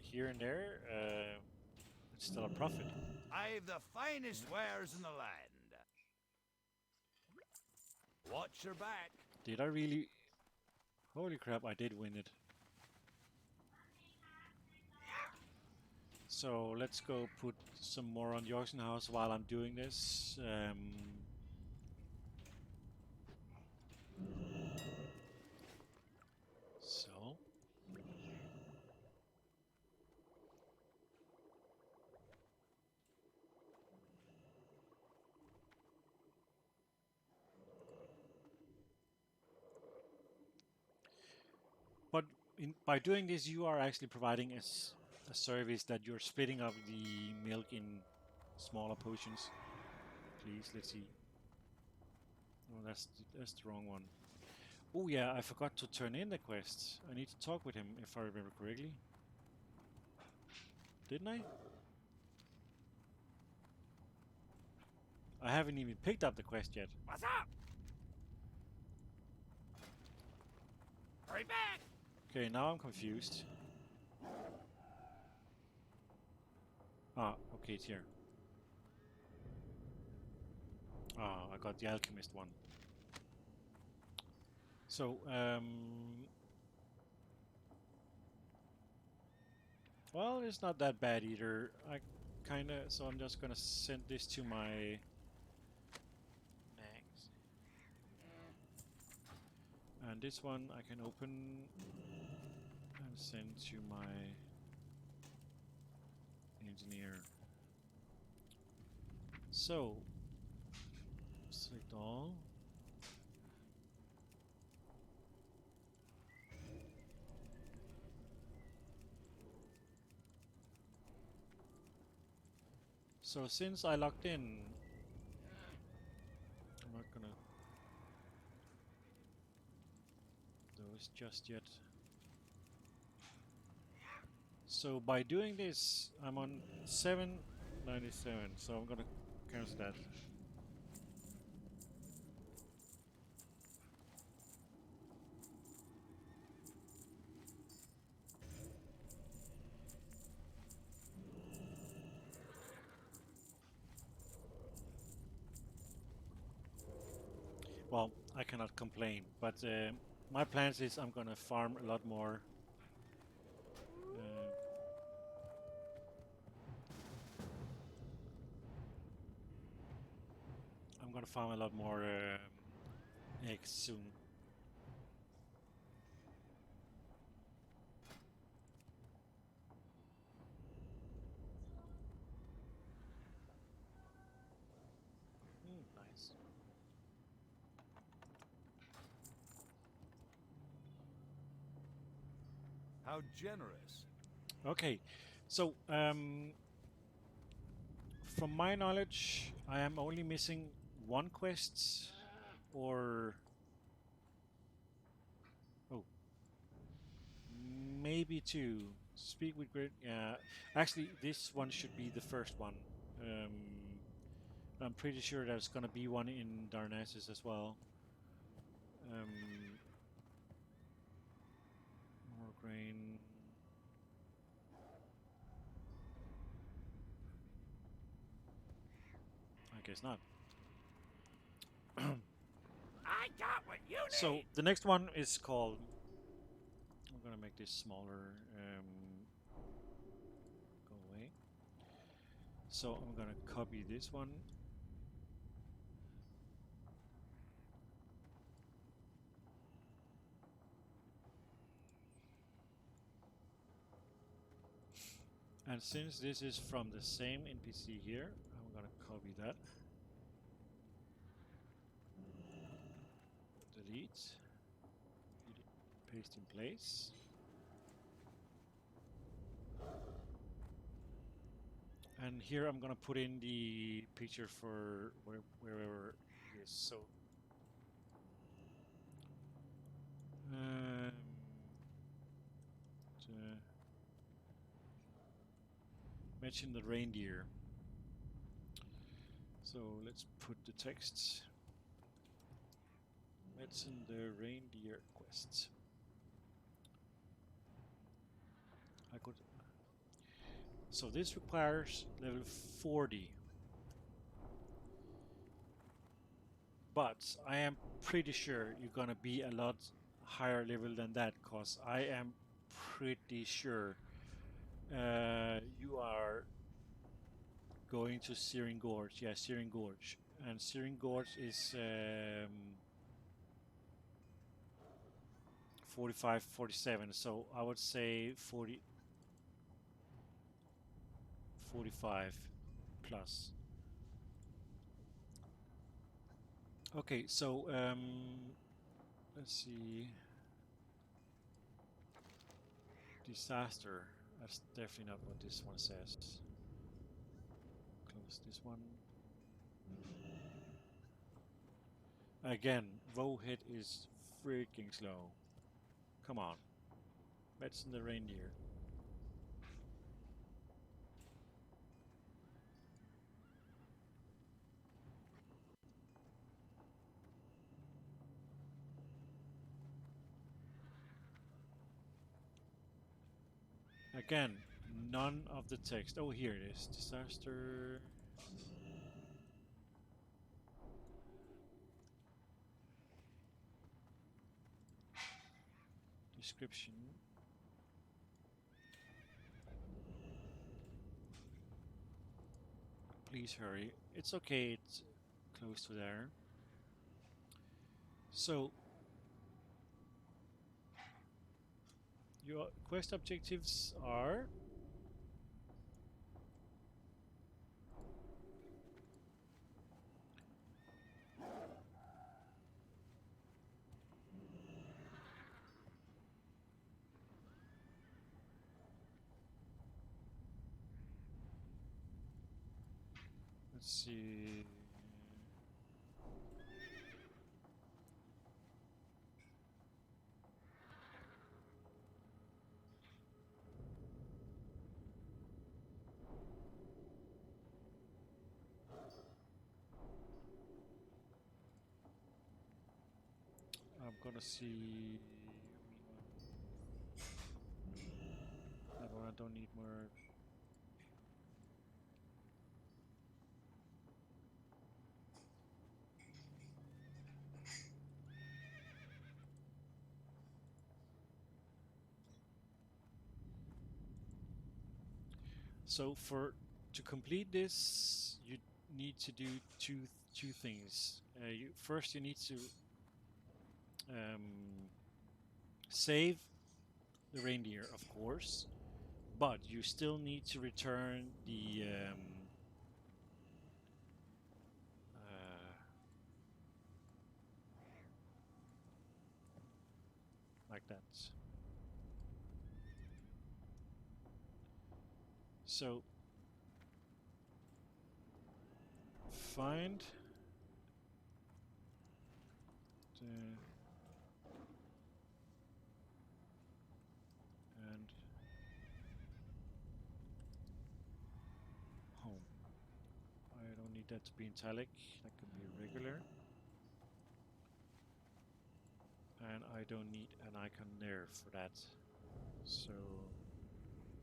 here and there, it's still a profit. I've the finest wares in the land. Watch your back. Did I really? Holy crap, I did win it. So let's go put some more on the auction house while I'm doing this. So. But by doing this, you are actually providing a service that you're splitting up the milk in smaller potions. Please, let's see. Oh, that's the wrong one. Oh yeah, I forgot to turn in the quest. I need to talk with him if I remember correctly. Didn't I? I haven't even picked up the quest yet. What's up? Hurry back! Okay, now I'm confused. Ah, okay, it's here. Ah, I got the alchemist one. So, well, it's not that bad either. So I'm just gonna send this to my next. And this one I can open and send to my engineer. So, select all. So since I logged in, I'm not gonna do this just yet. So by doing this, I'm on 797, so I'm gonna cancel that. Well, I cannot complain, but my plans is I'm gonna farm a lot more. I'm gonna farm a lot more eggs soon. Nice. How generous. Okay, so from my knowledge, I am only missing one quest, or oh, maybe two. Speak with great. Yeah, actually, this one should be the first one. I'm pretty sure there's gonna be one in Darnassus as well. More grain. I guess not. I got what you need! So the next one is called. I'm gonna make this smaller. Go away. So I'm gonna copy this one. And since this is from the same NPC here, I'm gonna copy that. Delete. Paste in place. And here I'm gonna put in the picture for wherever it is. So to mention the reindeer. So let's put the text. Mention the reindeer quest. I could. So this requires level 40. But I am pretty sure you're gonna be a lot higher level than that, cause I am pretty sure you are going to Searing Gorge. Yeah, Searing Gorge. And Searing Gorge is 45, 47. So I would say 40, 45 plus. Okay, so let's see. Disaster. That's definitely not what this one says. Close this one. Again, Rohit is freaking slow. Come on. Medicine the reindeer. Again, none of the text. Oh, here it is. Disaster. Description. Please hurry. It's okay, it's close to there. So, your quest objectives are let's see. I'm gonna see. That one I don't need more. So to complete this, you need to do two things. First, you need to save the reindeer, of course, but you still need to return the like that. So find the and home. I don't need that to be italic. That can be regular. And I don't need an icon there for that. So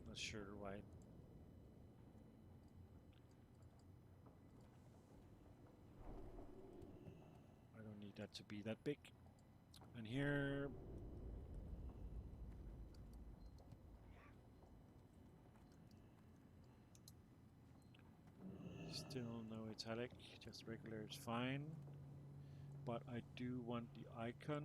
not sure why. I don't need that to be that big. And here still no italic, just regular is fine. But I do want the icon.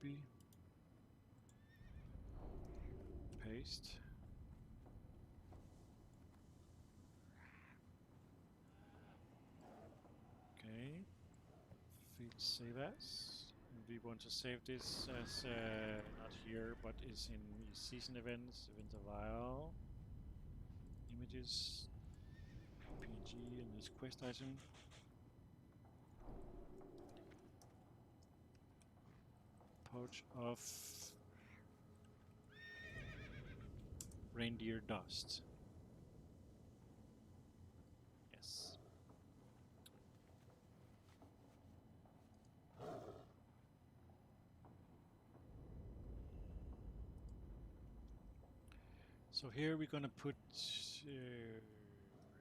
Copy. Paste. Okay. Feed save as. We want to save this as not here, but is in season events, event a while. Images, PNG, and this quest item. Pouch of reindeer dust. Yes. So here we're gonna put where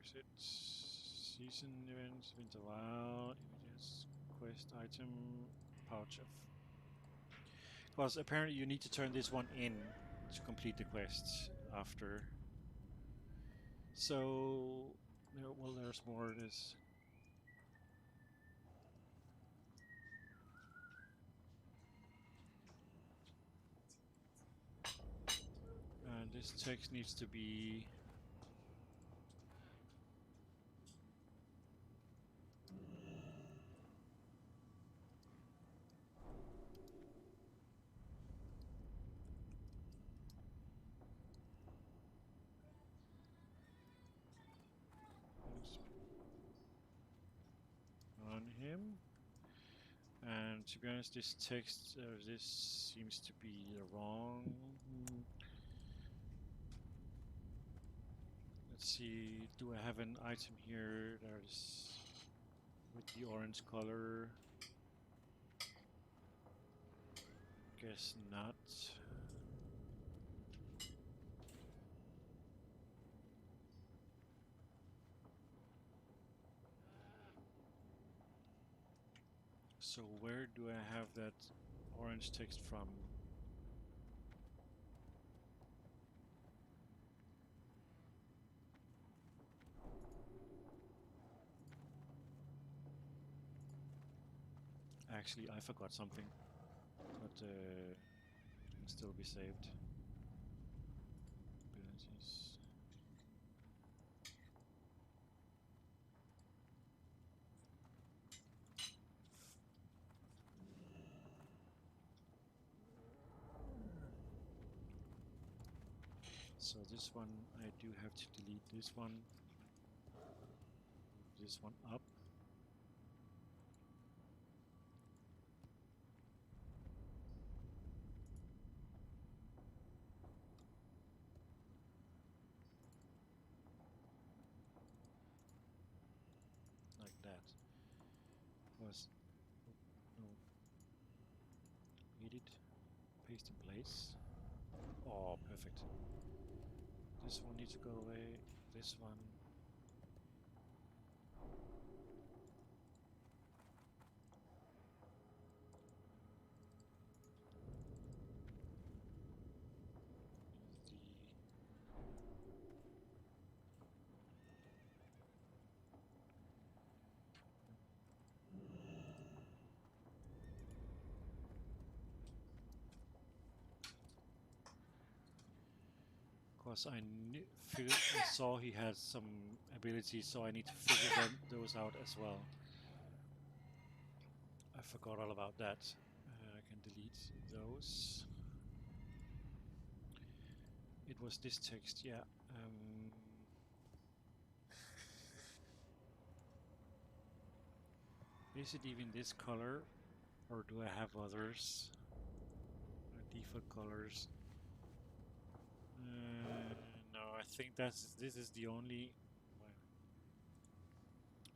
is it? Season events, winter wow, images, quest item, pouch of. Because apparently you need to turn this one in to complete the quest after. So, well, there's more of this. And this text needs to be on him. And to be honest, this text, this seems to be wrong. Let's see, do I have an item here that is with the orange color? Guess not. So where do I have that orange text from? Actually, I forgot something, but can still be saved. Abilities. So this one, I do have to delete this one up. Like that. Was no, edit, paste in place. Oh, perfect. This one needs to go away. This one. Because I saw he had some abilities, so I need to figure those out as well. I forgot all about that. I can delete those. It was this text, yeah. Is it even this color, or do I have others? Default colors. No, I think this is the only.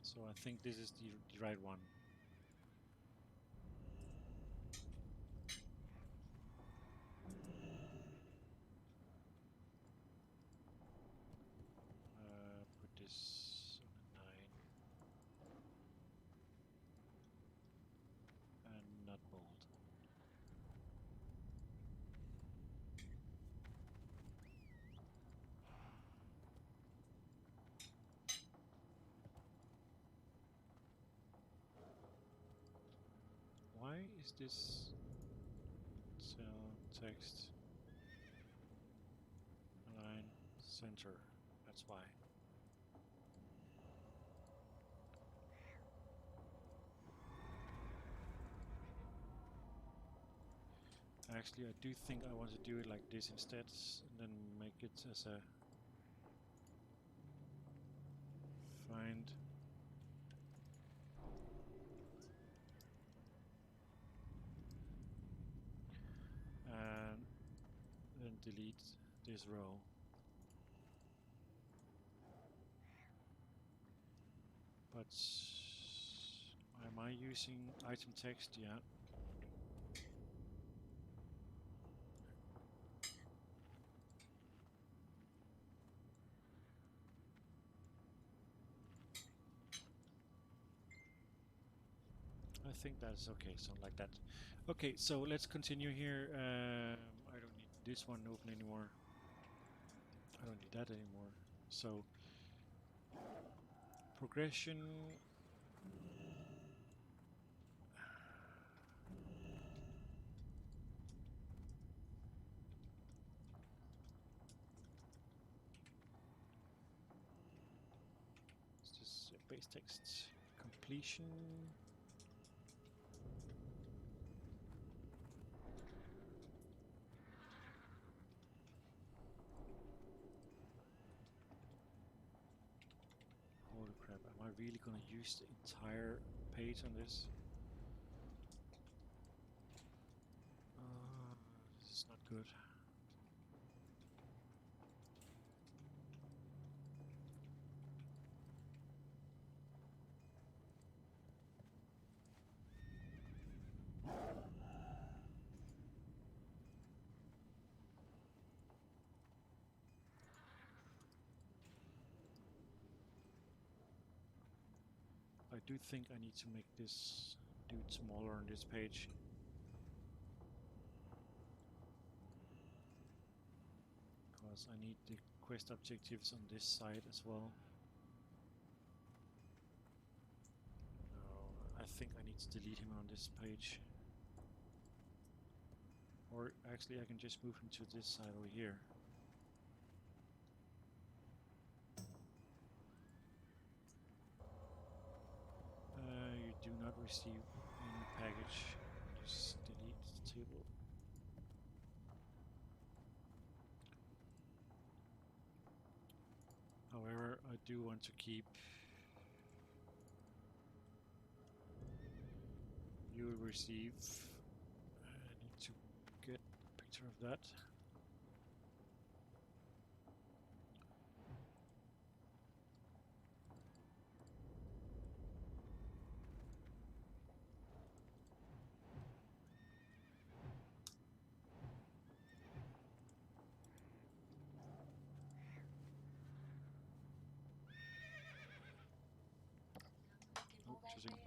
So I think this is the right one. Put this on a 9 and not bold. Why is this? Cell, text, align, center. That's why. Actually, I do think I want to do it like this instead, and then make it as a find and then delete this row. But am I using item text? Yeah. I think that's okay, something like that. Okay, so let's continue here. I don't need this one open anymore. I don't need that anymore. So, progression. It's just base text. Completion. Holy crap, am I really gonna use the entire page on this? This is not good. I do think I need to make this dude smaller on this page. Because I need the quest objectives on this side as well. No, I think I need to delete him on this page. Or actually I can just move him to this side over here. You do not receive any package. Just delete the table. However, I do want to keep. You will receive. I need to get a picture of that. Oh, interesting.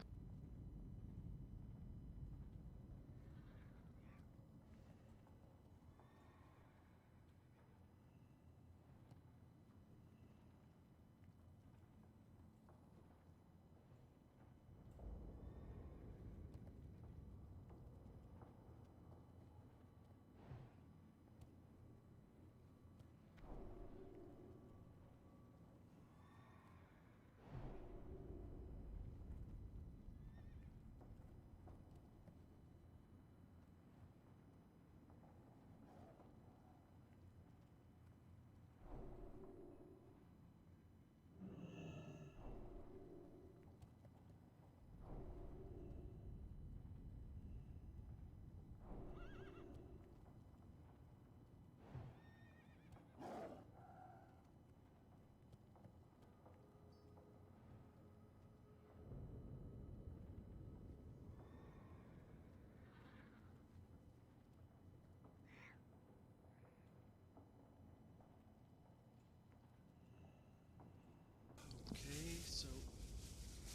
Okay, so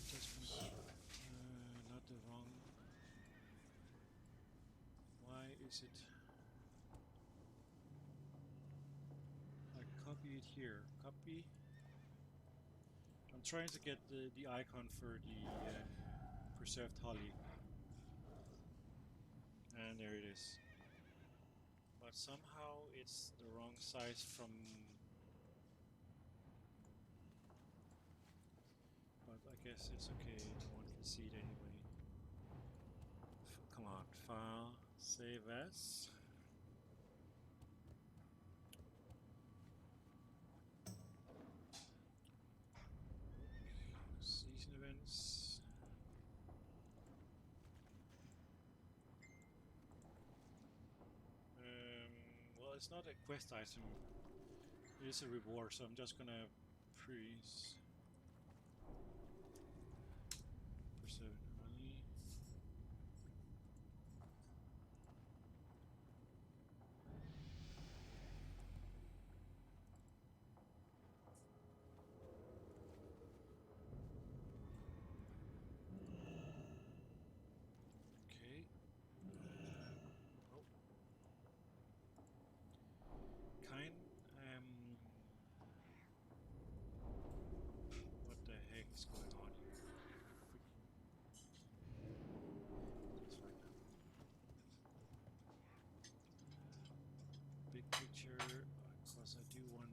just not the wrong. Why is it? I copy it here. Copy. I'm trying to get the icon for the preserved holly, and there it is. but somehow it's the wrong size from... But I guess it's okay, no one can see it anyway. Come on, file, save as. Season events. Well, it's not a quest item. It is a reward, so I'm just gonna preserve honey. Okay. Oh. What the heck is going on here? Let's find out. Big picture, because I do want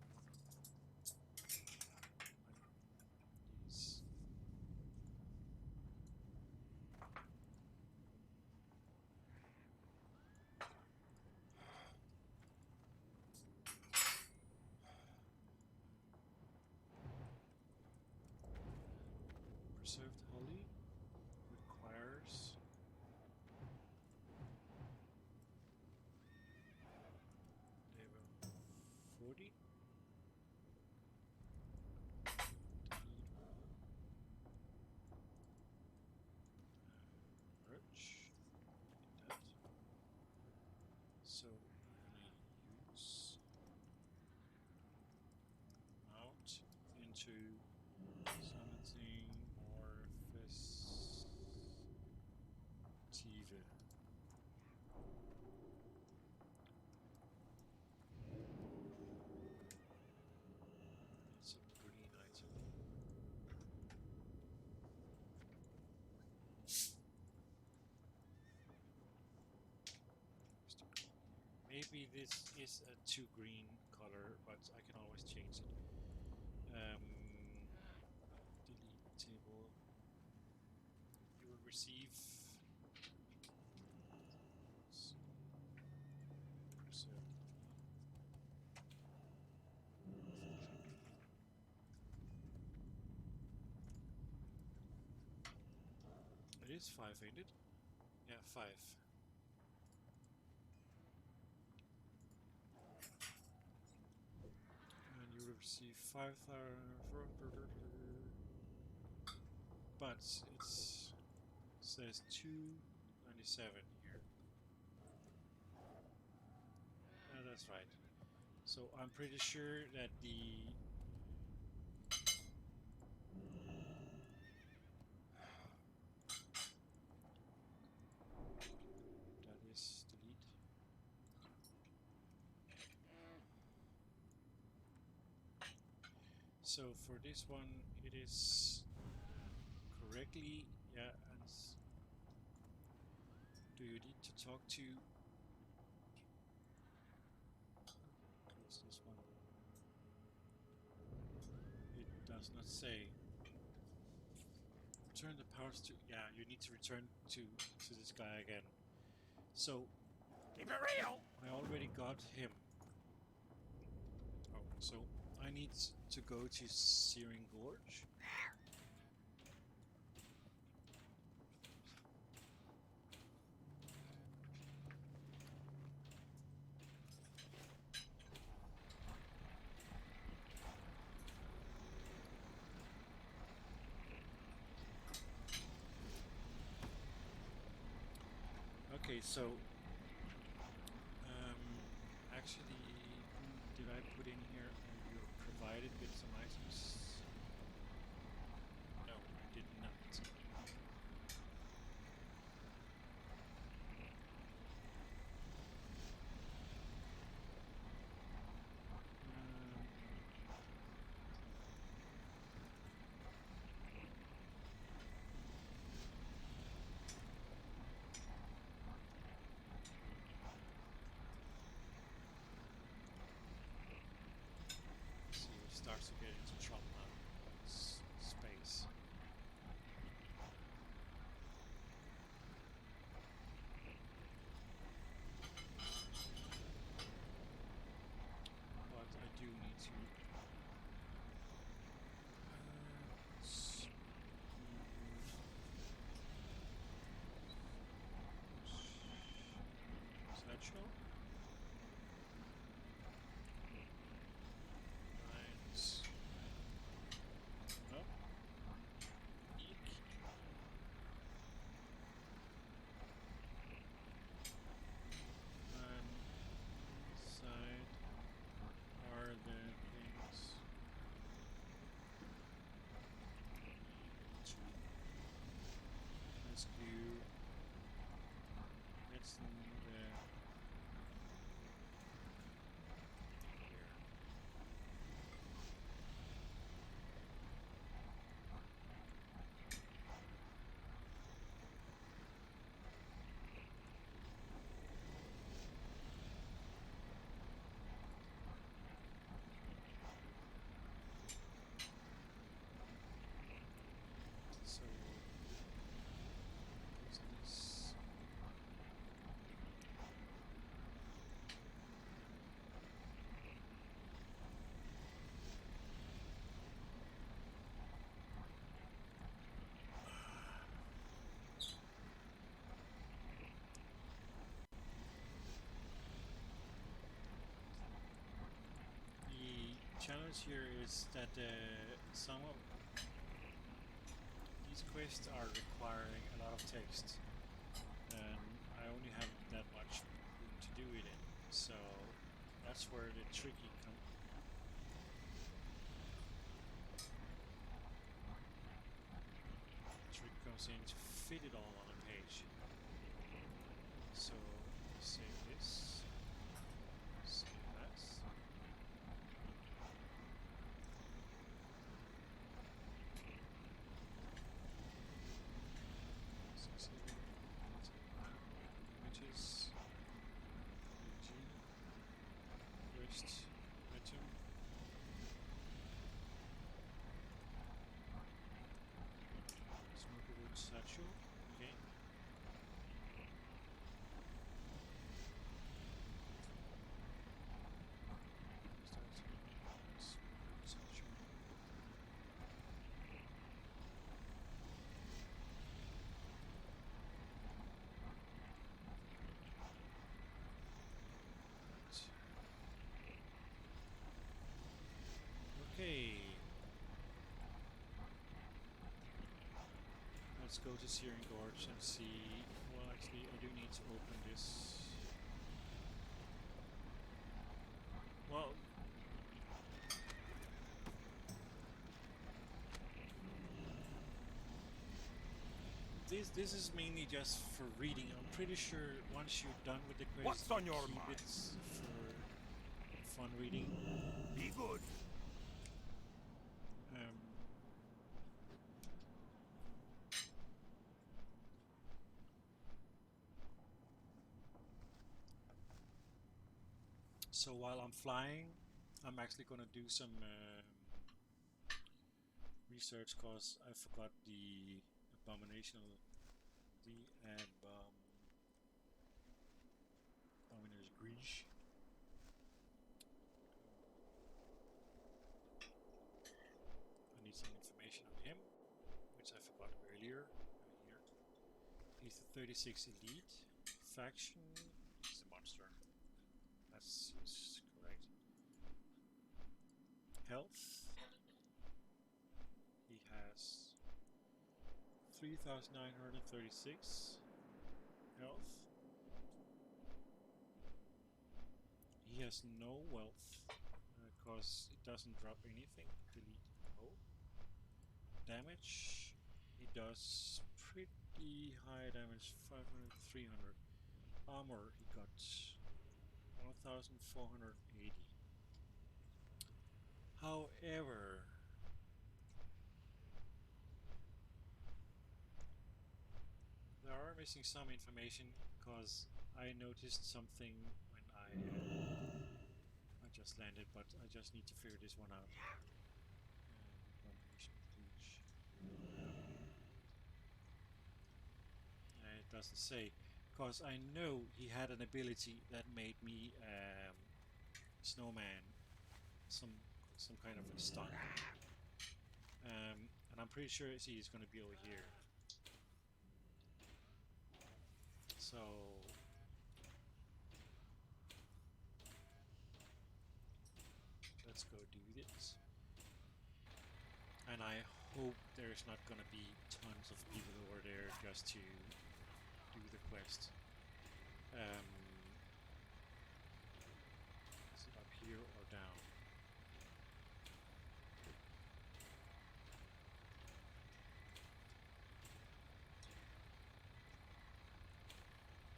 these. Preserved holly requires level 40. Merge. That. So we use out into something more festive. It's a green item. Maybe this is a too green color, but I can always change it. Delete table. You will receive. Preserved. It is 5, ain't it? Yeah, 5. And you will receive 5,000. But it says 297 here. That's right. So I'm pretty sure that that is delete. So for this one, it is correctly, yeah. And do you need to talk to? Close this one. It does not say. Return the powers to. Yeah, you need to return to this guy again. So Keep it real. I already got him. Oh, so I need to go to Searing Gorge. Okay, so actually, did I put in here? You're provided with some items. No, I did not. satchel. Nice. Nope. Eek. And inside are the things. Rescue. Medicine there. Here. So what's this? The challenge here is that some of these quests are requiring a lot of text, and I only have that much room to do it in. So that's where the trick comes in to fit it all on a page. So save this, save that. Images, West, item. Smokewood satchel. Okay. Smokewood satchel. Okay. Let's go to Searing Gorge and see. Well, actually, I do need to open this. Well, this is mainly just for reading. I'm pretty sure once you're done with the quest, What's on you your keep mind? it for fun reading. Be good. So while I'm flying, I'm actually gonna do some research because I forgot the abominational, abominous Greece. I need some information on him, which I forgot earlier. Here, he's the 36 elite faction. He's a monster. That's correct. Health. He has 3,936 health. He has no wealth because it doesn't drop anything. Delete no. Damage. He does pretty high damage, 500, 300. Armor, he got 1,480. However, there are missing some information because I noticed something when I just landed, but I just need to figure this one out. It doesn't say, because I know he had an ability that made me snowman, some kind of a stun, and I'm pretty sure he's going to be over here. So let's go do this. And I hope there's not gonna be tons of people over there just to do the quest. Is it up here or down?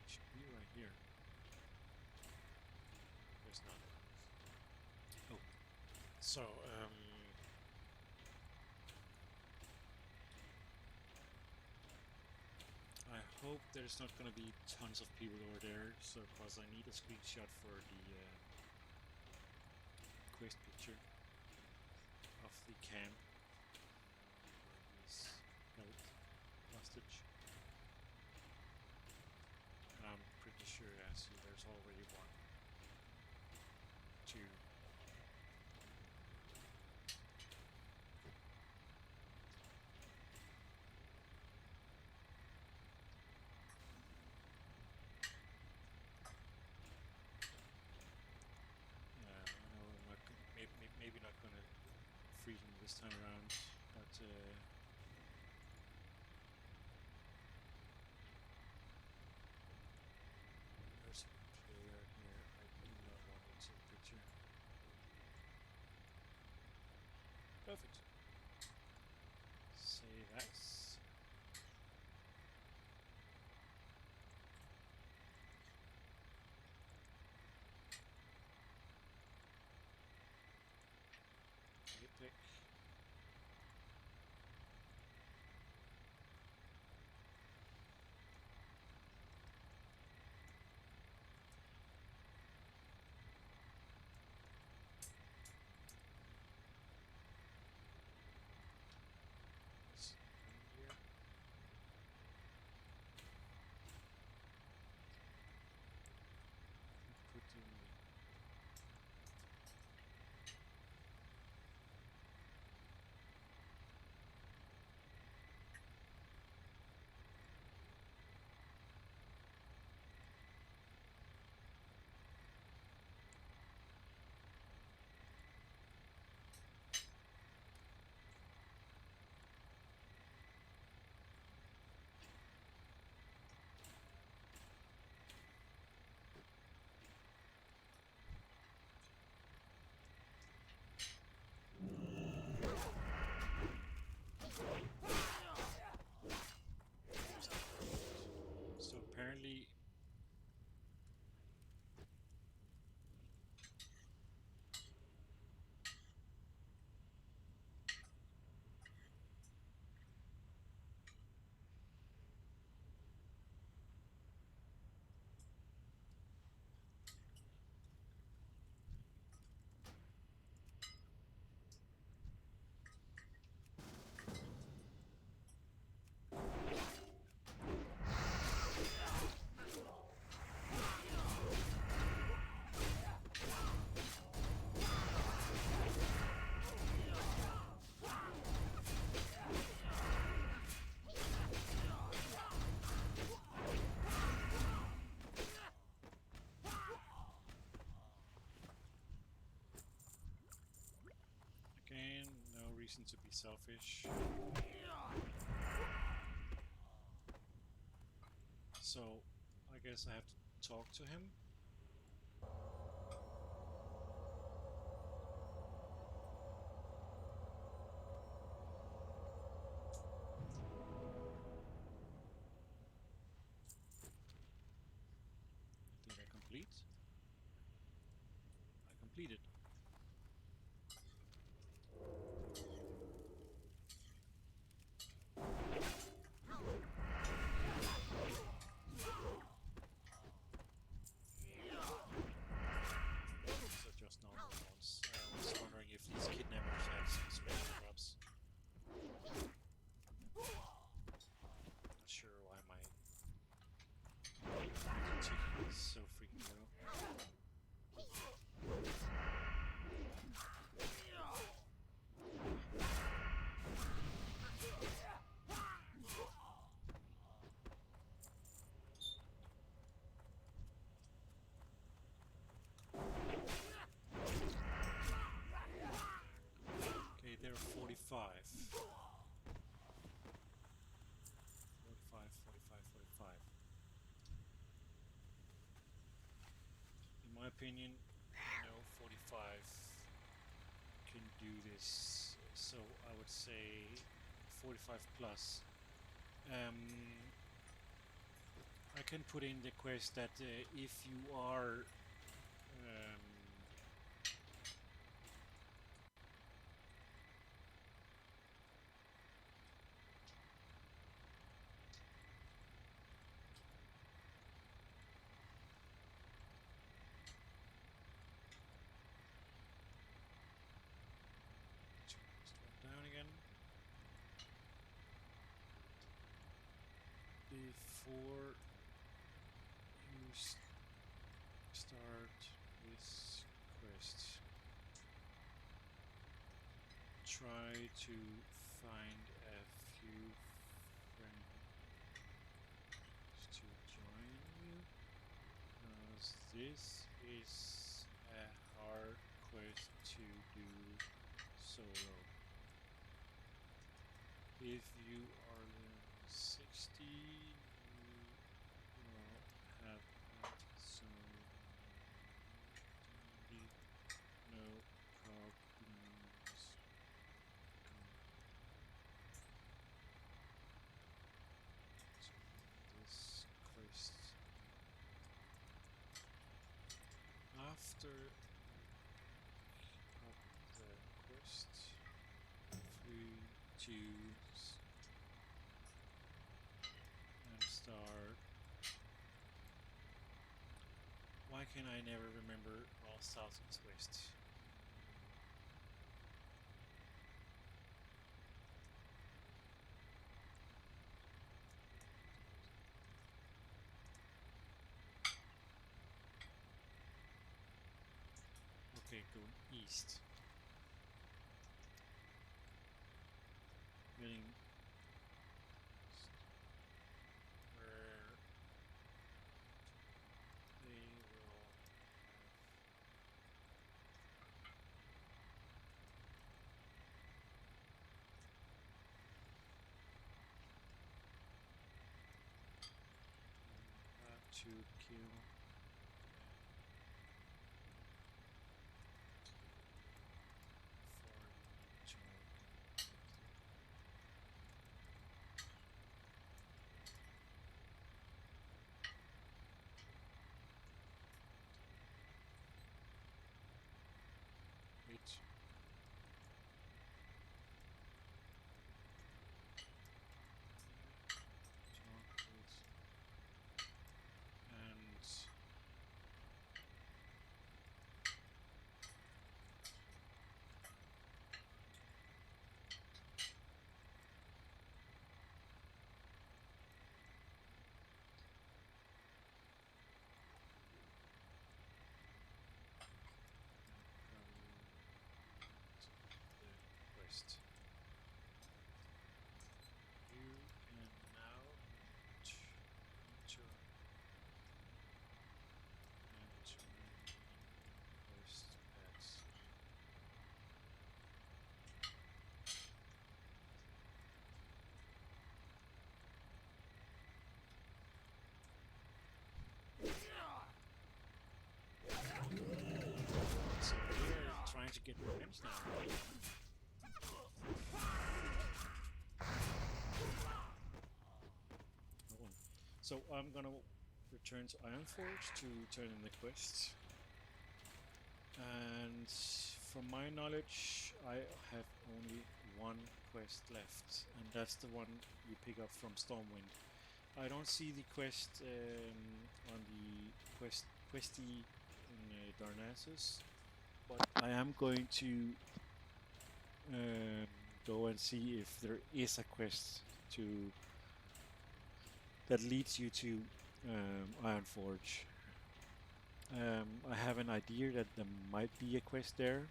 It should be right here. There's not. Oh, so I hope there's not gonna be tons of people over there, so because I need a screenshot for the quest picture of the camp where he's held hostage. And I'm pretty sure there's already one. Two. I know I'm not maybe not gonna free him this time around, but there's a player here I do not want into the picture. Perfect. Save as. Hit pick. It's in here. Put in. So apparently again, no reason to be selfish. So I guess I have to talk to him. Did I complete? I completed. These are just normal ones. I was wondering if these kidnappers have some special drops. Not sure why my chicken is so freaking low. opinion, 45 can do this. So I would say 45 plus. I can put in the quest that if you are down again. Before you start this quest, try to find a few friends to join you, because this is a hard quest to do solo. If you are level 60, you will have had some no problems. This quest. After up the quest, free choose and start. Why can I never remember all south and west? Okay, going east. Getting where they will have to kill for the joke. It chocolate and the quest. You can now enter and join quest packs. So we're trying to get revenge now. No one. So I'm gonna return to Ironforge to turn in the quest. And from my knowledge, I have only one quest left, and that's the one you pick up from Stormwind. I don't see the quest on the questy in Darnassus, but I am going to go and see if there is a quest to that leads you to Ironforge. I have an idea that there might be a quest there,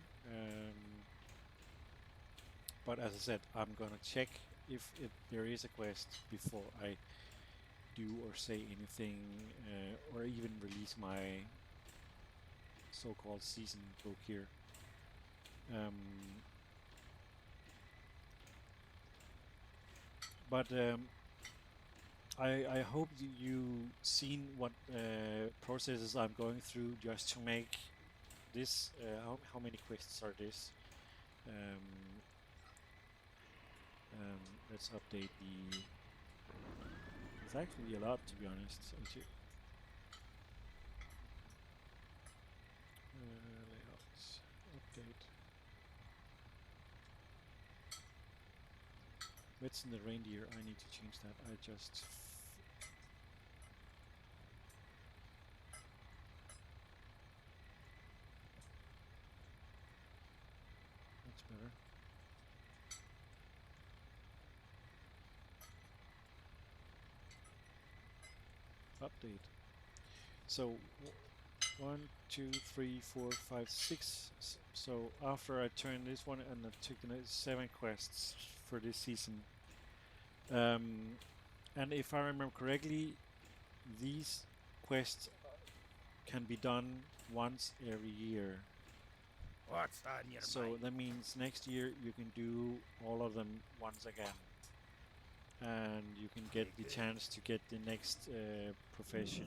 but as I said, I'm gonna check if there is a quest before I do or say anything, or even release my so-called season book here. But I hope you seen what processes I'm going through just to make this. How many quests are this? Um, let's update the. It's actually a lot, to be honest. Layouts update. What's in the reindeer? I need to change that. I just. That's better. Update. So 1, 2, 3, 4, 5, 6. So after I turn this one and I took the 7 quests for this season. And if I remember correctly, these quests can be done once every year. What's on your So mind? that means next year you can do all of them once again. And you can get the chance to get the next profession.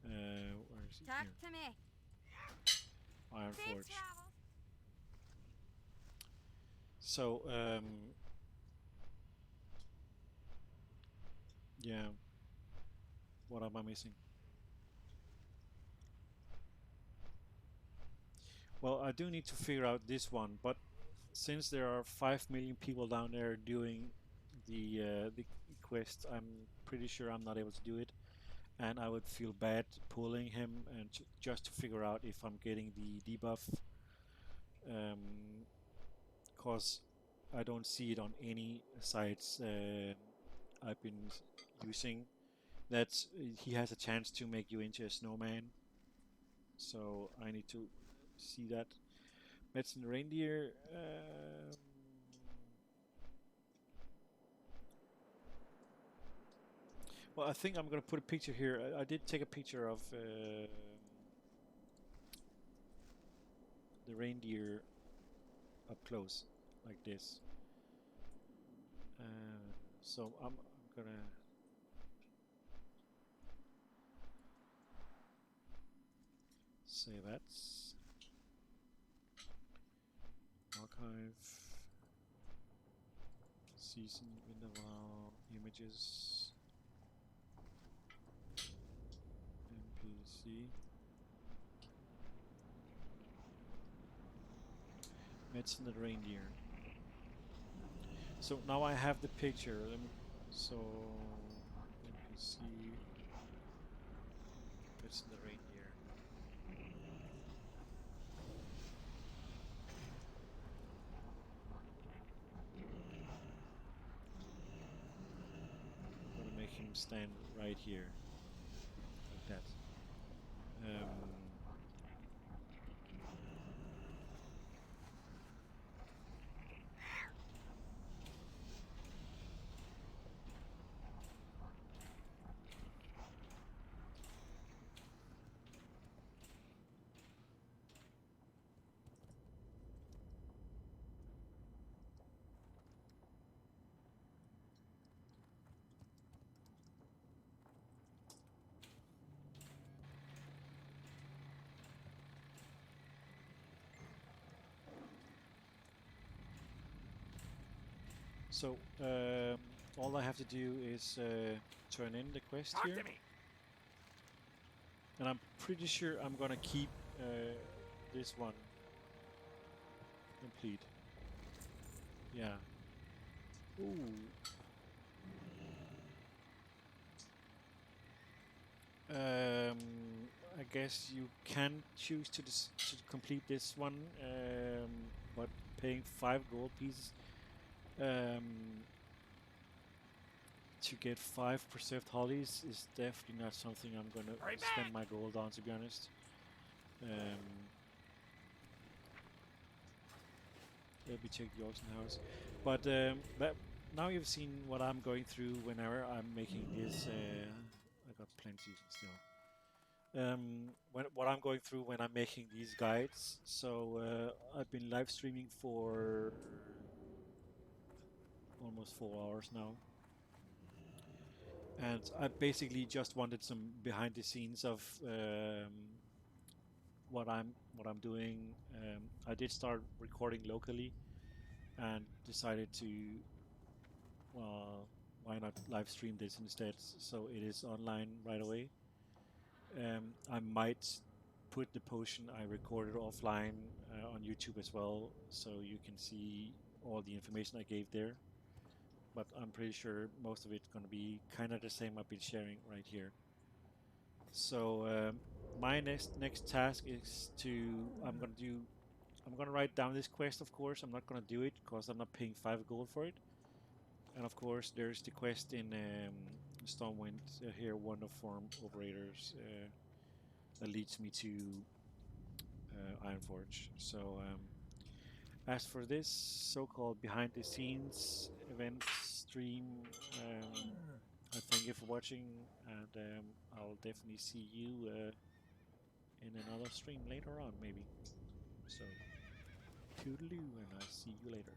Where is it Talk here? to me. Iron Safe Forge. travels. So, yeah. What am I missing? Well, I do need to figure out this one, but since there are 5 million people down there doing the quest, I'm pretty sure I'm not able to do it, and I would feel bad pulling him and just to figure out if I'm getting the debuff, cause I don't see it on any sites I've been using. That he has a chance to make you into a snowman, so I need to see that. Medicine reindeer. Well, I think I'm gonna put a picture here. I did take a picture of the reindeer up close, like this. So I'm gonna save that. Archive. Season interval images. NPC. Medicine the reindeer. So now I have the picture. So NPC. Medicine the reindeer. I'm gonna make him stand right here, like that. So all I have to do is turn in the quest Talk here, to me. and I'm pretty sure I'm gonna keep this one complete. Yeah. Ooh. I guess you can choose to complete this one, but paying 5 gold pieces to get 5 preserved hollies is definitely not something I'm gonna Hurry spend back. my gold on, to be honest. Let me check the auction house. But now you've seen what I'm going through whenever I'm making this. I got plenty still. What I'm going through when I'm making these guides. So I've been live streaming for almost 4 hours now. And I basically just wanted some behind the scenes of what I'm doing. I did start recording locally and decided to, well, why not live stream this instead? So it is online right away. I might put the potion I recorded offline on YouTube as well, so you can see all the information I gave there. But I'm pretty sure most of it's going to be kind of the same I've been sharing right here. So my next task is to I'm gonna write down this quest. Of course, I'm not gonna do it because I'm not paying 5 gold for it. And of course, there's the quest in Stormwind here, one of Form Operators that leads me to Ironforge. So as for this so-called behind-the-scenes event stream, I thank you for watching, and I'll definitely see you in another stream later on, maybe. So, toodaloo, and I'll see you later.